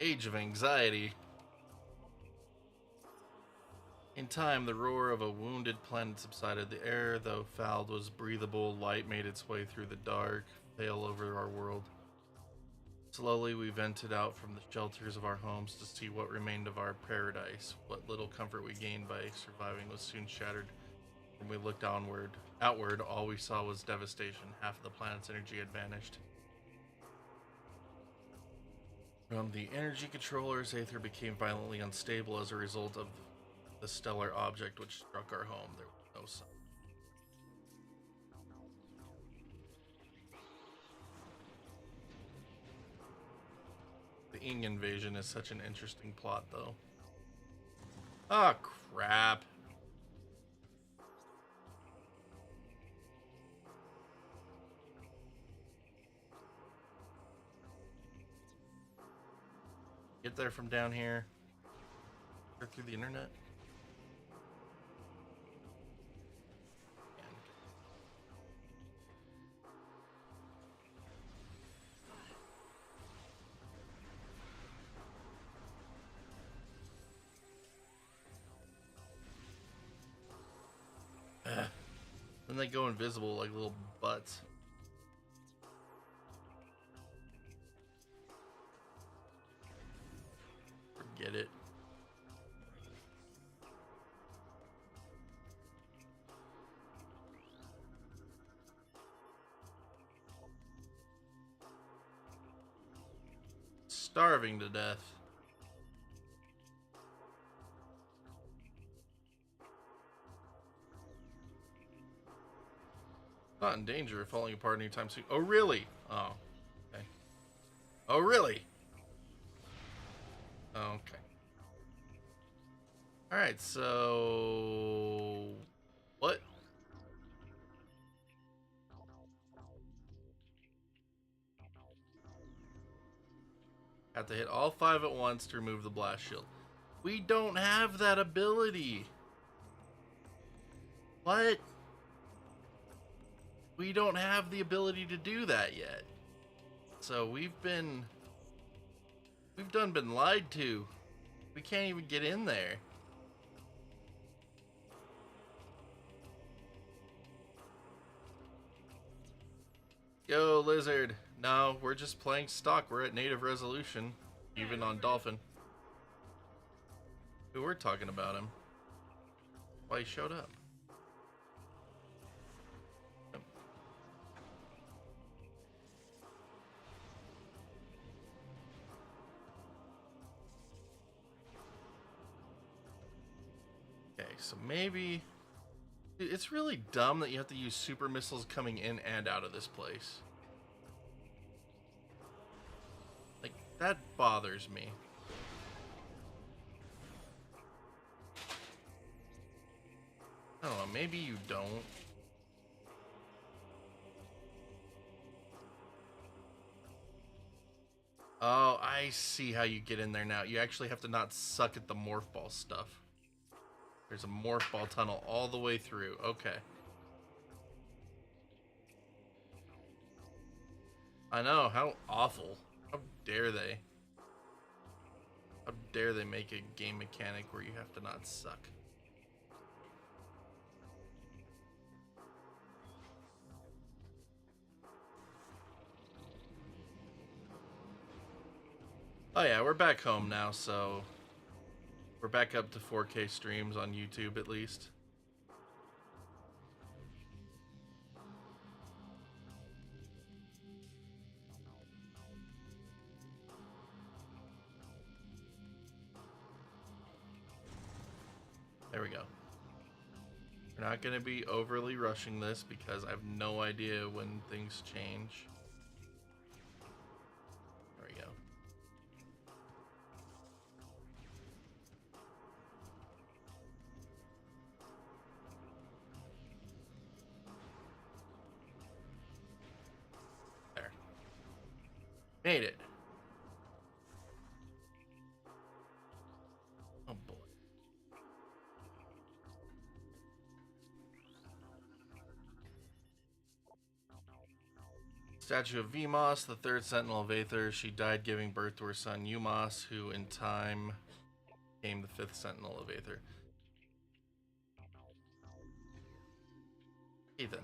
Age of Anxiety. In time, the roar of a wounded planet subsided. The air, though fouled, was breathable. Light made its way through the dark, veil over our world. Slowly, we vented out from the shelters of our homes to see what remained of our paradise. What little comfort we gained by surviving was soon shattered. When we looked outward, all we saw was devastation. Half of the planet's energy had vanished. From the energy controllers, Aether became violently unstable as a result of the stellar object which struck our home. There was no sun. The Ing invasion is such an interesting plot, though. Ah, crap. Get there from down here. Or through the internet. Then they go invisible like little butts. Forget it. Starving to death. Not in danger of falling apart anytime soon. Oh, really? Oh, okay. Oh, really? Oh, okay. Alright, so... What? Have to hit all 5 at once to remove the blast shield. We don't have that ability. What? We don't have the ability to do that yet. So we've done been lied to. We can't even get in there. Yo, Lizard. No, we're just playing stock. We're at native resolution, even on Dolphin. We were talking about him. Why he showed up. Okay, so maybe... It's really dumb that you have to use super missiles coming in and out of this place. Like, that bothers me. I don't know, maybe you don't. Oh, I see how you get in there now. You actually have to not suck at the morph ball stuff. There's a morph ball tunnel all the way through. Okay. I know, how awful. How dare they? How dare they make a game mechanic where you have to not suck? Oh yeah, we're back home now, so we're back up to 4K streams on YouTube at least. There we go. We're not going to be overly rushing this because I have no idea when things change. There we go. There. Made it. Oh boy. Statue of Vemos, the third Sentinel of Aether. She died giving birth to her son Umos, who in time became the fifth Sentinel of Aether. Ethan.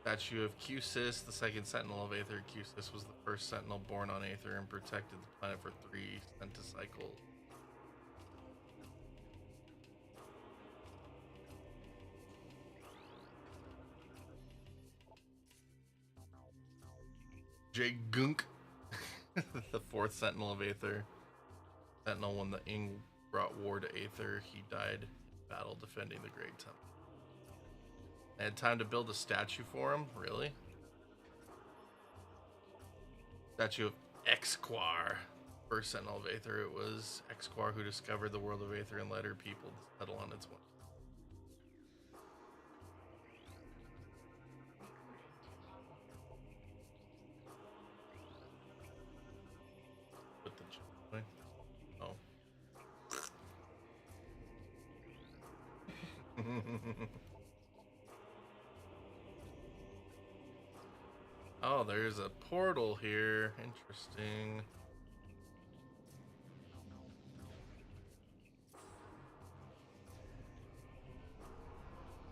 Statue of Q-Sis, the second Sentinel of Aether. Q-Sis was the first Sentinel born on Aether and protected the planet for 3 centicycles. Jay Gunk, the fourth Sentinel of Aether. Sentinel, when the Ing brought war to Aether, he died in battle defending the Great Temple. I had time to build a statue for him? Really? Statue of Exquar. First Sentinel of Aether. It was Exquar who discovered the world of Aether and led her people to settle on its one. Put the away. Oh. Oh, there's a portal here. Interesting.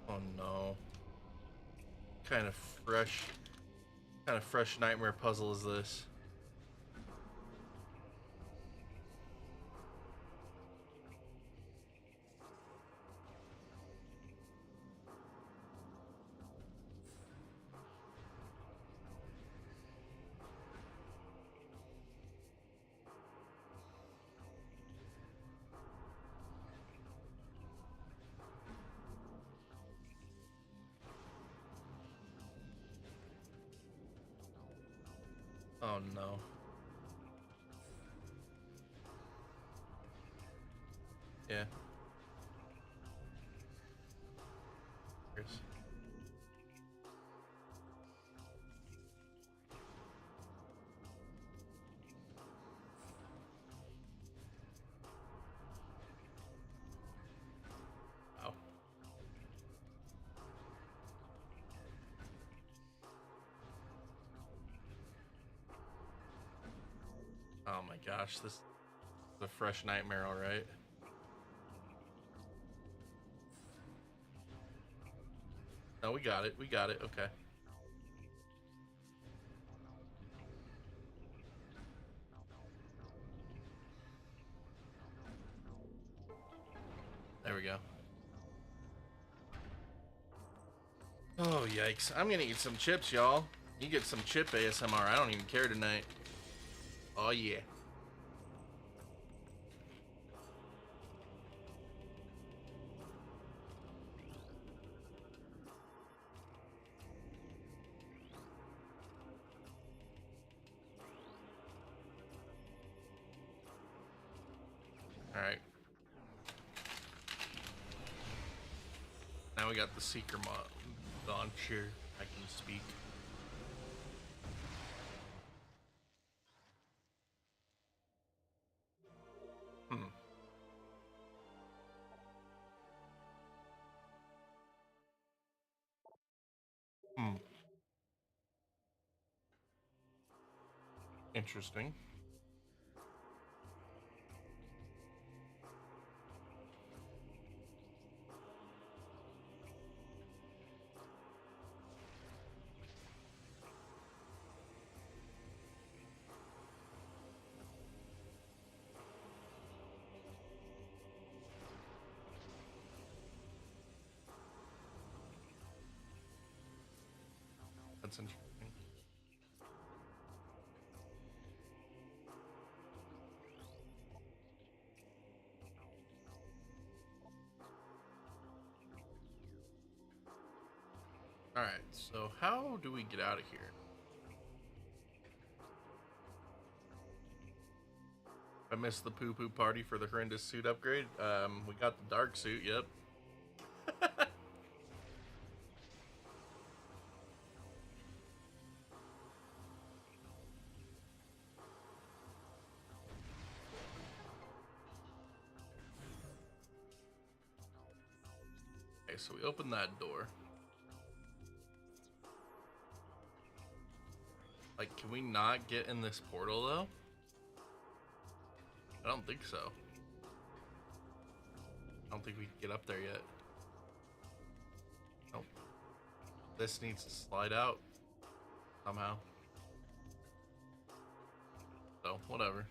Oh no. Kind of fresh nightmare puzzle is this? Oh no. Yeah. Here's... Wow. Oh my gosh, this is a fresh nightmare, alright. No, we got it. We got it. Okay. There we go. Oh, yikes. I'm gonna eat some chips, y'all. You get some chip ASMR. I don't even care tonight. Oh, yeah. Alright. Now we got the seeker mod launcher. I can speak. Interesting. That's interesting. Alright, so how do we get out of here? I missed the poo-poo party for the horrendous suit upgrade. We got the dark suit, yep. Okay, so we open that door. Like, can we not get in this portal, though? I don't think so. I don't think we can get up there yet. Nope. This needs to slide out somehow. So, whatever.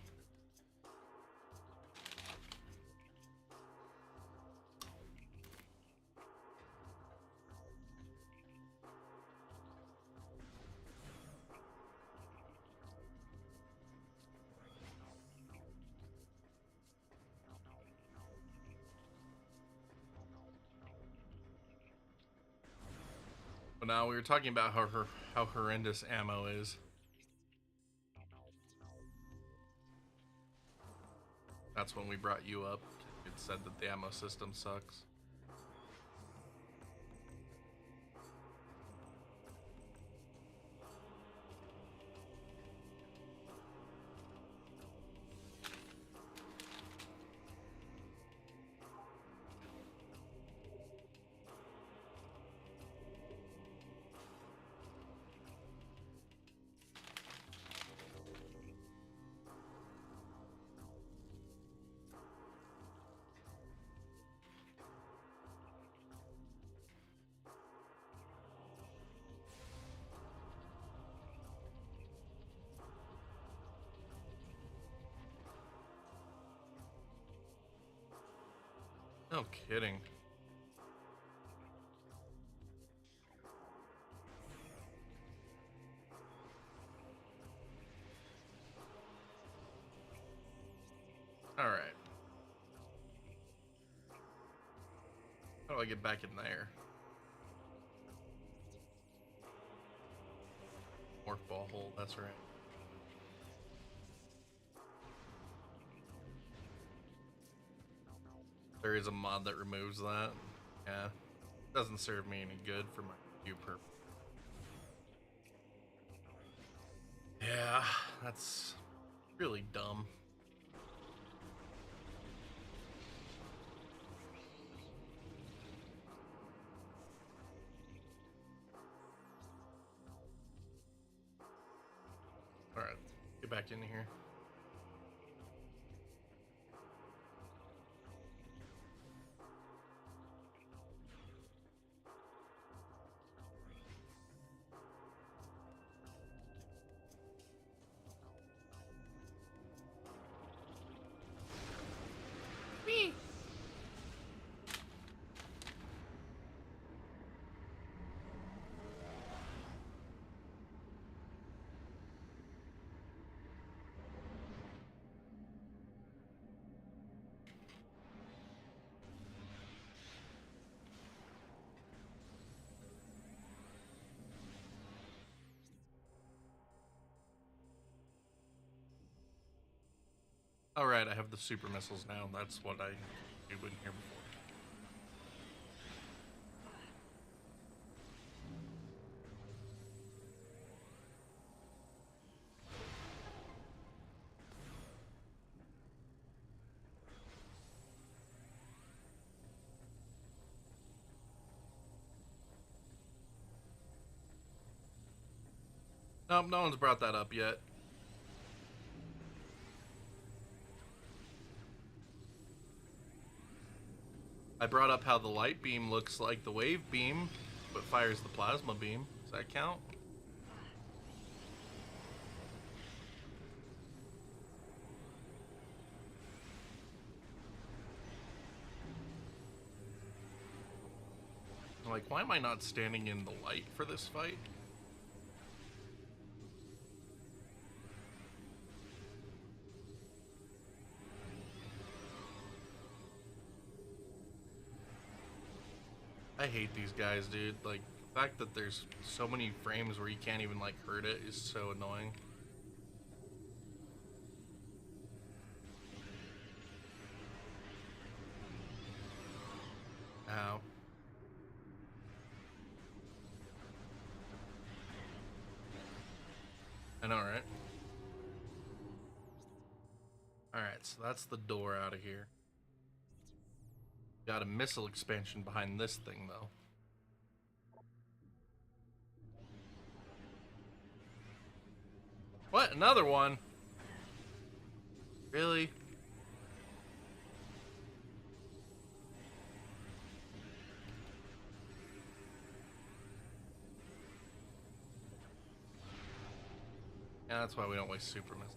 But now we were talking about how horrendous ammo is. That's when we brought you up. It said that the ammo system sucks. No kidding. All right. How do I get back in there? Morph ball hole, that's right. There is a mod that removes that. Yeah. Doesn't serve me any good for my review purpose. Yeah, that's really dumb. Alright, get back in here. Me. Alright, I have the super missiles now. That's what I do in here before. Nope, no one's brought that up yet. I brought up how the light beam looks like the wave beam, but fires the plasma beam. Does that count? Like, why am I not standing in the light for this fight? I hate these guys, dude. Like, the fact that there's so many frames where you can't even, like, hurt it is so annoying. Ow. I know, right? Alright, so that's the door out of here. Got a missile expansion behind this thing, though. What? Another one? Really? Yeah, that's why we don't waste super missiles.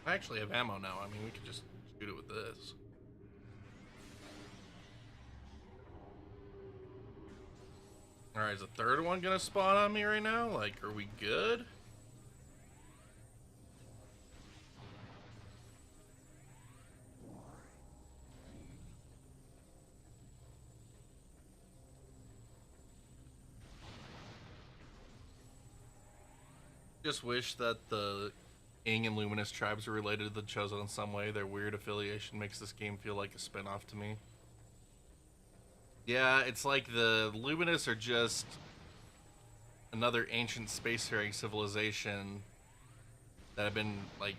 I actually have ammo now. I mean, we could just shoot it with this. Alright, is the third one gonna spawn on me right now? Like, are we good? Just wish that the Ing and Luminous tribes were related to the Chosen in some way. Their weird affiliation makes this game feel like a spin-off to me. Yeah, it's like the Luminous are just another ancient spacefaring civilization that have been, like,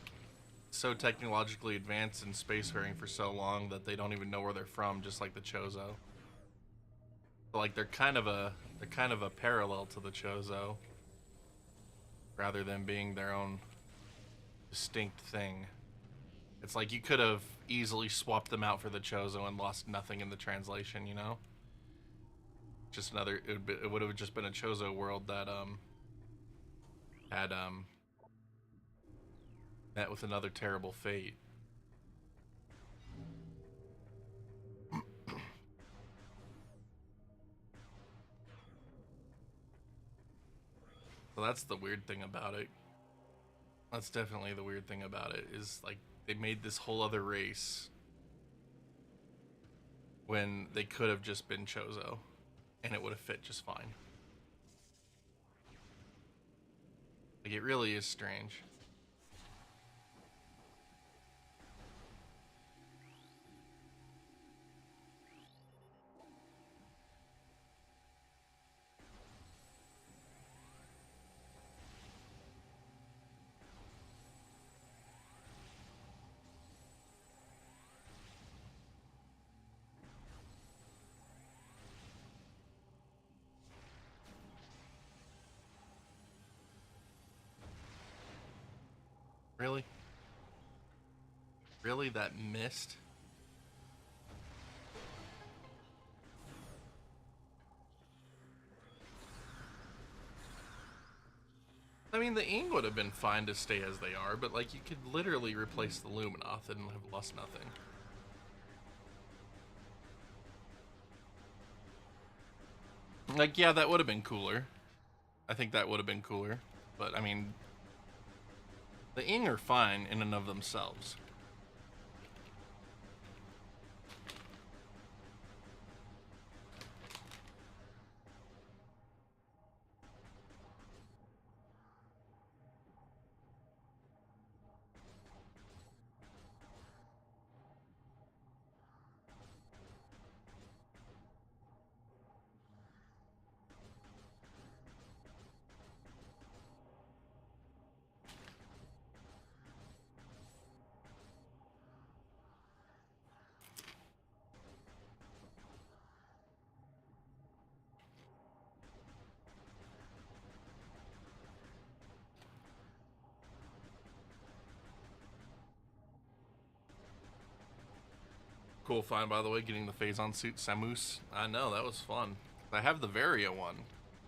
so technologically advanced in spacefaring for so long that they don't even know where they're from, just like the Chozo. But, like, they're kind of a parallel to the Chozo, rather than being their own distinct thing. It's like you could have easily swapped them out for the Chozo and lost nothing in the translation, you know? Just another, it would have just been a Chozo world that had met with another terrible fate. So that's the weird thing about it. That's definitely the weird thing about it, is like they made this whole other race when they could have just been Chozo and it would have fit just fine. Like, it really is strange. Really? Really? That missed? I mean, the Ing would have been fine to stay as they are, but, like, you could literally replace the Luminoth and have lost nothing. Like, yeah, that would have been cooler. I think that would have been cooler. But, I mean, the Ing are fine in and of themselves. Cool find, by the way, getting the Phazon suit Samus. I know, that was fun. I have the Varia one.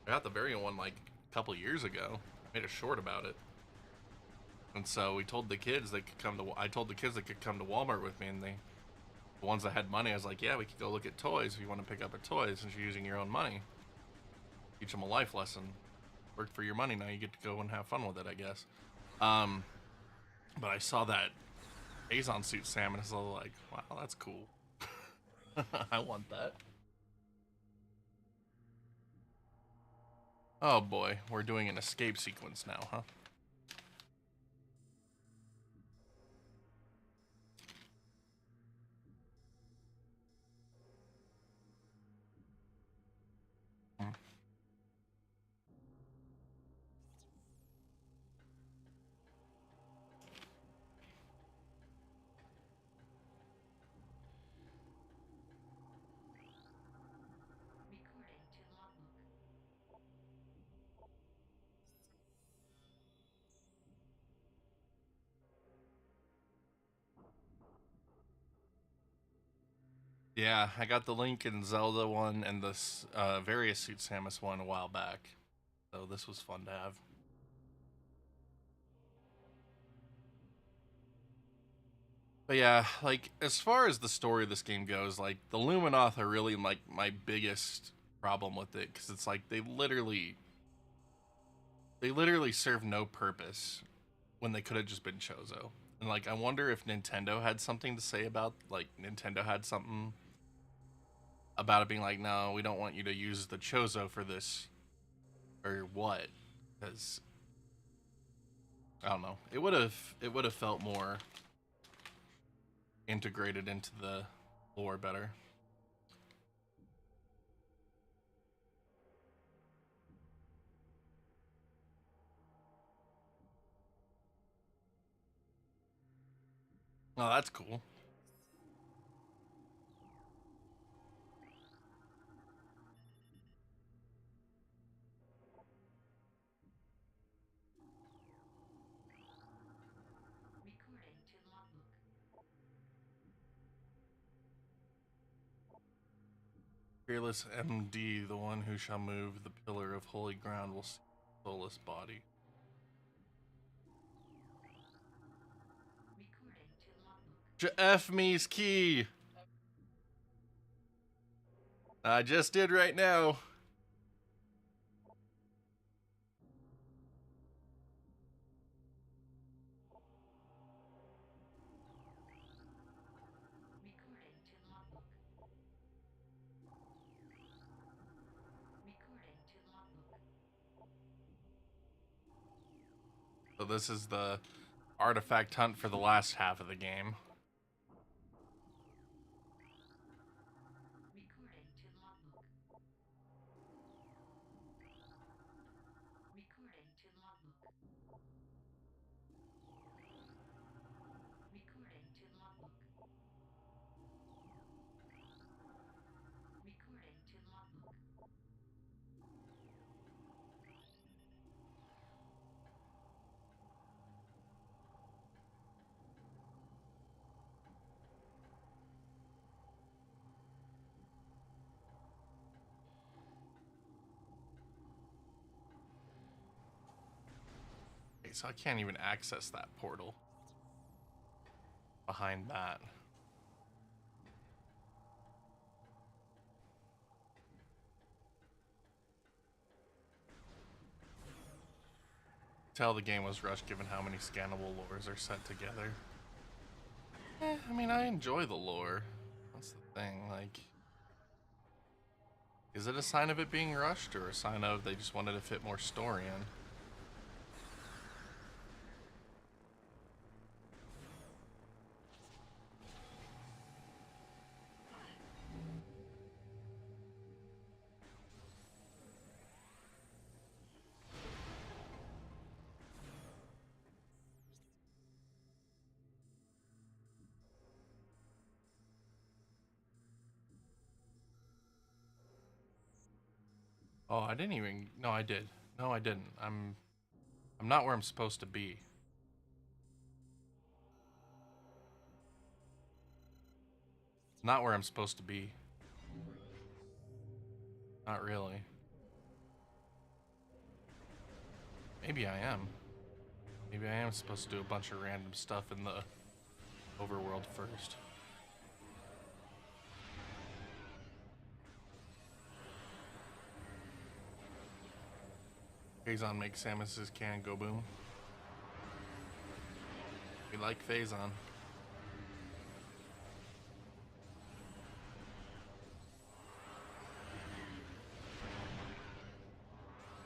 I got the Varia one like a couple years ago. I made a short about it. And so we told the kids they could come to. I told the kids they could come to Walmart with me, and the ones that had money, I was like, yeah, we could go look at toys if you want to pick up a toy since you're using your own money. Teach them a life lesson. Work for your money now. You get to go and have fun with it, I guess. But I saw that Azon suit Sam, and I was like, wow, that's cool. I want that. Oh boy, we're doing an escape sequence now, huh? Yeah, I got the Link and Zelda one and the various Suit Samus one a while back. So this was fun to have. But yeah, like as far as the story of this game goes, like the Luminoth are really like my biggest problem with it because it's like they literally serve no purpose when they could have just been Chozo. And like I wonder if Nintendo had something to say about like Nintendo had something about it being like, no, we don't want you to use the Chozo for this or what? Because I don't know. It would have felt more integrated into the lore better. Oh, that's cool. Fearless MD, the one who shall move the pillar of holy ground, will see the soulless body. F me's key. I just did right now. So this is the artifact hunt for the last half of the game. Okay, so I can't even access that portal behind that. Tell the game was rushed given how many scannable lores are set together. I mean, I enjoy the lore. That's the thing. Like, is it a sign of it being rushed or a sign of they just wanted to fit more story in? Oh, I didn't even. No, I did. No, I didn't. I'm not where I'm supposed to be. Not where I'm supposed to be. Not really. Maybe I am. Maybe I am supposed to do a bunch of random stuff in the overworld first. Phazon makes Samus's cannon go boom. We like Phazon.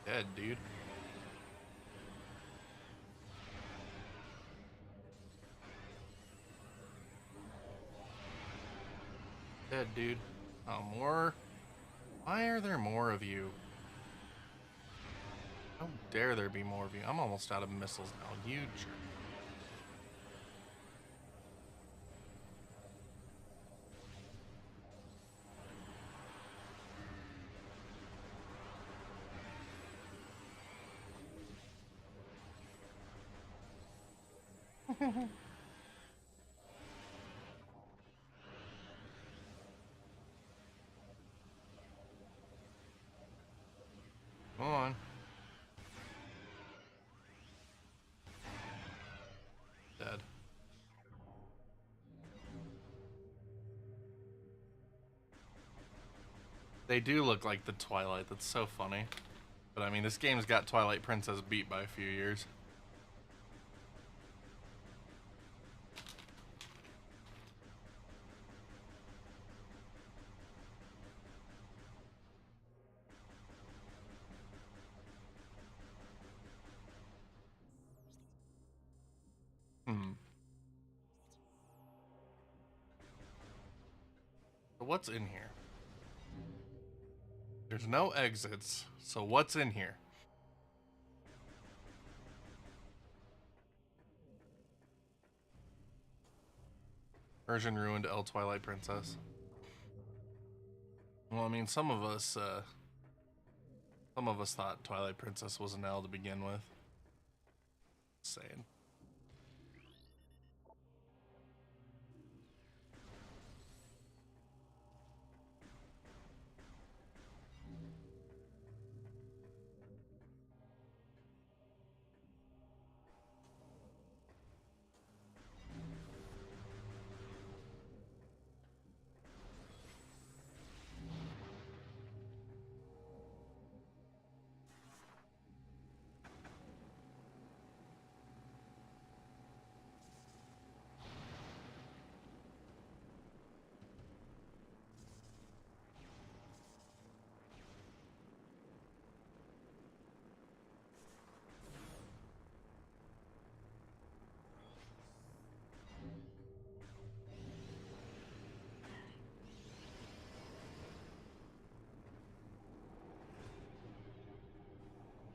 Dead, dude. Dead, dude. Oh, more? Why are there more of you? How dare there be more of you? I'm almost out of missiles now. You jerk. Come on. Dead. They do look like the Twilight. That's so funny. But I mean, this game's got Twilight Princess beat by a few years. So what's in here? There's no exits, so what's in here? Version ruined L Twilight Princess. Well, I mean, some of us thought Twilight Princess was an L to begin with. Just saying.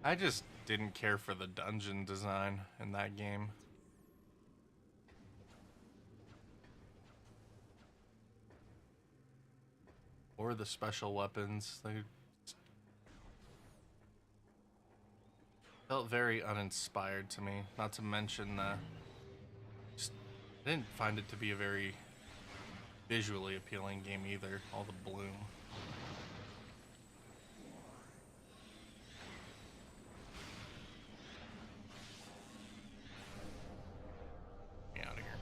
I just didn't care for the dungeon design in that game. Or the special weapons. They felt very uninspired to me. Not to mention I didn't find it to be a very visually appealing game either. All the bloom. Get me out of here.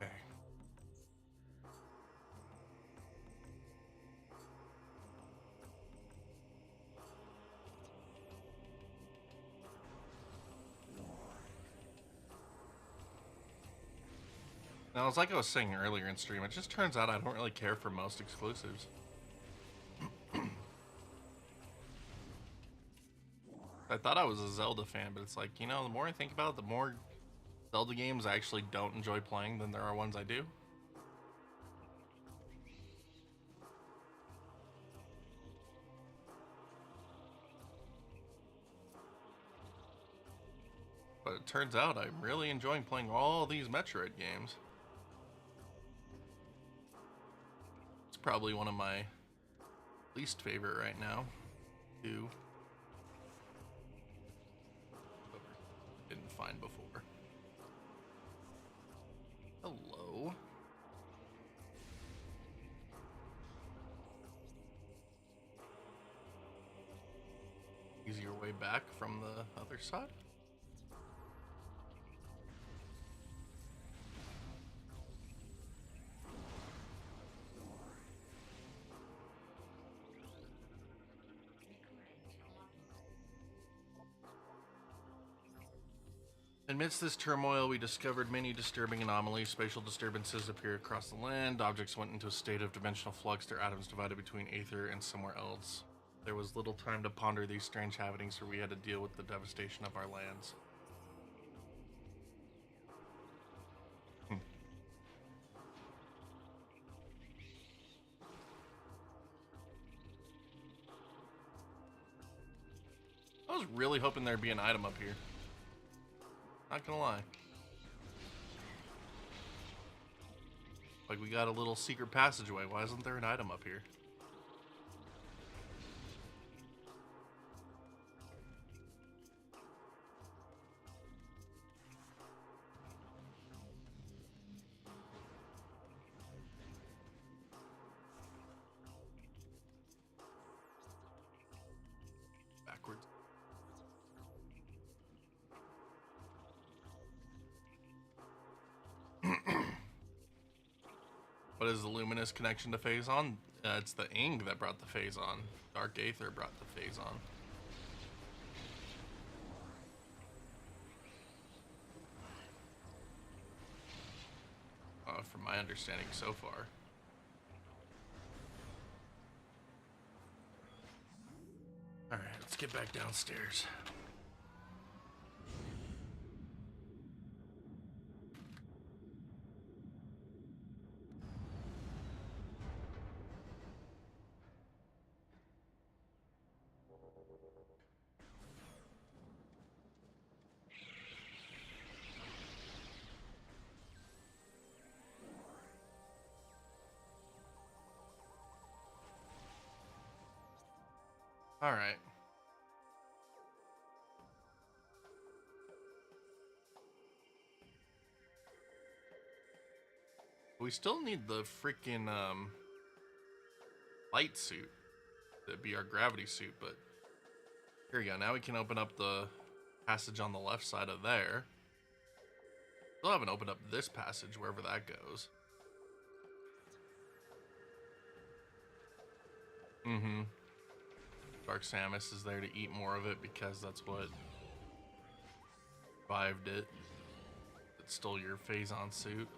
Okay. Now, it's like I was saying earlier in stream, it just turns out I don't really care for most exclusives. I thought I was a Zelda fan, but it's like, you know, the more I think about it, the more Zelda games I actually don't enjoy playing than there are ones I do. But it turns out I'm really enjoying playing all these Metroid games. It's probably one of my least favorite right now, too. Didn't find before. Hello. Easier way back from the other side. Amidst this turmoil, we discovered many disturbing anomalies. Spatial disturbances appeared across the land. Objects went into a state of dimensional flux. Their atoms divided between aether and somewhere else. There was little time to ponder these strange happenings, for we had to deal with the devastation of our lands. I was really hoping there'd be an item up here. Not gonna lie. Like, we got a little secret passageway. Why isn't there an item up here? Backwards. What is the luminous connection to Phazon? It's the ink that brought the Phazon. Dark Aether brought the Phazon. From my understanding so far. Alright, let's get back downstairs. Alright. We still need the freaking light suit. That'd be our gravity suit, but here we go. Now we can open up the passage on the left side of there. Still haven't opened up this passage, wherever that goes. Dark Samus is there to eat more of it because that's what revived it. It stole your Phazon suit.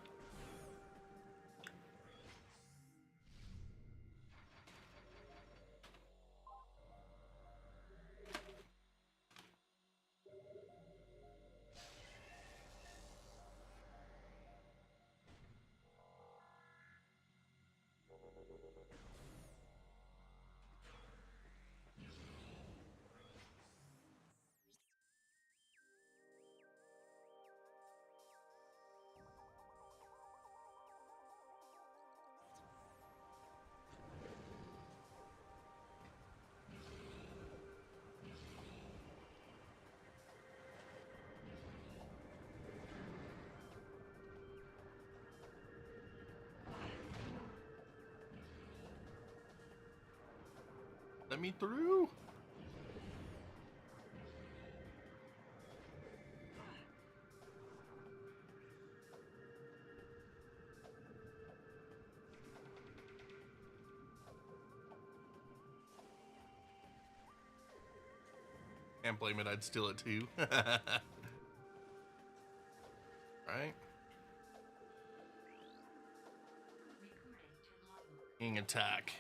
Let me through. Can't blame it, I'd steal it too. Right? King attack.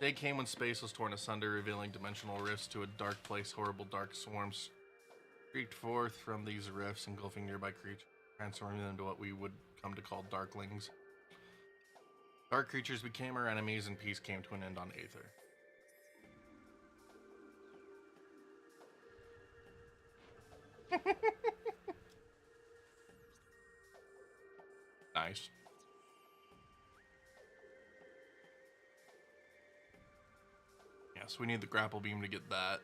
Day came when space was torn asunder, revealing dimensional rifts to a dark place. Horrible dark swarms streaked forth from these rifts, engulfing nearby creatures, transforming them into what we would come to call darklings. Dark creatures became our enemies, and peace came to an end on Aether. Nice. Yes, we need the grapple beam to get that.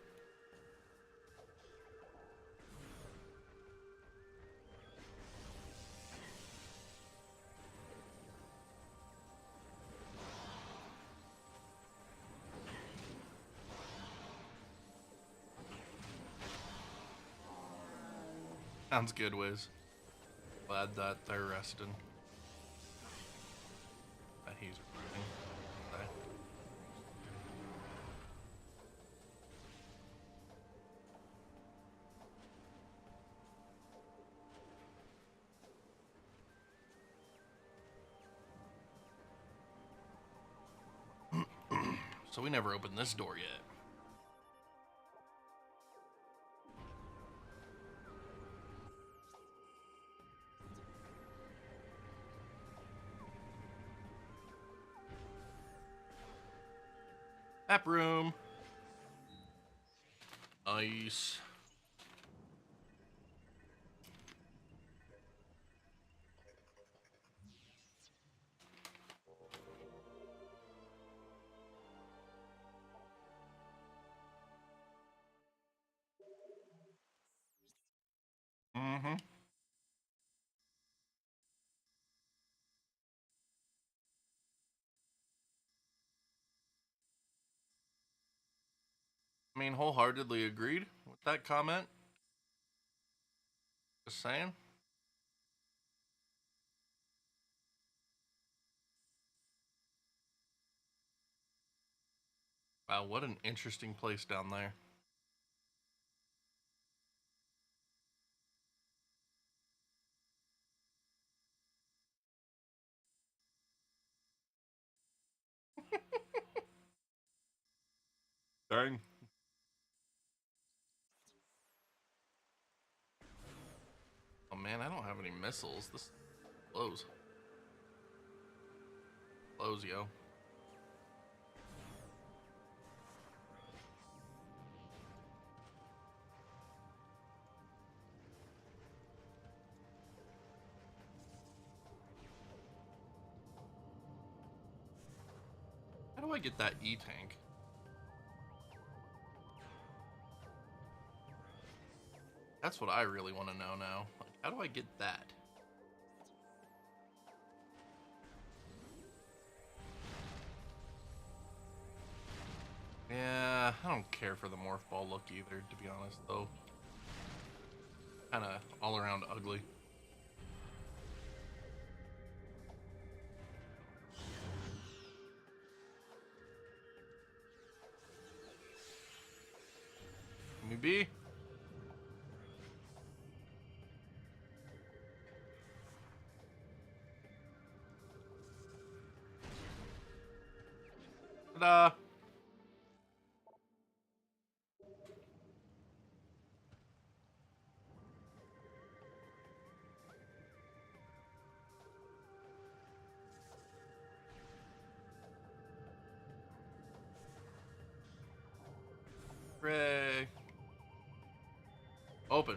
Sounds good, Wiz. Glad that they're resting. That he's resting. Okay. So we never opened this door yet. Map room. Nice. Mm-hmm. I mean, wholeheartedly agreed with that comment. Just saying. Wow, what an interesting place down there. Dang. Oh man, I don't have any missiles. This blows. Blows, yo. How do I get that E-tank? That's what I really want to know now. Like, how do I get that? Yeah, I don't care for the morph ball look either, to be honest, though. Kinda all around ugly. Maybe. Ta-da! Hooray! Open.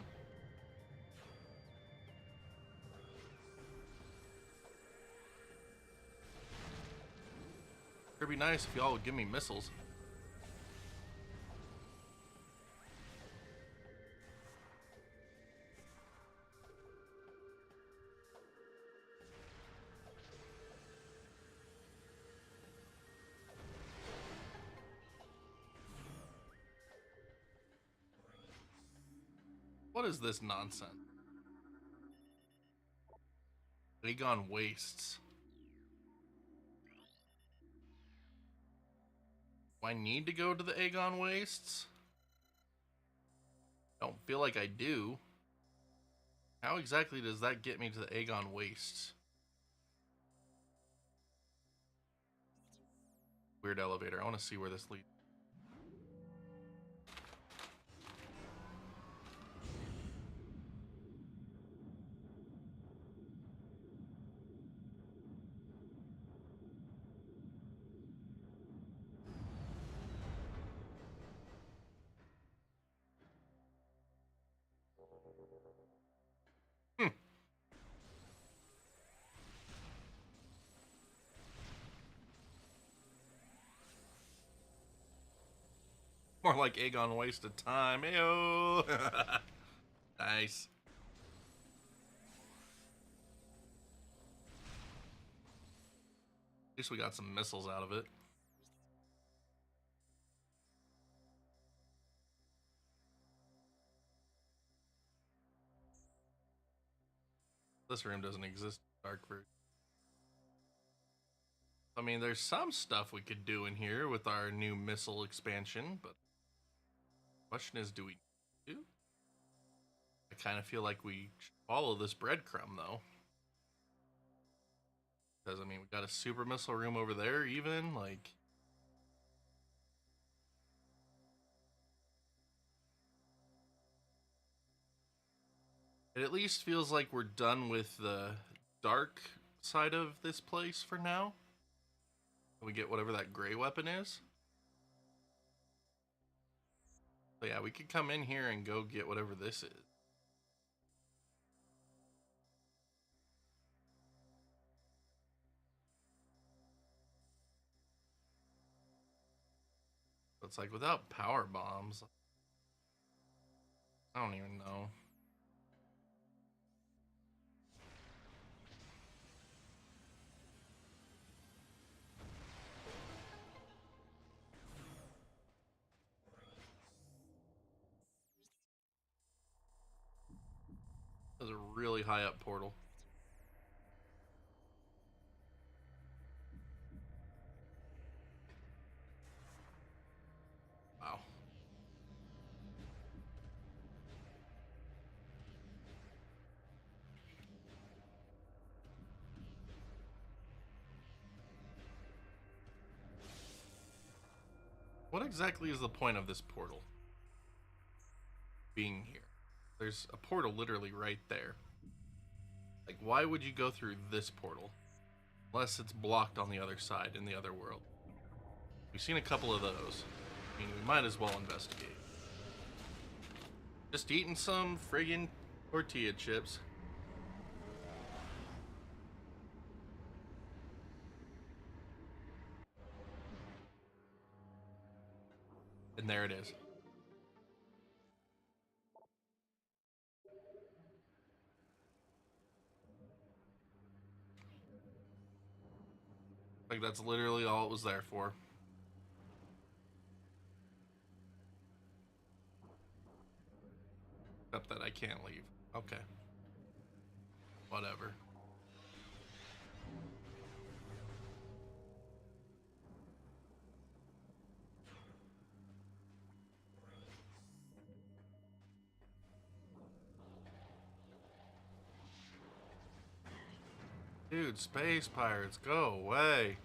It'd be nice if y'all would give me missiles. What is this nonsense? Aegon Wastes. Do I need to go to the Aegon Wastes? Don't feel like I do. How exactly does that get me to the Aegon Wastes? Weird elevator. I want to see where this leads. Hmm. More like Aegon wasted time. Ayo. Nice. At least we got some missiles out of it. This room doesn't exist in dark version. I mean, there's some stuff we could do in here with our new missile expansion, but the question is, do we do? I kind of feel like we should follow this breadcrumb, though. Because, I mean, we got a super missile room over there, even, like... It at least feels like we're done with the dark side of this place for now. We get whatever that gray weapon is. So yeah, we could come in here and go get whatever this is. But it's like without power bombs, I don't even know. There's a really high up portal. Wow. What exactly is the point of this portal being here? There's a portal literally right there. Like, why would you go through this portal? Unless it's blocked on the other side in the other world. We've seen a couple of those. I mean, we might as well investigate. Just eating some friggin' tortilla chips. And there it is. Like, that's literally all it was there for. Except that I can't leave. Okay. Whatever. Dude, space pirates, go away.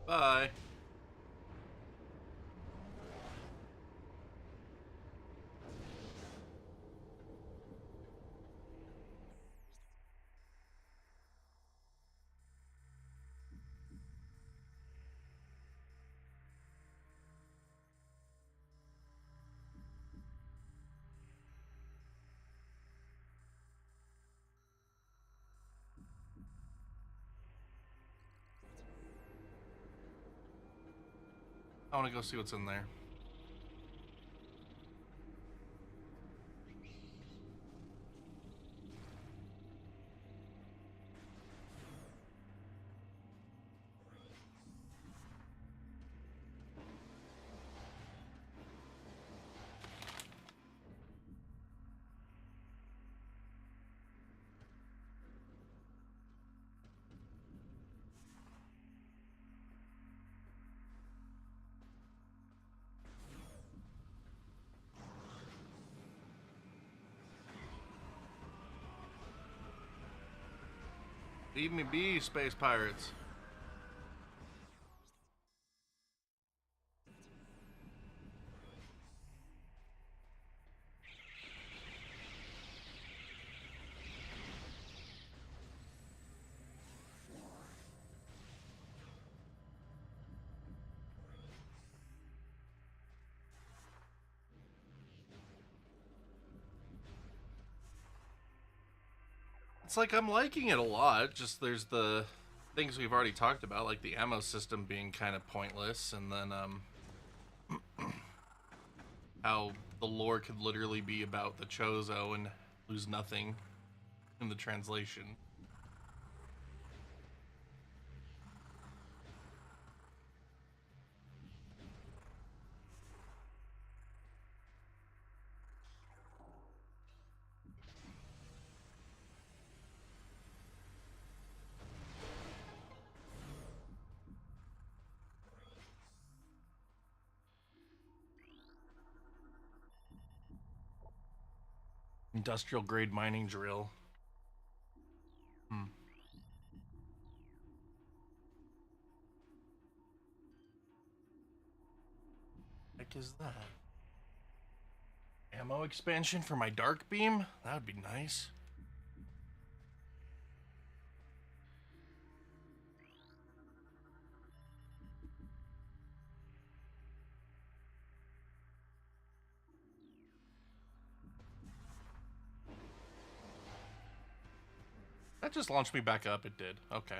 Bye. I want to go see what's in there. Leave me be, space pirates. It's like I'm liking it a lot. Just there's the things we've already talked about, like the ammo system being kind of pointless, and then how the lore could literally be about the Chozo and lose nothing in the translation. Industrial grade mining drill. Hmm. Heck is that? Ammo expansion for my dark beam? That would be nice. That just launched me back up. It did. Okay.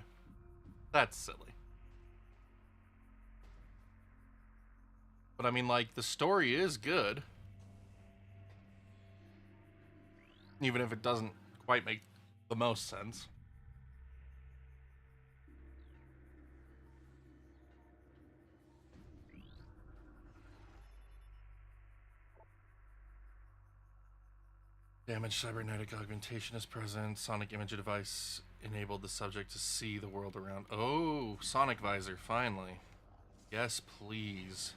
That's silly. But I mean, like, the story is good. Even if it doesn't quite make the most sense. Damaged cybernetic augmentation is present. Sonic image device enabled the subject to see the world around. Oh, Sonic visor, finally. Yes, please.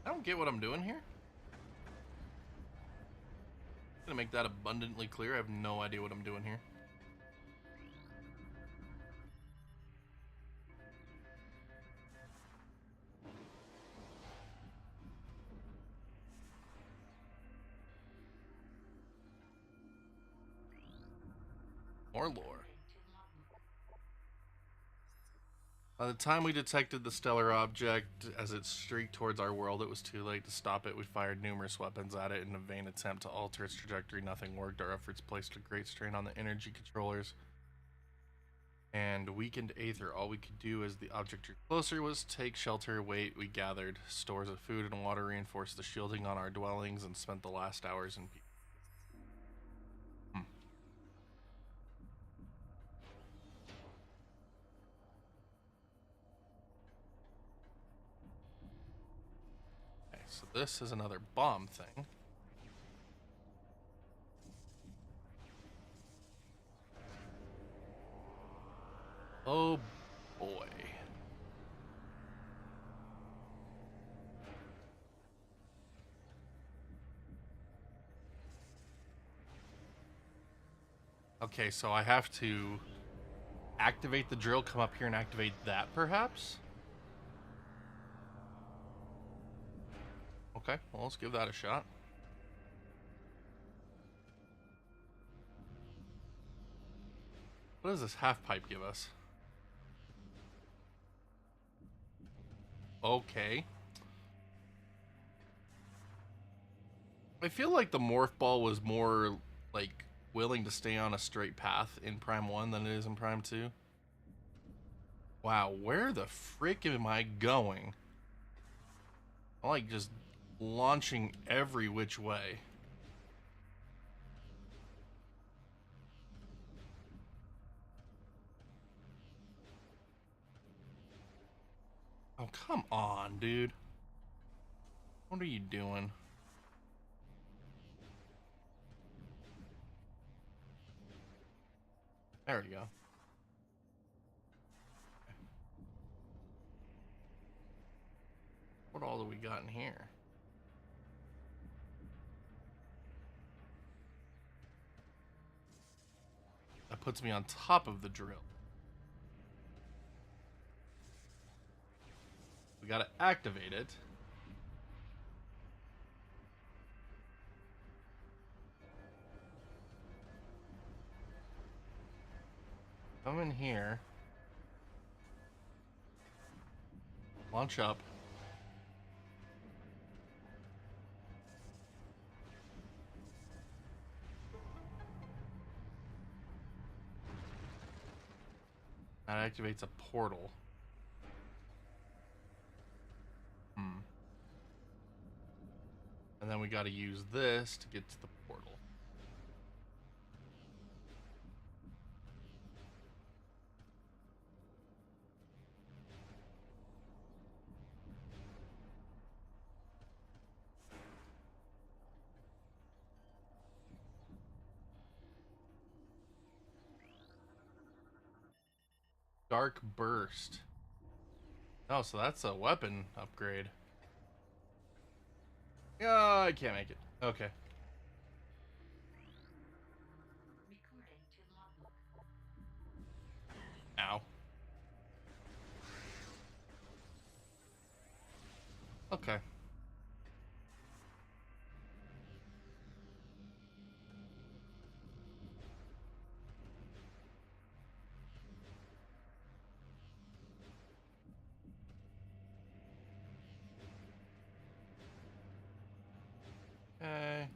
I don't get what I'm doing here. Gonna make that abundantly clear. I have no idea what I'm doing here. More lore. By the time we detected the stellar object as it streaked towards our world, it was too late to stop it. We fired numerous weapons at it in a vain attempt to alter its trajectory. Nothing worked. Our efforts placed a great strain on the energy controllers and weakened Aether. All we could do as the object drew closer was take shelter, wait. We gathered stores of food and water, reinforced the shielding on our dwellings, and spent the last hours in peace. Okay, so this is another bomb thing. Oh boy. Okay, so I have to activate the drill, come up here and activate that, perhaps? Okay, well, let's give that a shot. What does this half pipe give us? Okay. I feel like the morph ball was more, like, willing to stay on a straight path in Prime 1 than it is in Prime 2. Wow, where the frick am I going? I'm, like, just launching every which way. Oh, come on, dude. What are you doing? There we go. What all do we got in here? That puts me on top of the drill. We gotta activate it. Come in here. Launch up. That activates a portal. And then we got to use this to get to the portal. Dark Burst. Oh, so that's a weapon upgrade. Oh, I can't make it. Okay. Ow. Okay. Okay.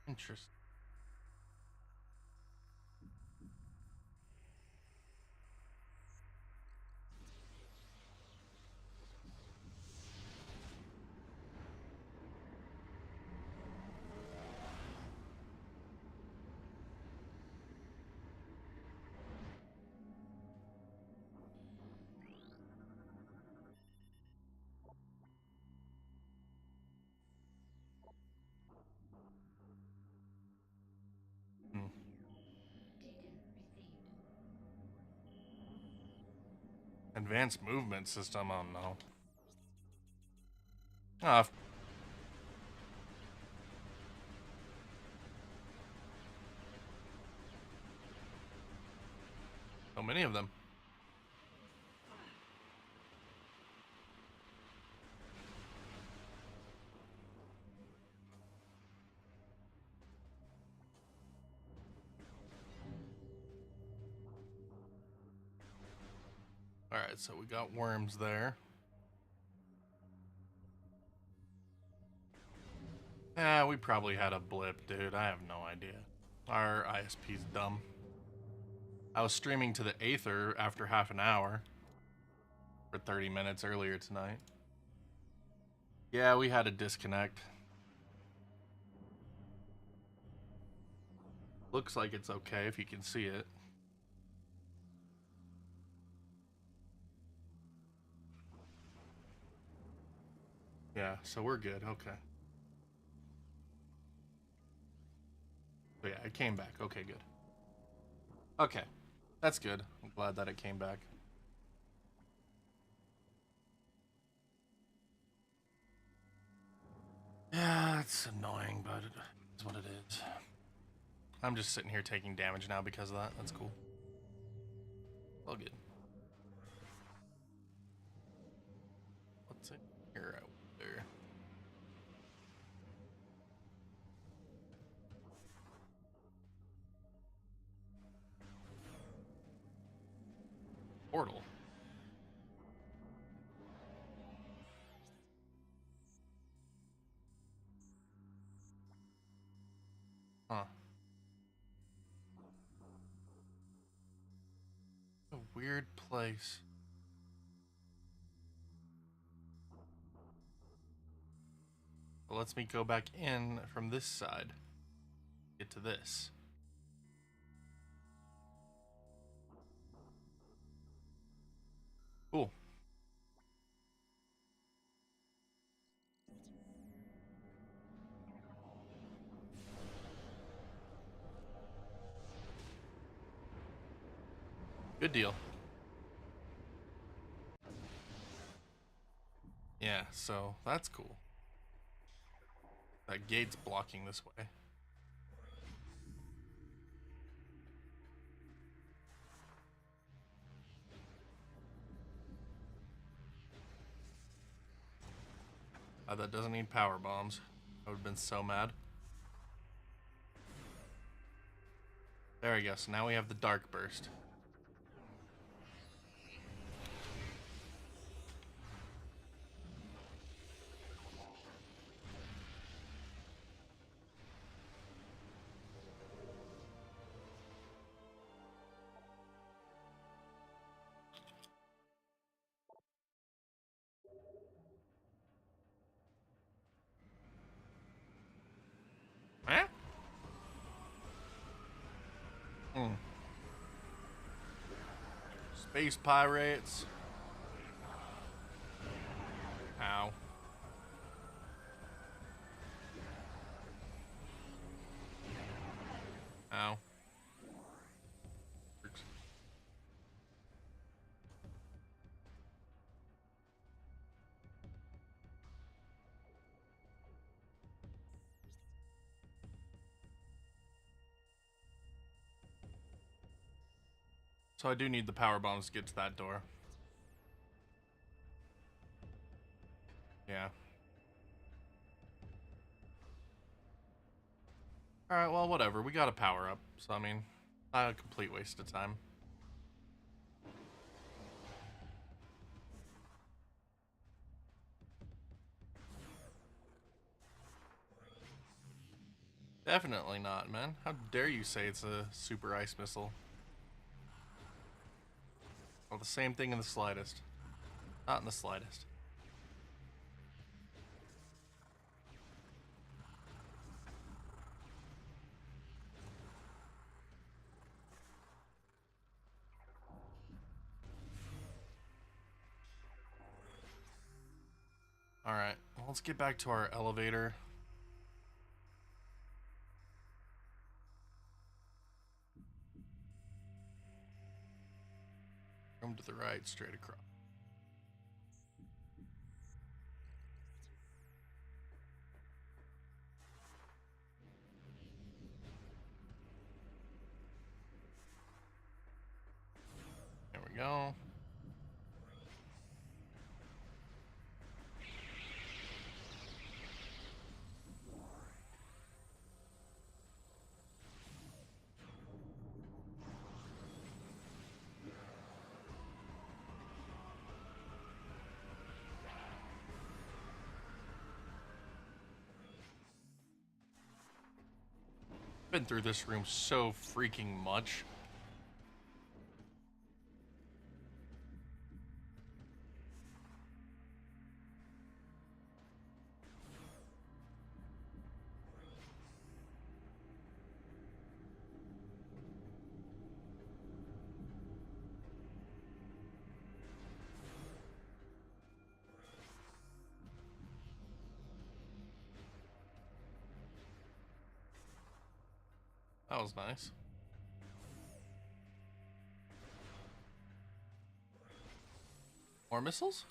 Interesting. Hmm. Advanced movement system. Oh no. Ah, so many of them. Alright, so we got worms there. We probably had a blip, dude. I have no idea. Our ISP's dumb. I was streaming to the Aether after half an hour for 30 minutes earlier tonight. Yeah, we had a disconnect. Looks like it's okay if you can see it. Yeah, so we're good. Okay. But yeah, it came back. Okay, good. Okay. That's good. I'm glad that it came back. Yeah, it's annoying, but it's what it is. I'm just sitting here taking damage now because of that. That's cool. All good. What's in here out there? Portal. Huh. A weird place. It lets me go back in from this side. Get to this. Cool. Good deal. Yeah, so that's cool. That gate's blocking this way. Glad that doesn't need power bombs. I would have been so mad. There we go. So now we have the dark burst. Eh? Space pirates. Ow. Ow. So I do need the power bombs to get to that door. Yeah. Alright, well, whatever. We got a power up. So, I mean, not a complete waste of time. Definitely not, man. How dare you say it's a super ice missile? Well, the same thing in the slightest. Not in the slightest. Alright, well, let's get back to our elevator. Room to the right, straight across. There we go. Been through this room so freaking much. That was nice. More missiles?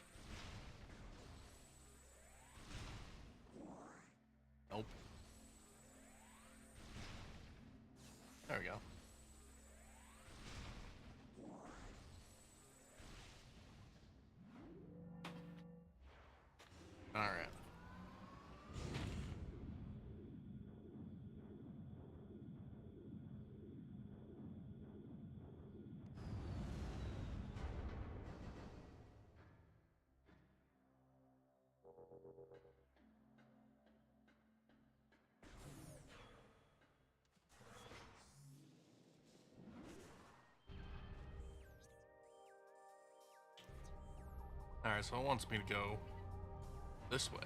Nope. There we go. Alright. Alright, so it wants me to go this way.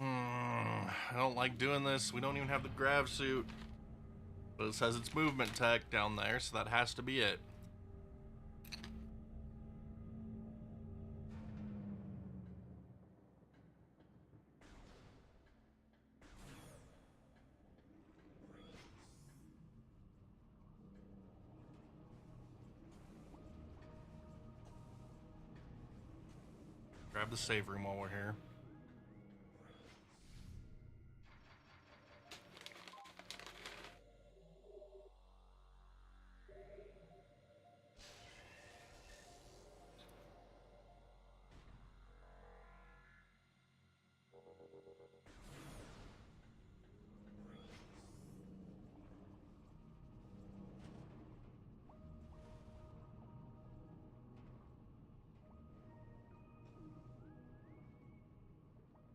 I don't like doing this. We don't even have the grav suit. But it says it's movement tech down there, so that has to be it. Grab the save room while we're here.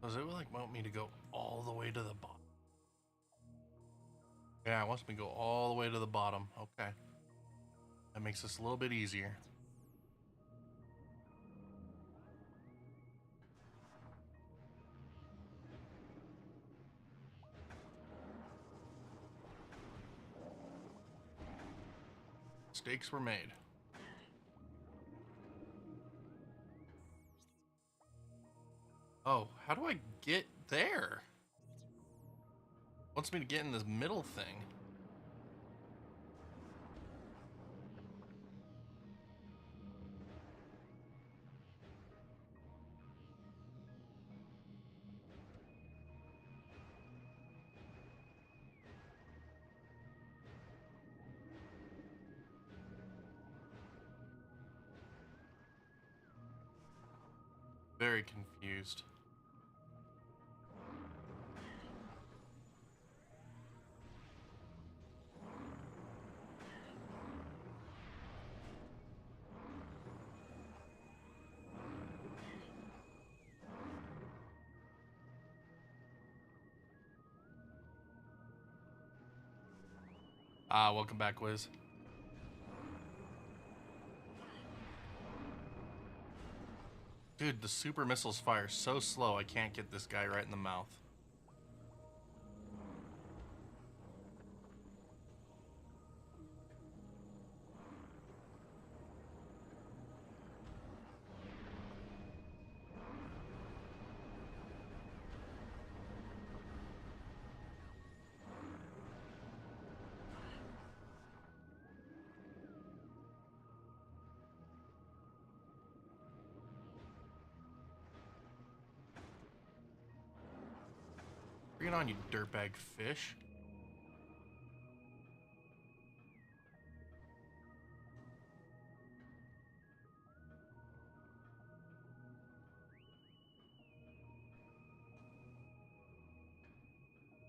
Does it like want me to go all the way to the bottom? Yeah, it wants me to go all the way to the bottom. Okay. That makes this a little bit easier. Mistakes were made. Oh, how do I get there? Wants me to get in this middle thing. Very confused. Ah, welcome back, Wiz. Dude, the super missiles fire so slow I can't get this guy right in the mouth. Bring it on, you dirtbag fish.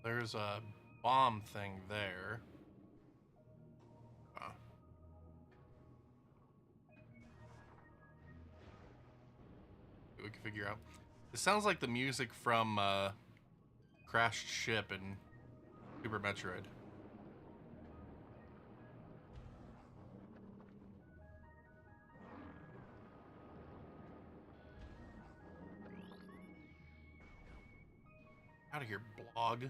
There's a bomb thing there. We can figure out. It sounds like the music from Crashed Ship in Super Metroid. Out of here, blog.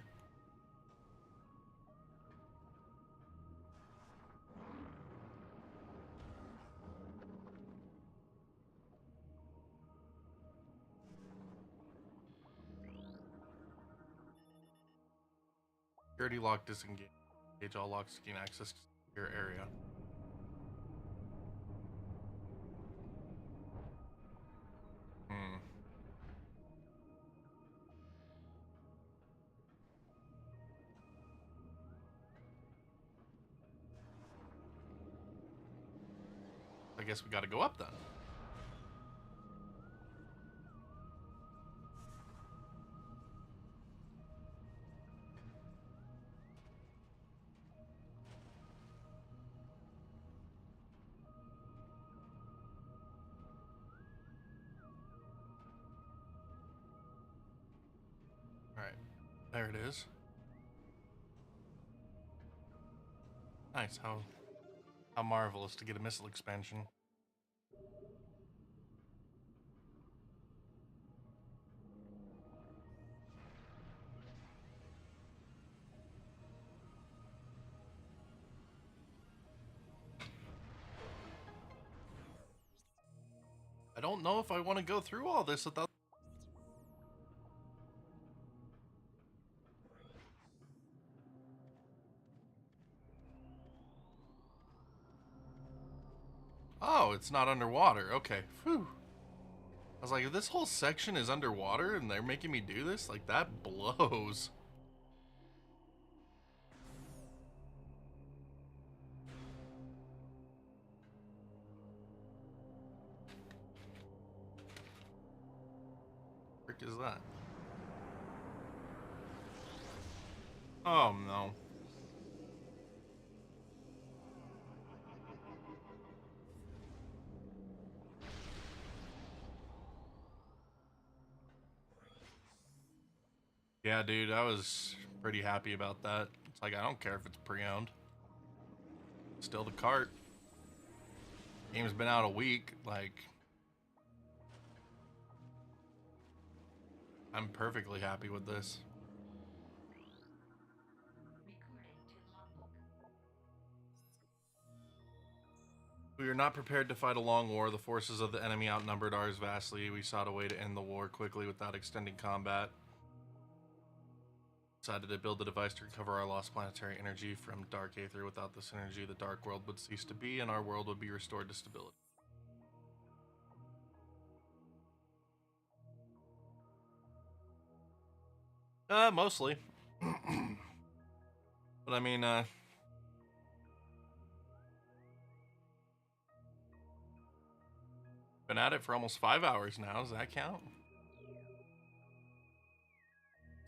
Security lock disengage. Engage all locks to gain access to your area. I guess we gotta go up then. Alright, there it is. Nice, how marvelous to get a missile expansion. I don't know if I want to go through all this without... Oh, it's not underwater. Okay, phew. I was like, if this whole section is underwater and they're making me do this, like, that blows. What the frick is that? Oh, no. Yeah, dude, I was pretty happy about that. It's like, I don't care if it's pre-owned. Still the cart. Game's been out a week. Like, I'm perfectly happy with this. We were not prepared to fight a long war. The forces of the enemy outnumbered ours vastly. We sought a way to end the war quickly without extending combat. Decided to build a device to recover our lost planetary energy from dark aether. Without this energy, the dark world would cease to be, and our world would be restored to stability. Mostly. But I mean, been at it for almost 5 hours now. Does that count?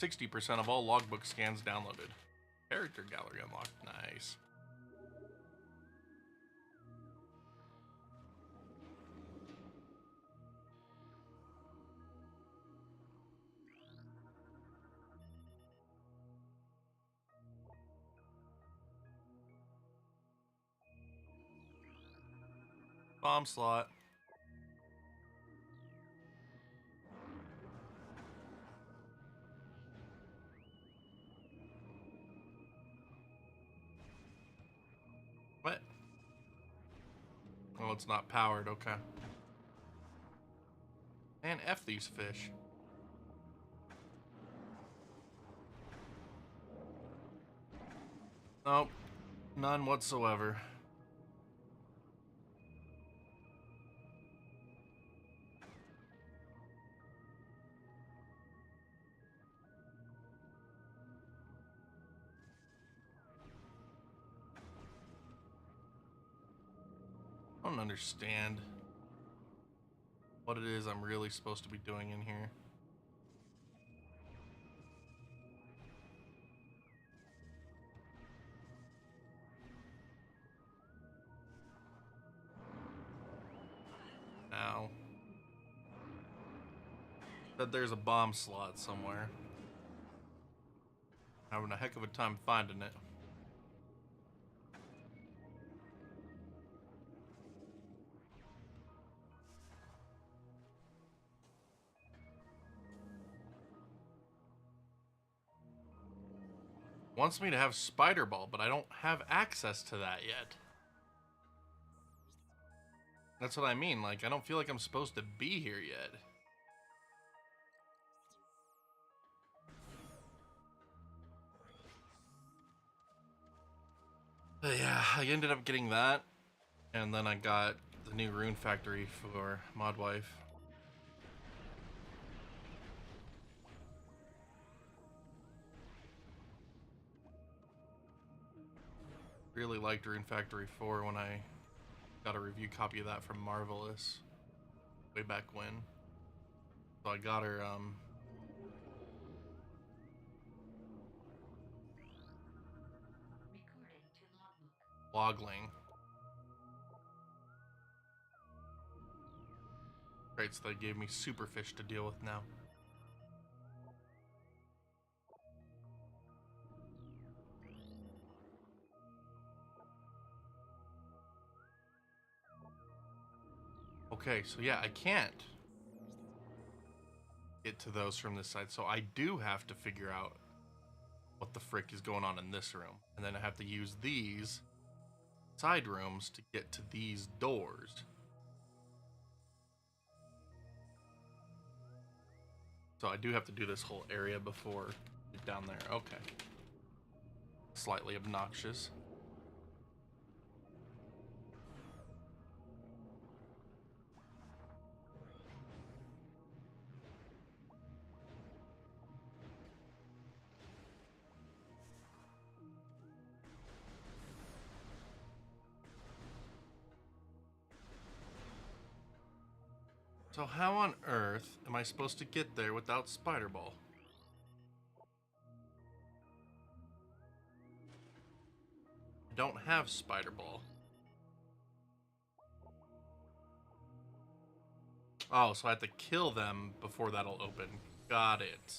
60% of all logbook scans downloaded. Character gallery unlocked. Nice. Bomb slot. What? Oh, it's not powered. Okay. And F these fish. Nope. None whatsoever. I don't understand what it is I'm really supposed to be doing in here. Now. Said there's a bomb slot somewhere. Having a heck of a time finding it. Wants me to have Spider Ball, but I don't have access to that yet. That's what I mean. Like, I don't feel like I'm supposed to be here yet. But yeah, I ended up getting that. And then I got the new rune factory for Mod Wife. Really liked Rune Factory 4 when I got a review copy of that from Marvelous way back when. So I got her logling. Great, so they gave me Superfish to deal with now. Okay, so yeah, I can't get to those from this side, so I do have to figure out what the frick is going on in this room. And then I have to use these side rooms to get to these doors. So I do have to do this whole area before I get down there. Okay. Slightly obnoxious. So how on earth am I supposed to get there without Spider Ball? I don't have Spider Ball. Oh, so I have to kill them before that'll open. Got it.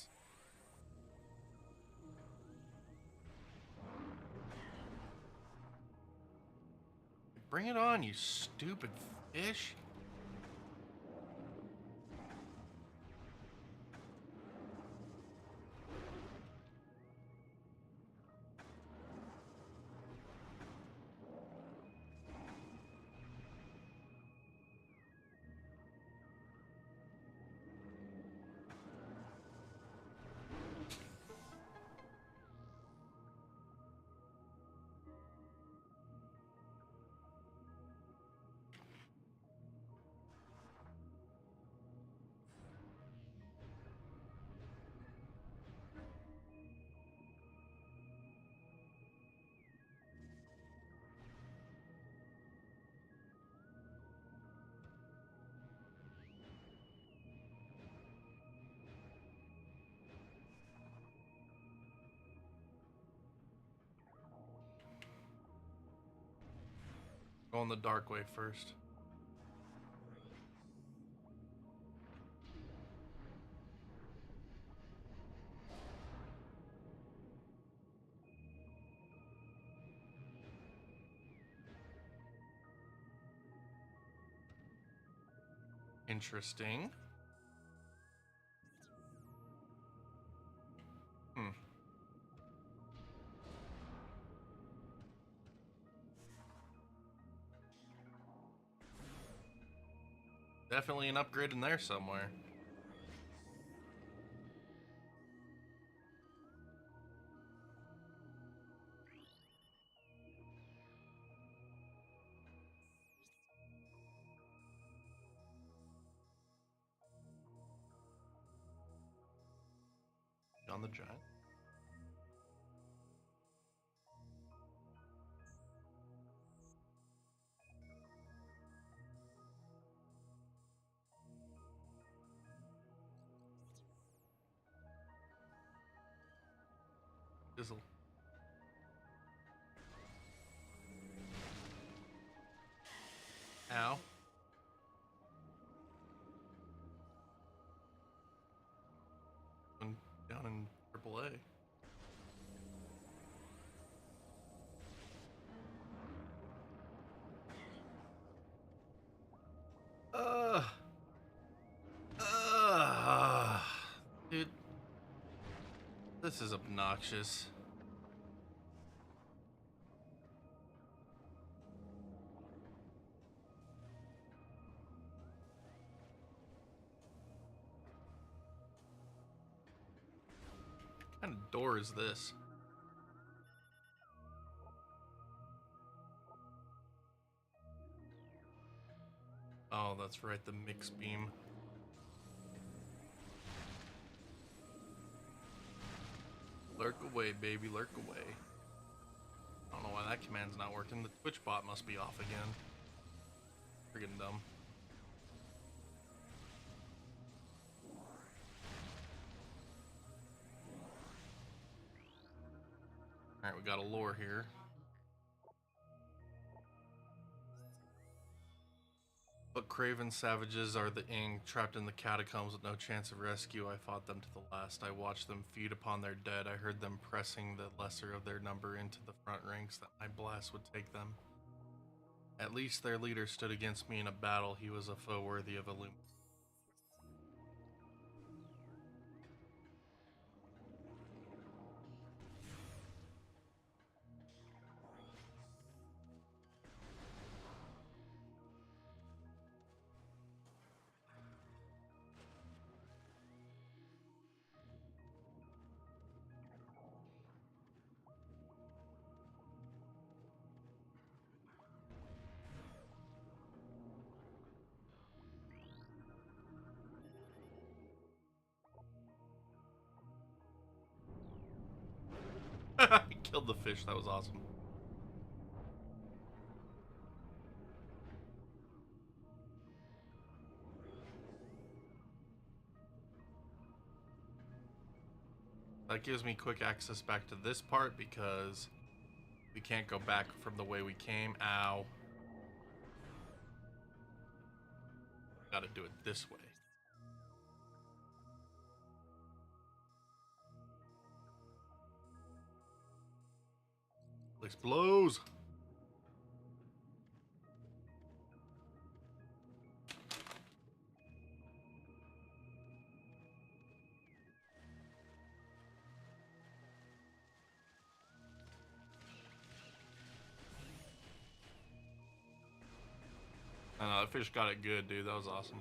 Bring it on, you stupid fish. Going the dark way first. Interesting. Definitely an upgrade in there somewhere. On the giant. Dizzle. Ow. Down in AAA. Dude. This is obnoxious. What kind of door is this? Oh, that's right, the mix beam. Lurk away, baby, lurk away. I don't know why that command's not working. The Twitch bot must be off again. Friggin' dumb. Alright, we got a lure here. But craven savages are the ing, trapped in the catacombs with no chance of rescue. I fought them to the last. I watched them feed upon their dead. I heard them pressing the lesser of their number into the front ranks that my blast would take them. At least their leader stood against me in a battle. He was a foe worthy of a loom. He killed the fish. That was awesome. That gives me quick access back to this part because we can't go back from the way we came. Ow. Gotta do it this way. Explodes. I know, that fish got it good, dude. That was awesome.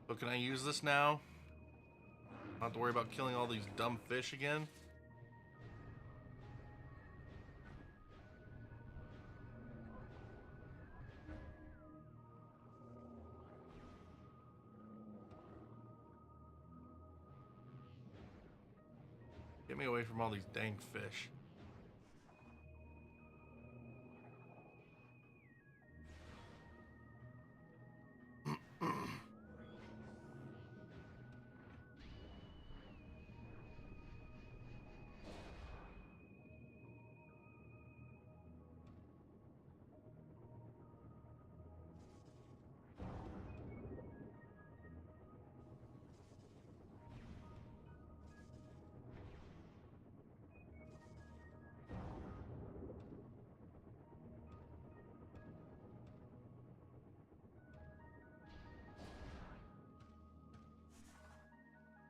So can I use this now? I don't have to worry about killing all these dumb fish again? Get me away from all these dang fish.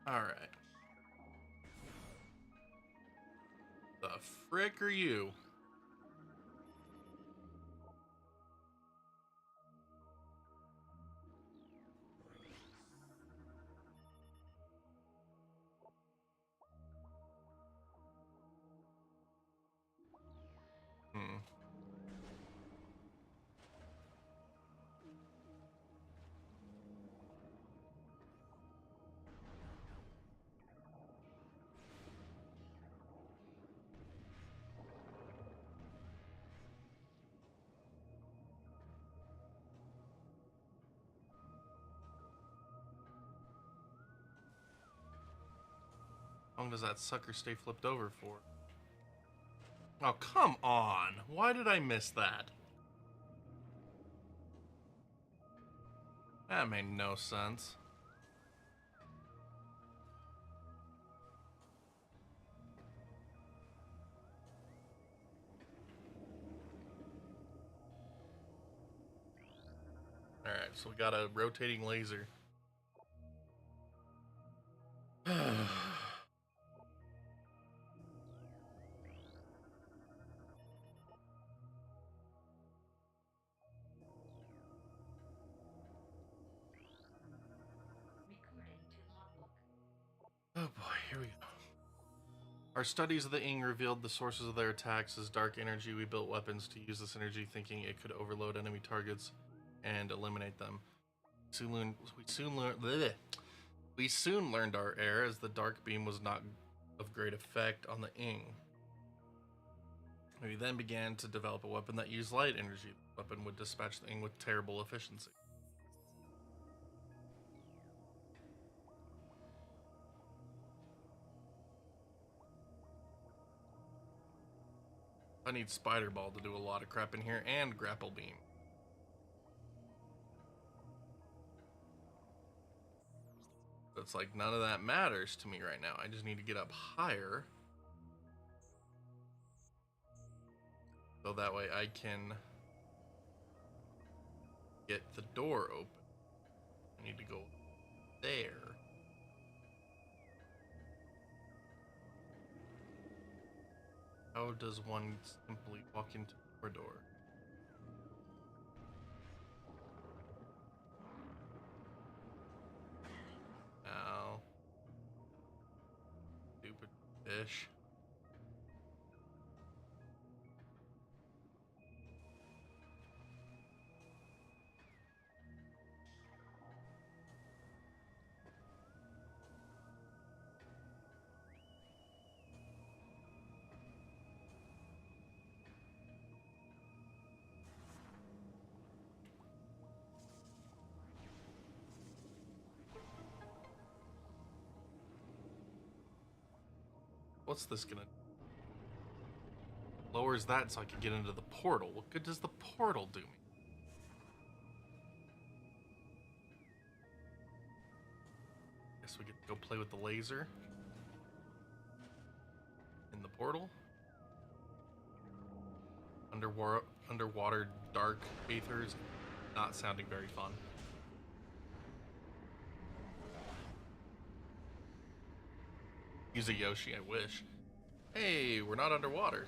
Alright. The frick are you? Hmm. How long does that sucker stay flipped over for? Oh, come on! Why did I miss that? That made no sense. Alright, so we got a rotating laser. Oh boy, here we go. Our studies of the Ing revealed the sources of their attacks as dark energy. We built weapons to use this energy, thinking it could overload enemy targets and eliminate them. We soon learned our error, as the dark beam was not of great effect on the Ing. We then began to develop a weapon that used light energy. The weapon would dispatch the Ing with terrible efficiency. I need Spider Ball to do a lot of crap in here, and Grapple Beam. It's like none of that matters to me right now. I just need to get up higher, so that way I can get the door open. I need to go there. How does one simply walk into a door? Ow. Stupid fish. What's this gonna... Lowers that so I can get into the portal. What good does the portal do me? Guess we get to go play with the laser. In the portal. Underwater dark aethers. not sounding very fun. Use a Yoshi, I wish. Hey, we're not underwater.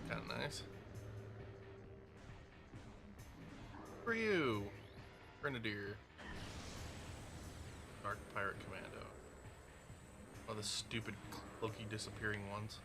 Kinda nice. For you, Grenadier. Dark Pirate Commando. Oh, the stupid cloaky disappearing ones.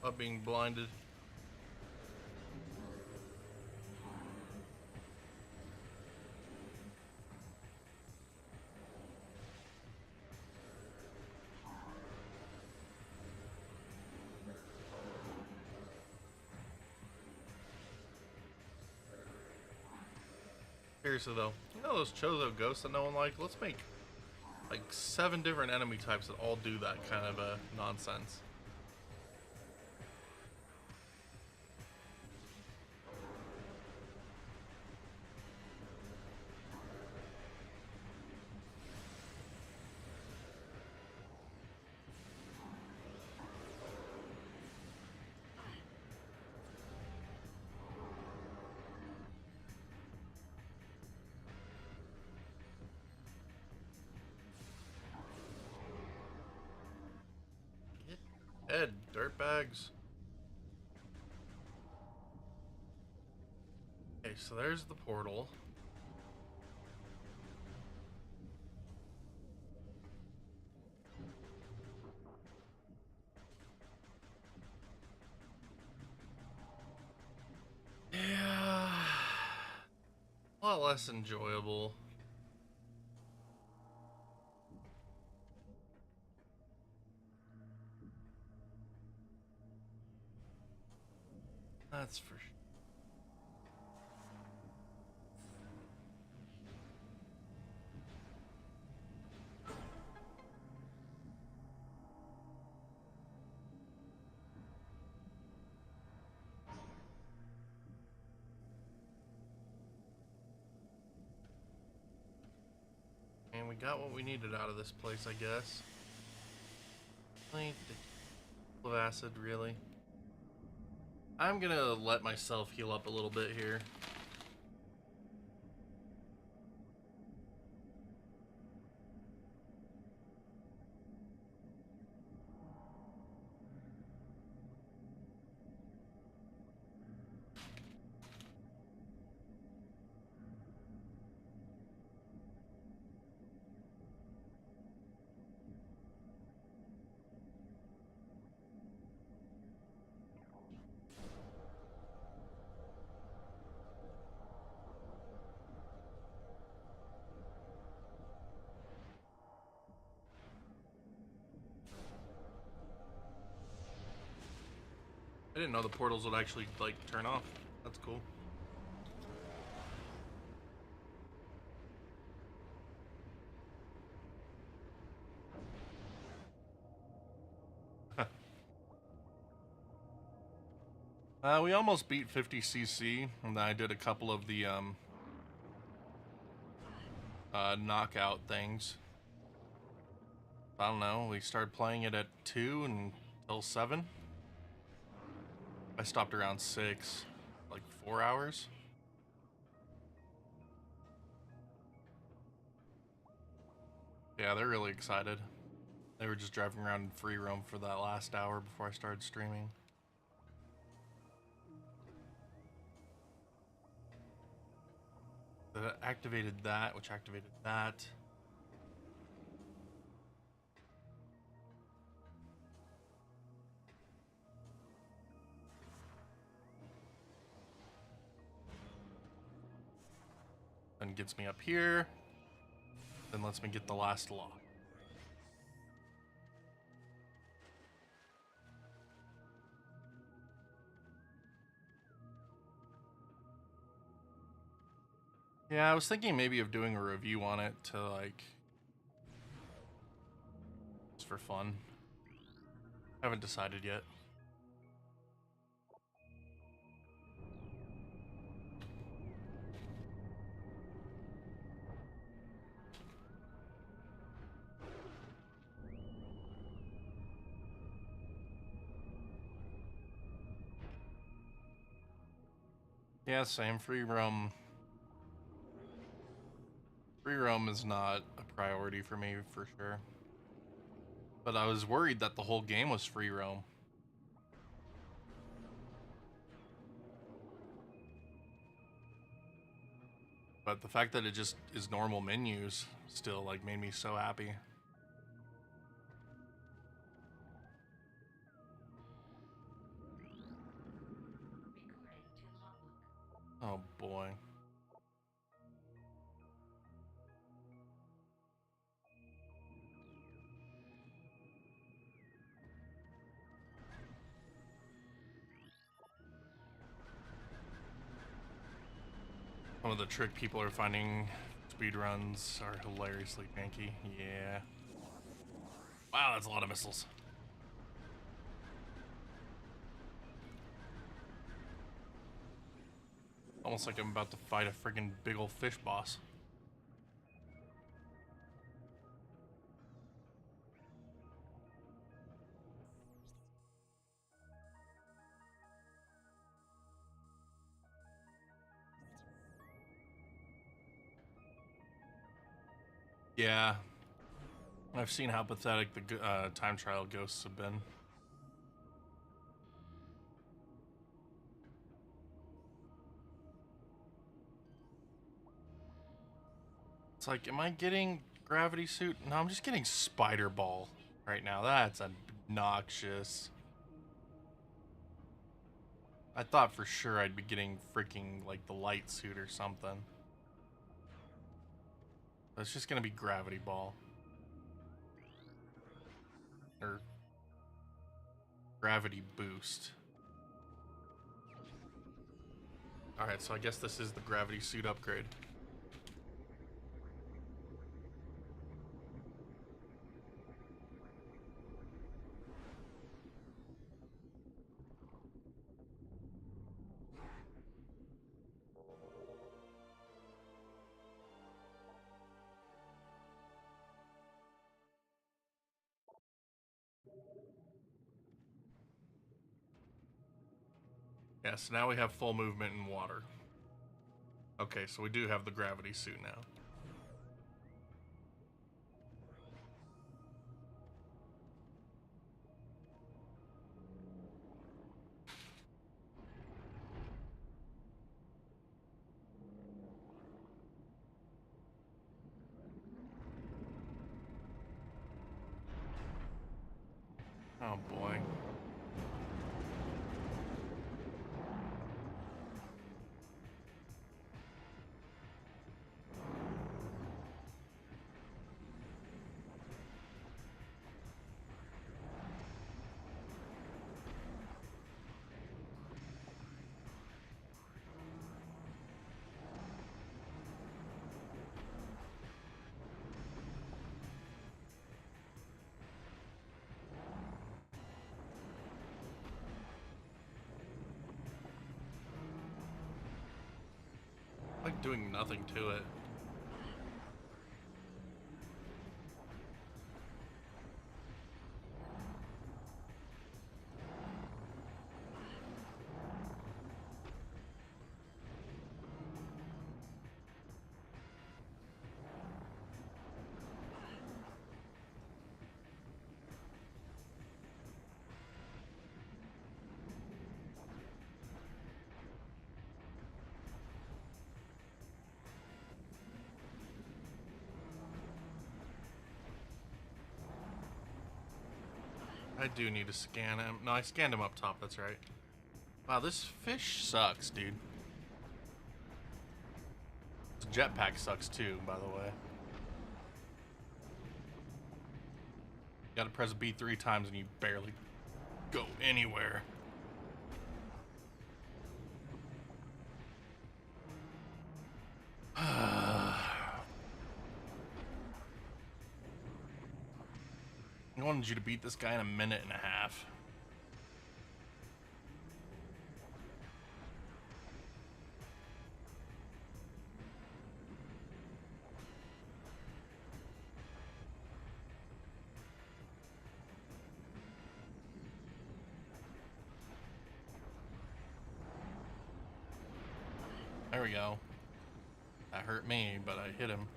Of being blinded. Seriously though, you know those Chozo ghosts that no one liked? Let's make like 7 different enemy types that all do that kind of nonsense. Ed, dirtbags. Okay, so there's the portal. Yeah, a lot less enjoyable. That's for sure. And we got what we needed out of this place, I guess. Like the of acid, really. I'm gonna let myself heal up a little bit here. I didn't know the portals would actually, like, turn off. That's cool. We almost beat 50cc, and then I did a couple of the, knockout things. I don't know, we started playing it at 2 until 7. I stopped around 6, like 4 hours. Yeah, they're really excited. They were just driving around in free roam for that last hour before I started streaming. That activated that, which activated that. Then gets me up here. Then lets me get the last lock. Yeah, I was thinking maybe of doing a review on it to like just for fun. Haven't decided yet. Yeah, same. Free roam. Free roam is not a priority for me for sure. But I was worried that the whole game was free roam. But the fact that it just is normal menus still like made me so happy. Oh boy. Some of the trick people are finding speedruns are hilariously janky. Yeah. Wow, that's a lot of missiles. Almost like I'm about to fight a friggin' big ol' fish boss. Yeah. I've seen how pathetic the time trial ghosts have been. It's like, am I getting gravity suit? No, I'm just getting spider ball right now. That's obnoxious. I thought for sure I'd be getting freaking like the light suit or something. But it's just gonna be gravity ball. Or gravity boost. Alright, so I guess this is the gravity suit upgrade. Yeah, so now we have full movement in water. Okay, so we do have the gravity suit now. Oh boy. Like doing nothing to it. I do need to scan him. No, I scanned him up top, that's right. Wow, this fish sucks, dude. This jetpack sucks too, by the way. You gotta press B 3 times and you barely go anywhere. I wanted you to beat this guy in a minute and a half. There we go. That hurt me, but I hit him.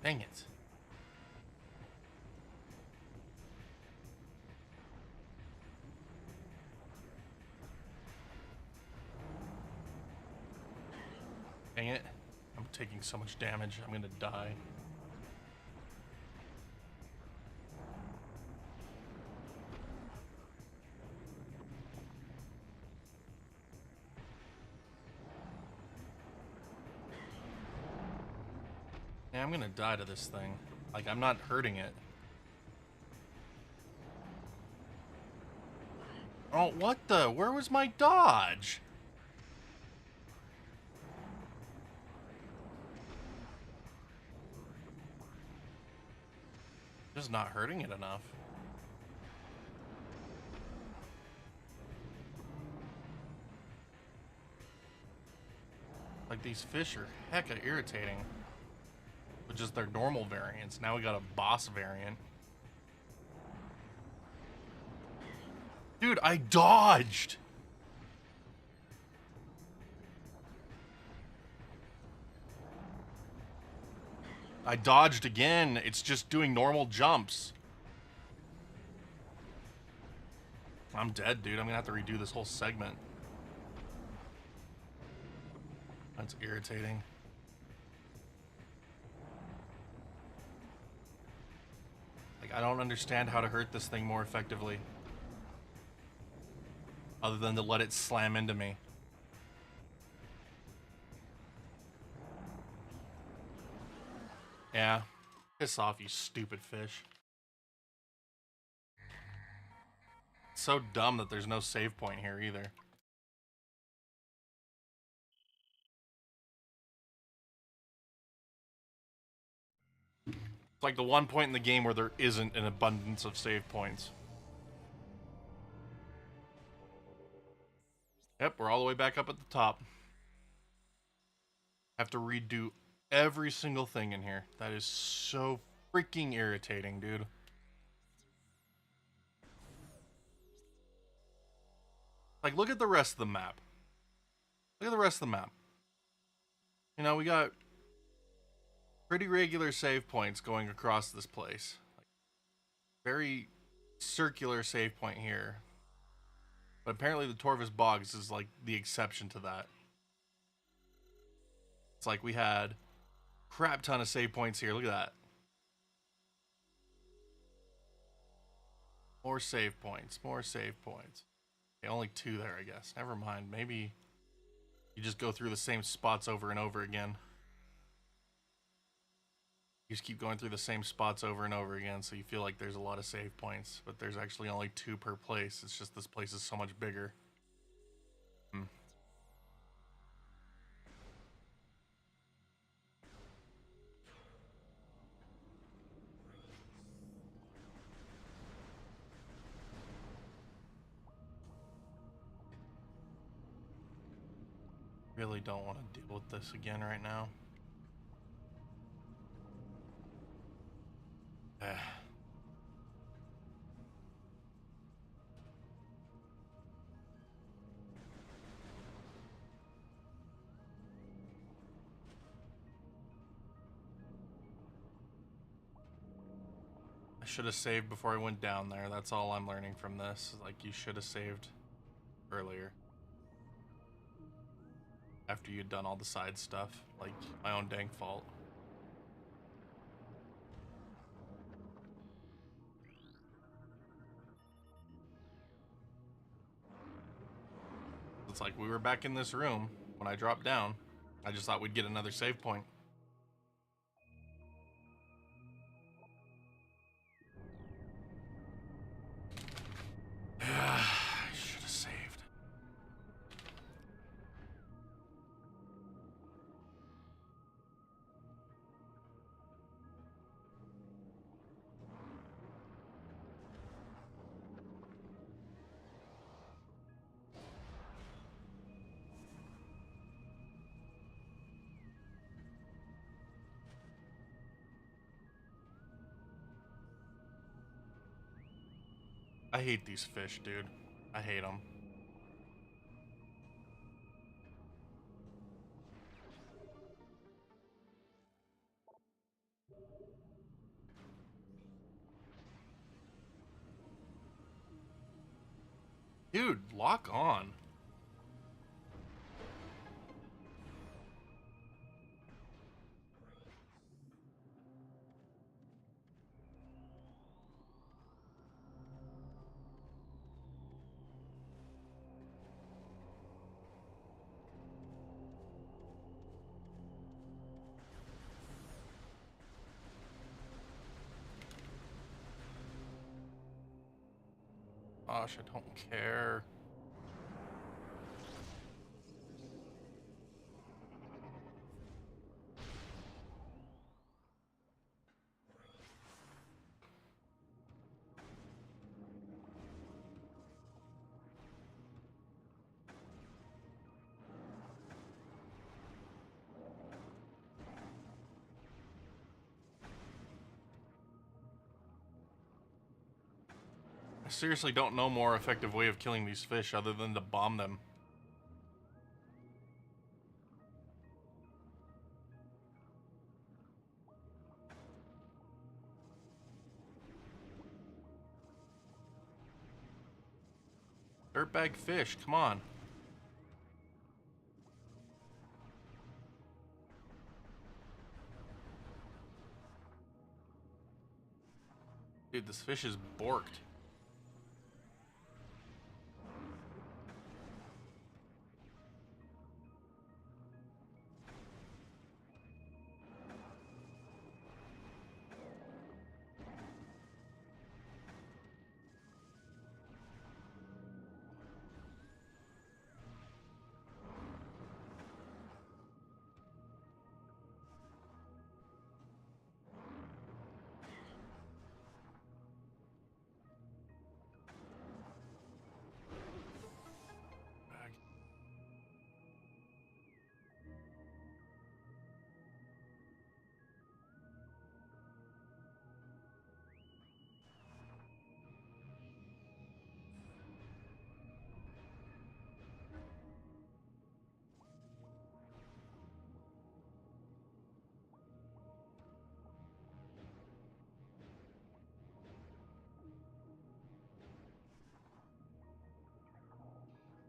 Dang it. Dang it. I'm taking so much damage, I'm gonna die. Yeah, I'm gonna die to this thing. Like, I'm not hurting it. Oh, what the? Where was my dodge? Just not hurting it enough. Like, these fish are hecka irritating. With just their normal variants. Now we got a boss variant. Dude, I dodged! I dodged again. It's just doing normal jumps. I'm dead, dude. I'm gonna have to redo this whole segment. That's irritating. Like, I don't understand how to hurt this thing more effectively. Other than to let it slam into me. Yeah. Piss off, you stupid fish. It's so dumb that there's no save point here either. It's like the one point in the game where there isn't an abundance of save points. Yep, we're all the way back up at the top. Have to redo every single thing in here. That is so freaking irritating, dude. Like, look at the rest of the map. Look at the rest of the map. You know, we got pretty regular save points going across this place. Like, very circular save point here. But apparently the Torvus Bogs is like the exception to that. It's like we had crap ton of save points here. Look at that. More save points. More save points. Okay, only 2 there, I guess. Never mind. Maybe you just go through the same spots over and over again. You just keep going through the same spots over and over again, so you feel like there's a lot of save points, but there's actually only 2 per place. It's just this place is so much bigger. Really don't want to deal with this again right now. I should have saved before I went down there. That's all I'm learning from this. Like, you should have saved earlier. After you'd done all the side stuff. Like, my own dang fault. It's like we were back in this room when I dropped down. I just thought we'd get another save point. I should have saved. I hate these fish, dude. I hate them. Dude, lock on. Gosh, I don't care. I seriously don't know more effective way of killing these fish other than to bomb them. Dirtbag fish, come on. Dude, this fish is borked.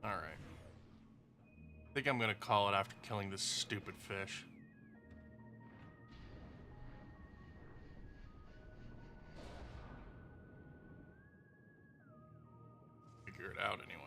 Alright. I think I'm gonna call it after killing this stupid fish. Figure it out anyway.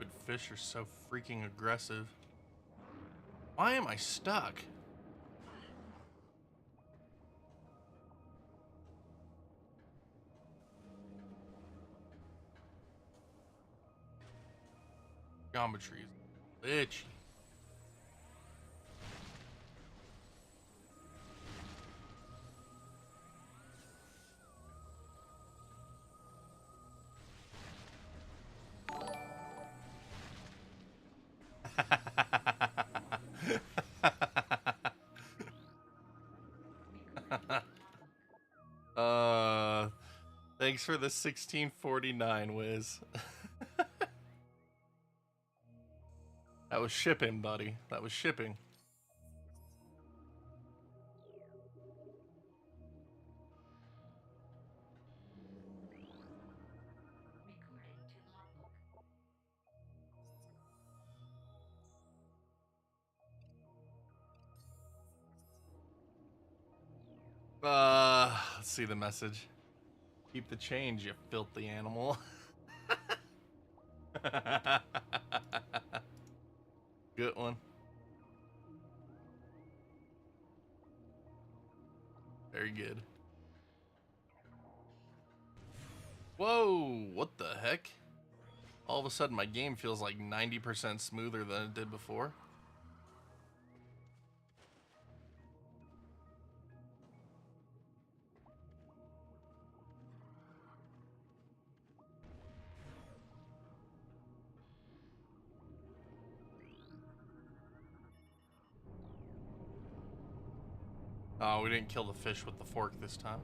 Stupid fish are so freaking aggressive. Why am I stuck? Geometry is itchy. Thanks for the 1649, Wiz. That was shipping, buddy. That was shipping. Let's see the message. Keep the change, you filthy animal. Good one. Very good. Whoa, what the heck? All of a sudden my game feels like 90% smoother than it did before. Oh, we didn't kill the fish with the fork this time.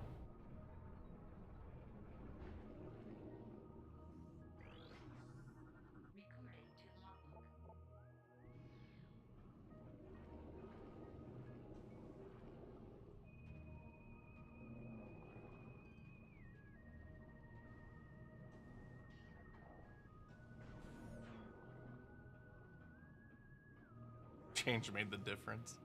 Change made the difference.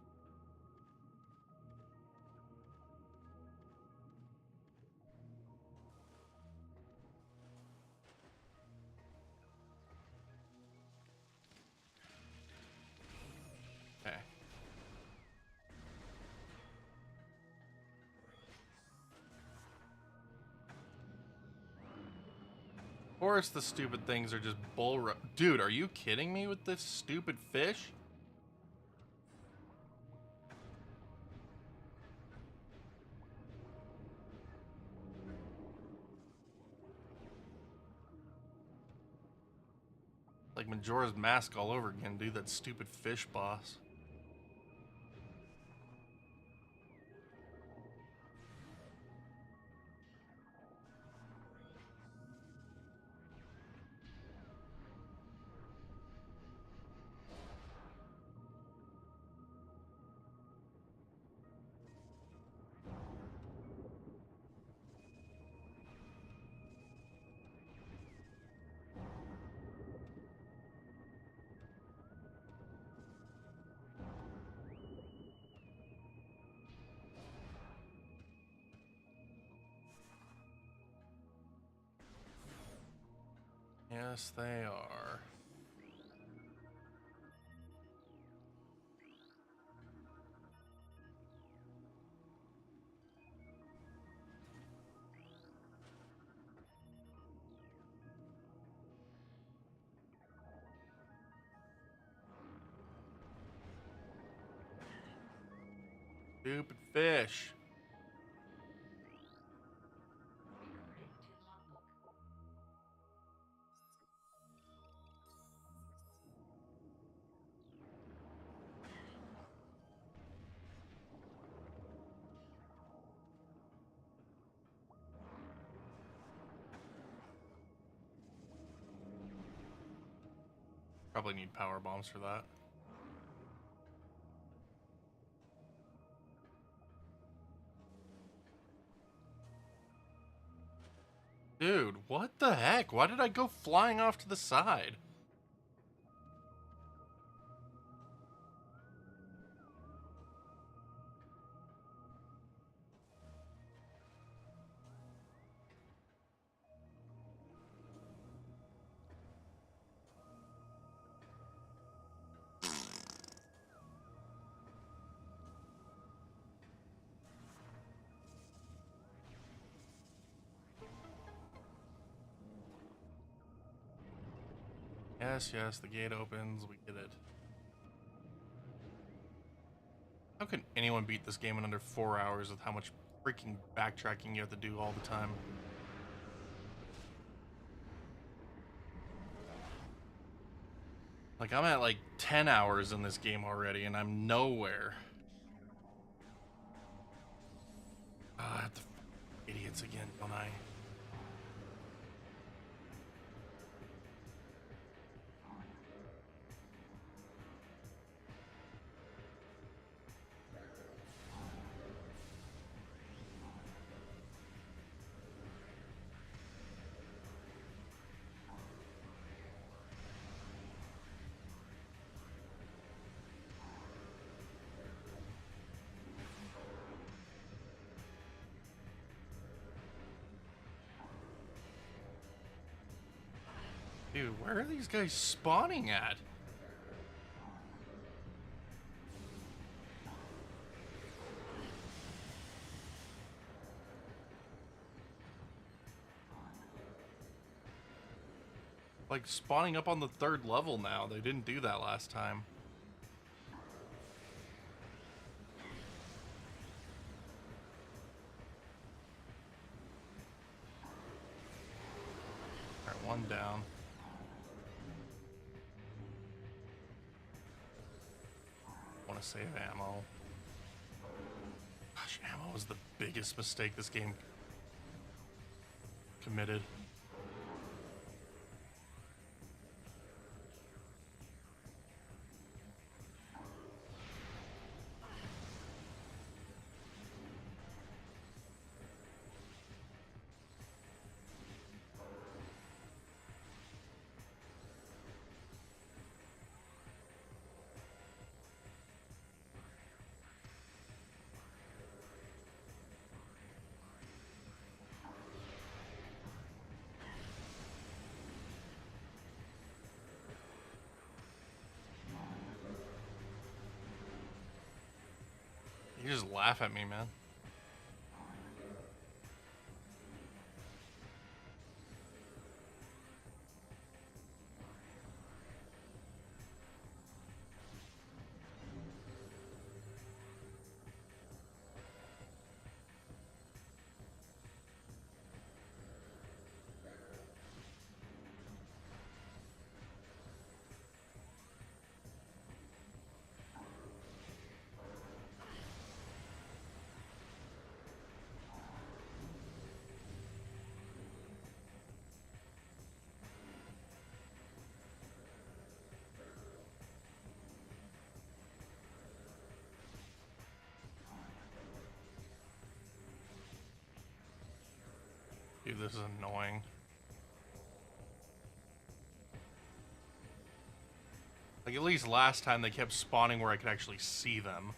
Okay. Of course the stupid things are just Dude, are you kidding me with this stupid fish? Like Majora's Mask all over again, dude. That stupid fish boss. Yes, they are. Stupid fish. Probably need power bombs for that. Dude, what the heck? Why did I go flying off to the side? Yes, yes, the gate opens. We get it. How can anyone beat this game in under 4 hours with how much freaking backtracking you have to do all the time? Like, I'm at like 10 hours in this game already, and I'm nowhere. I have to idiots again, don't I? Dude, where are these guys spawning at? Like, spawning up on the 3rd level now. They didn't do that last time. Alright, one down. Want to save ammo. Gosh, ammo was the biggest mistake this game committed. You just laugh at me, man. Dude, this is annoying. Like, at least last time they kept spawning where I could actually see them.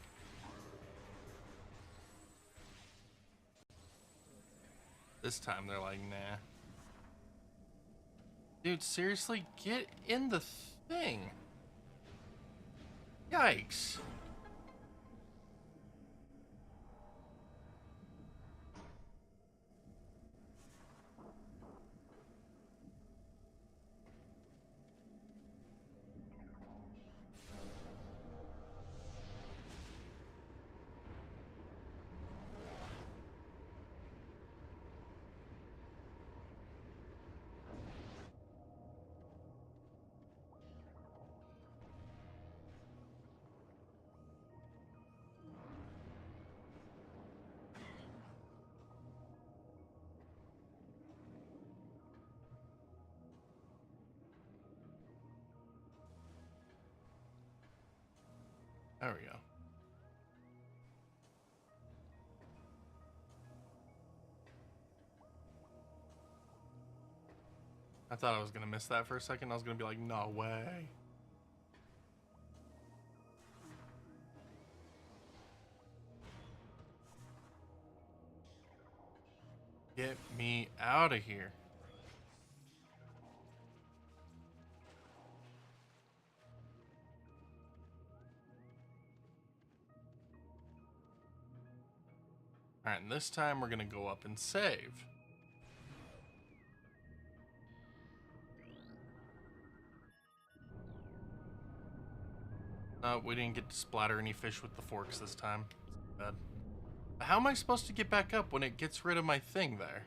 This time they're like, nah. Dude, seriously? Get in the thing. Yikes. There we go. I thought I was gonna miss that for a second. I was gonna be like, no way. Get me out of here. Alright, and this time we're gonna go up and save. We didn't get to splatter any fish with the forks this time. Bad. How am I supposed to get back up when it gets rid of my thing there?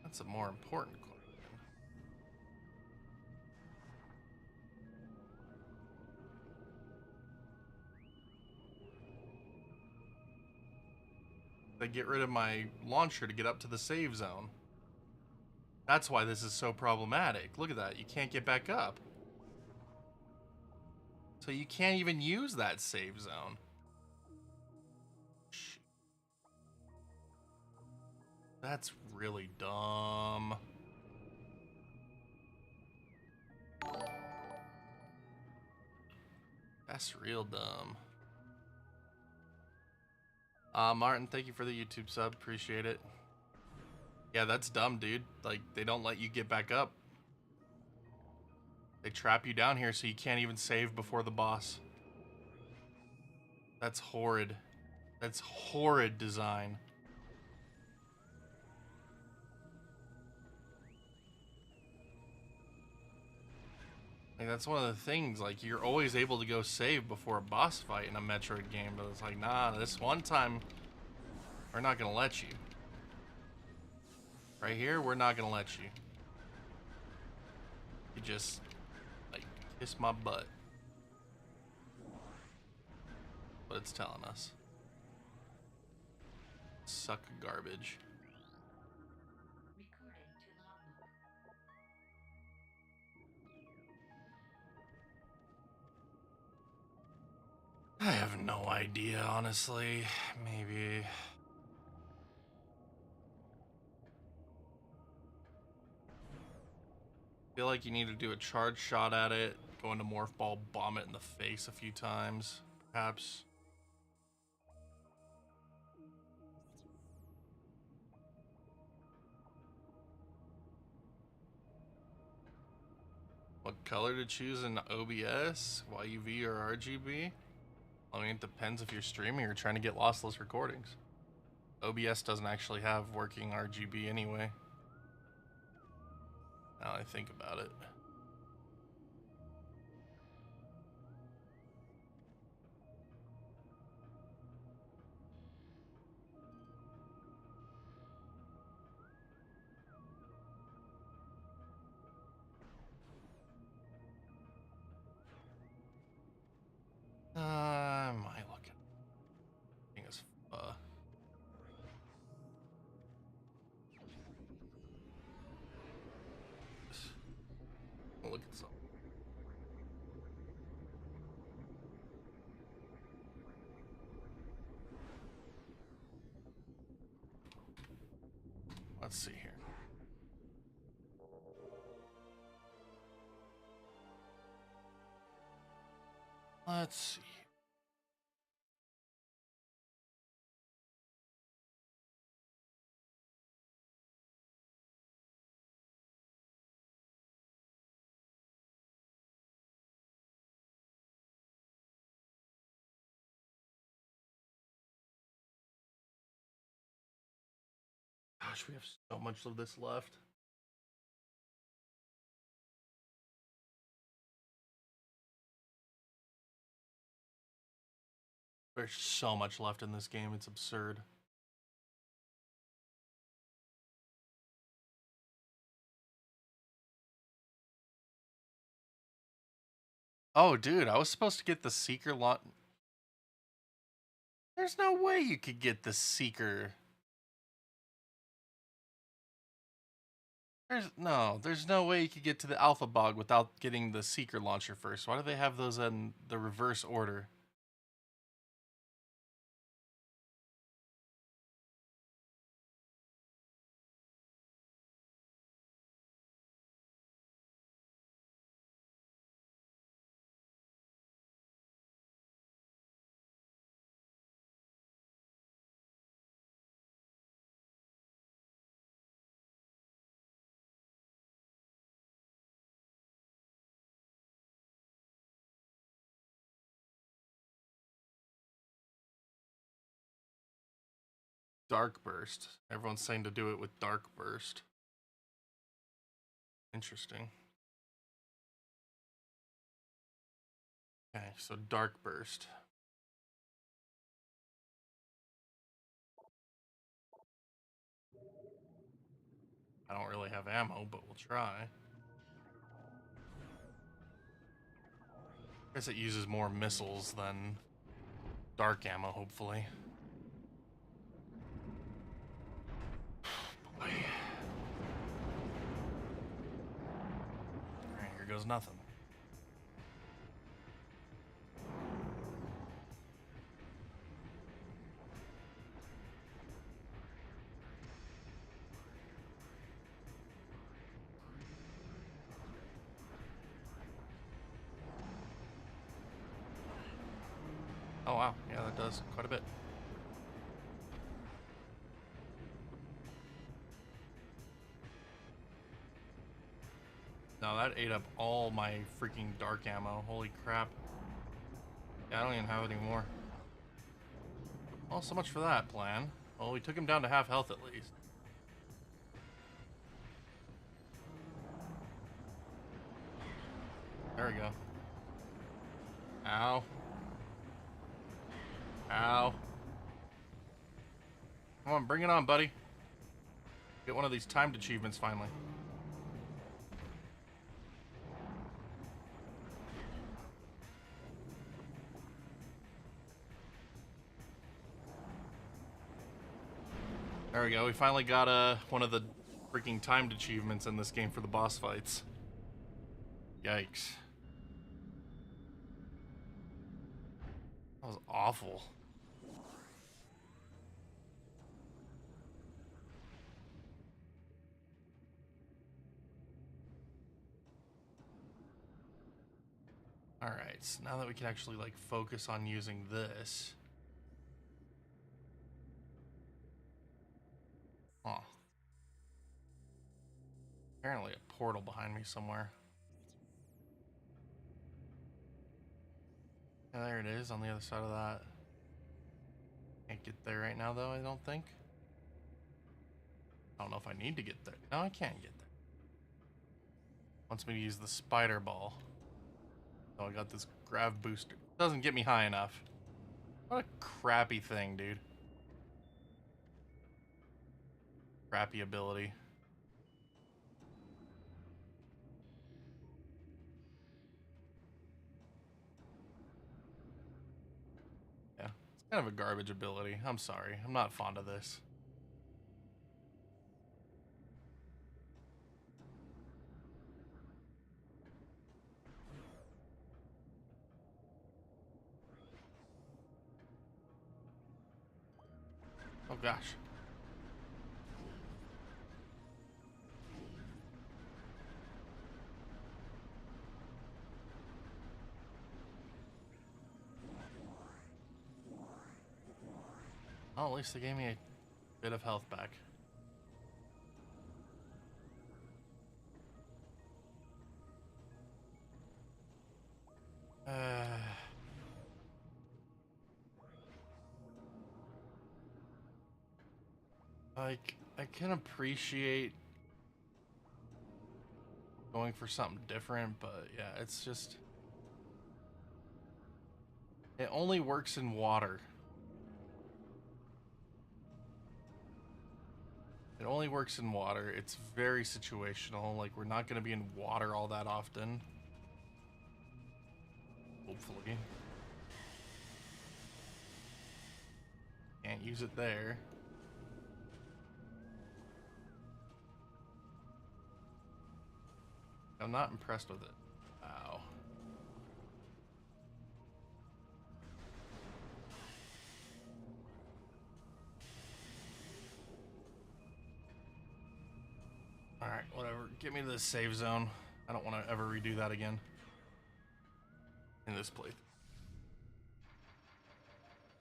That's a more important question. They get rid of my launcher to get up to the save zone. That's why this is so problematic. Look at that. You can't get back up. So you can't even use that save zone. Shoot. That's really dumb. That's real dumb. Martin, thank you for the YouTube sub. Appreciate it. Yeah, that's dumb, dude. Like, they don't let you get back up. They trap you down here so you can't even save before the boss. That's horrid. That's horrid design. Like, that's one of the things, like, you're always able to go save before a boss fight in a Metroid game, but it's like, nah, this one time, we're not gonna let you. Right here, we're not gonna let you. You just, like, kiss my butt. But it's telling us. Suck garbage. I have no idea, honestly. Maybe. Feel like you need to do a charge shot at it, go into Morph Ball, bomb it in the face a few times, perhaps. What color to choose in OBS, YUV or RGB? I mean, it depends if you're streaming or trying to get lossless recordings. OBS doesn't actually have working RGB anyway. Now I think about it. Am I looking? I think it's look at something. Let's see here. Let's see. Gosh, we have so much of this left. There's so much left in this game, it's absurd. Oh, dude, I was supposed to get the Seeker lot. There's no way you could get the Seeker. There's no way you could get to the Alpha Bog without getting the Seeker launcher first. Why do they have those in the reverse order? Dark Burst. Everyone's saying to do it with Dark Burst. Interesting. Okay, so Dark Burst. I don't really have ammo, but we'll try. I guess it uses more missiles than dark ammo, hopefully. Boy. Alright, here goes nothing. Oh wow, yeah, that does quite a bit. No, that ate up all my freaking dark ammo. Holy crap. Yeah, I don't even have any more. Well, so much for that plan. Well, we took him down to half health at least. There we go. Ow. Ow. Come on, bring it on, buddy. Get one of these timed achievements finally. There we go. We finally got one of the freaking timed achievements in this game for the boss fights. Yikes. That was awful. Alright, so now that we can actually like focus on using this. Huh. Apparently a portal behind me somewhere. Yeah, there it is on the other side of that. Can't get there right now though, I don't think. I don't know if I need to get there. No, I can't get there. Wants me to use the spider ball. So I got this grav booster. Doesn't get me high enough. What a crappy thing, dude. Crappy ability. Yeah, it's kind of a garbage ability. I'm sorry. I'm not fond of this. Oh gosh. Oh, at least they gave me a bit of health back. Like, I can appreciate going for something different, but yeah, it's just... It only works in water. It only works in water. It's very situational. Like, we're not going to be in water all that often. Hopefully. Can't use it there. I'm not impressed with it. Wow. Alright, whatever. Get me to the save zone. I don't want to ever redo that again. In this playthrough.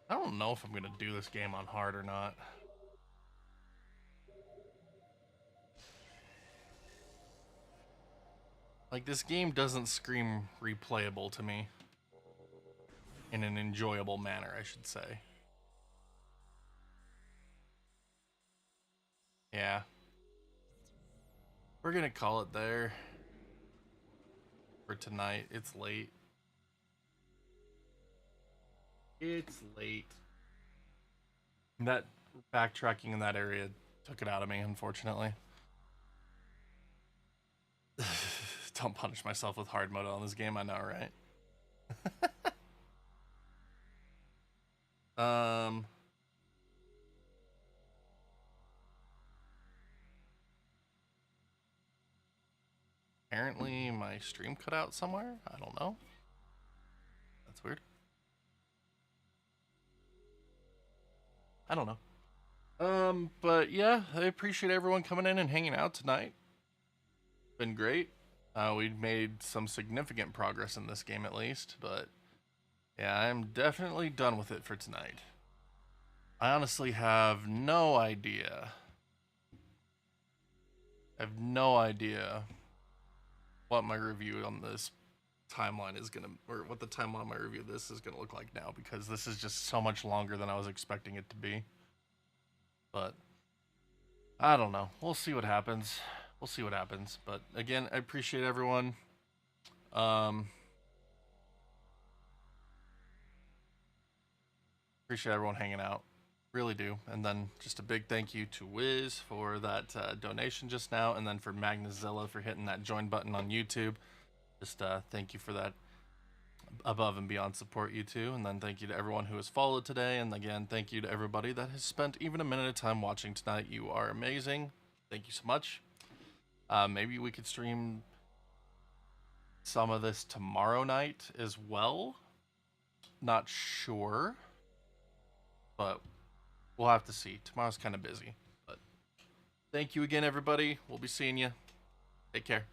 I don't know if I'm going to do this game on hard or not. Like, this game doesn't scream replayable to me. In an enjoyable manner, I should say. Yeah. We're gonna call it there. For tonight. It's late. It's late. That backtracking in that area took it out of me, unfortunately. Don't punish myself with hard mode on this game, I know, right? um, Apparently my stream cut out somewhere. I don't know. That's weird. I don't know. But yeah, I appreciate everyone coming in and hanging out tonight. Been great. We made some significant progress in this game at least, but yeah, I'm definitely done with it for tonight. I honestly have no idea. I have no idea what my review on this timeline is gonna, or what the timeline of my review of this is gonna look like now, because this is just so much longer than I was expecting it to be. But I don't know. We'll see what happens. We'll see what happens. But again, I appreciate everyone. Appreciate everyone hanging out. Really do. And then just a big thank you to Wiz for that donation just now, and then for Magnazilla for hitting that join button on YouTube. Just thank you for that above and beyond support, you two. And then thank you to everyone who has followed today. And again, thank you to everybody that has spent even a minute of time watching tonight. You are amazing. Thank you so much. Maybe we could stream some of this tomorrow night as well. Not sure, but we'll have to see. Tomorrow's kind of busy. But thank you again, everybody. We'll be seeing you. Take care.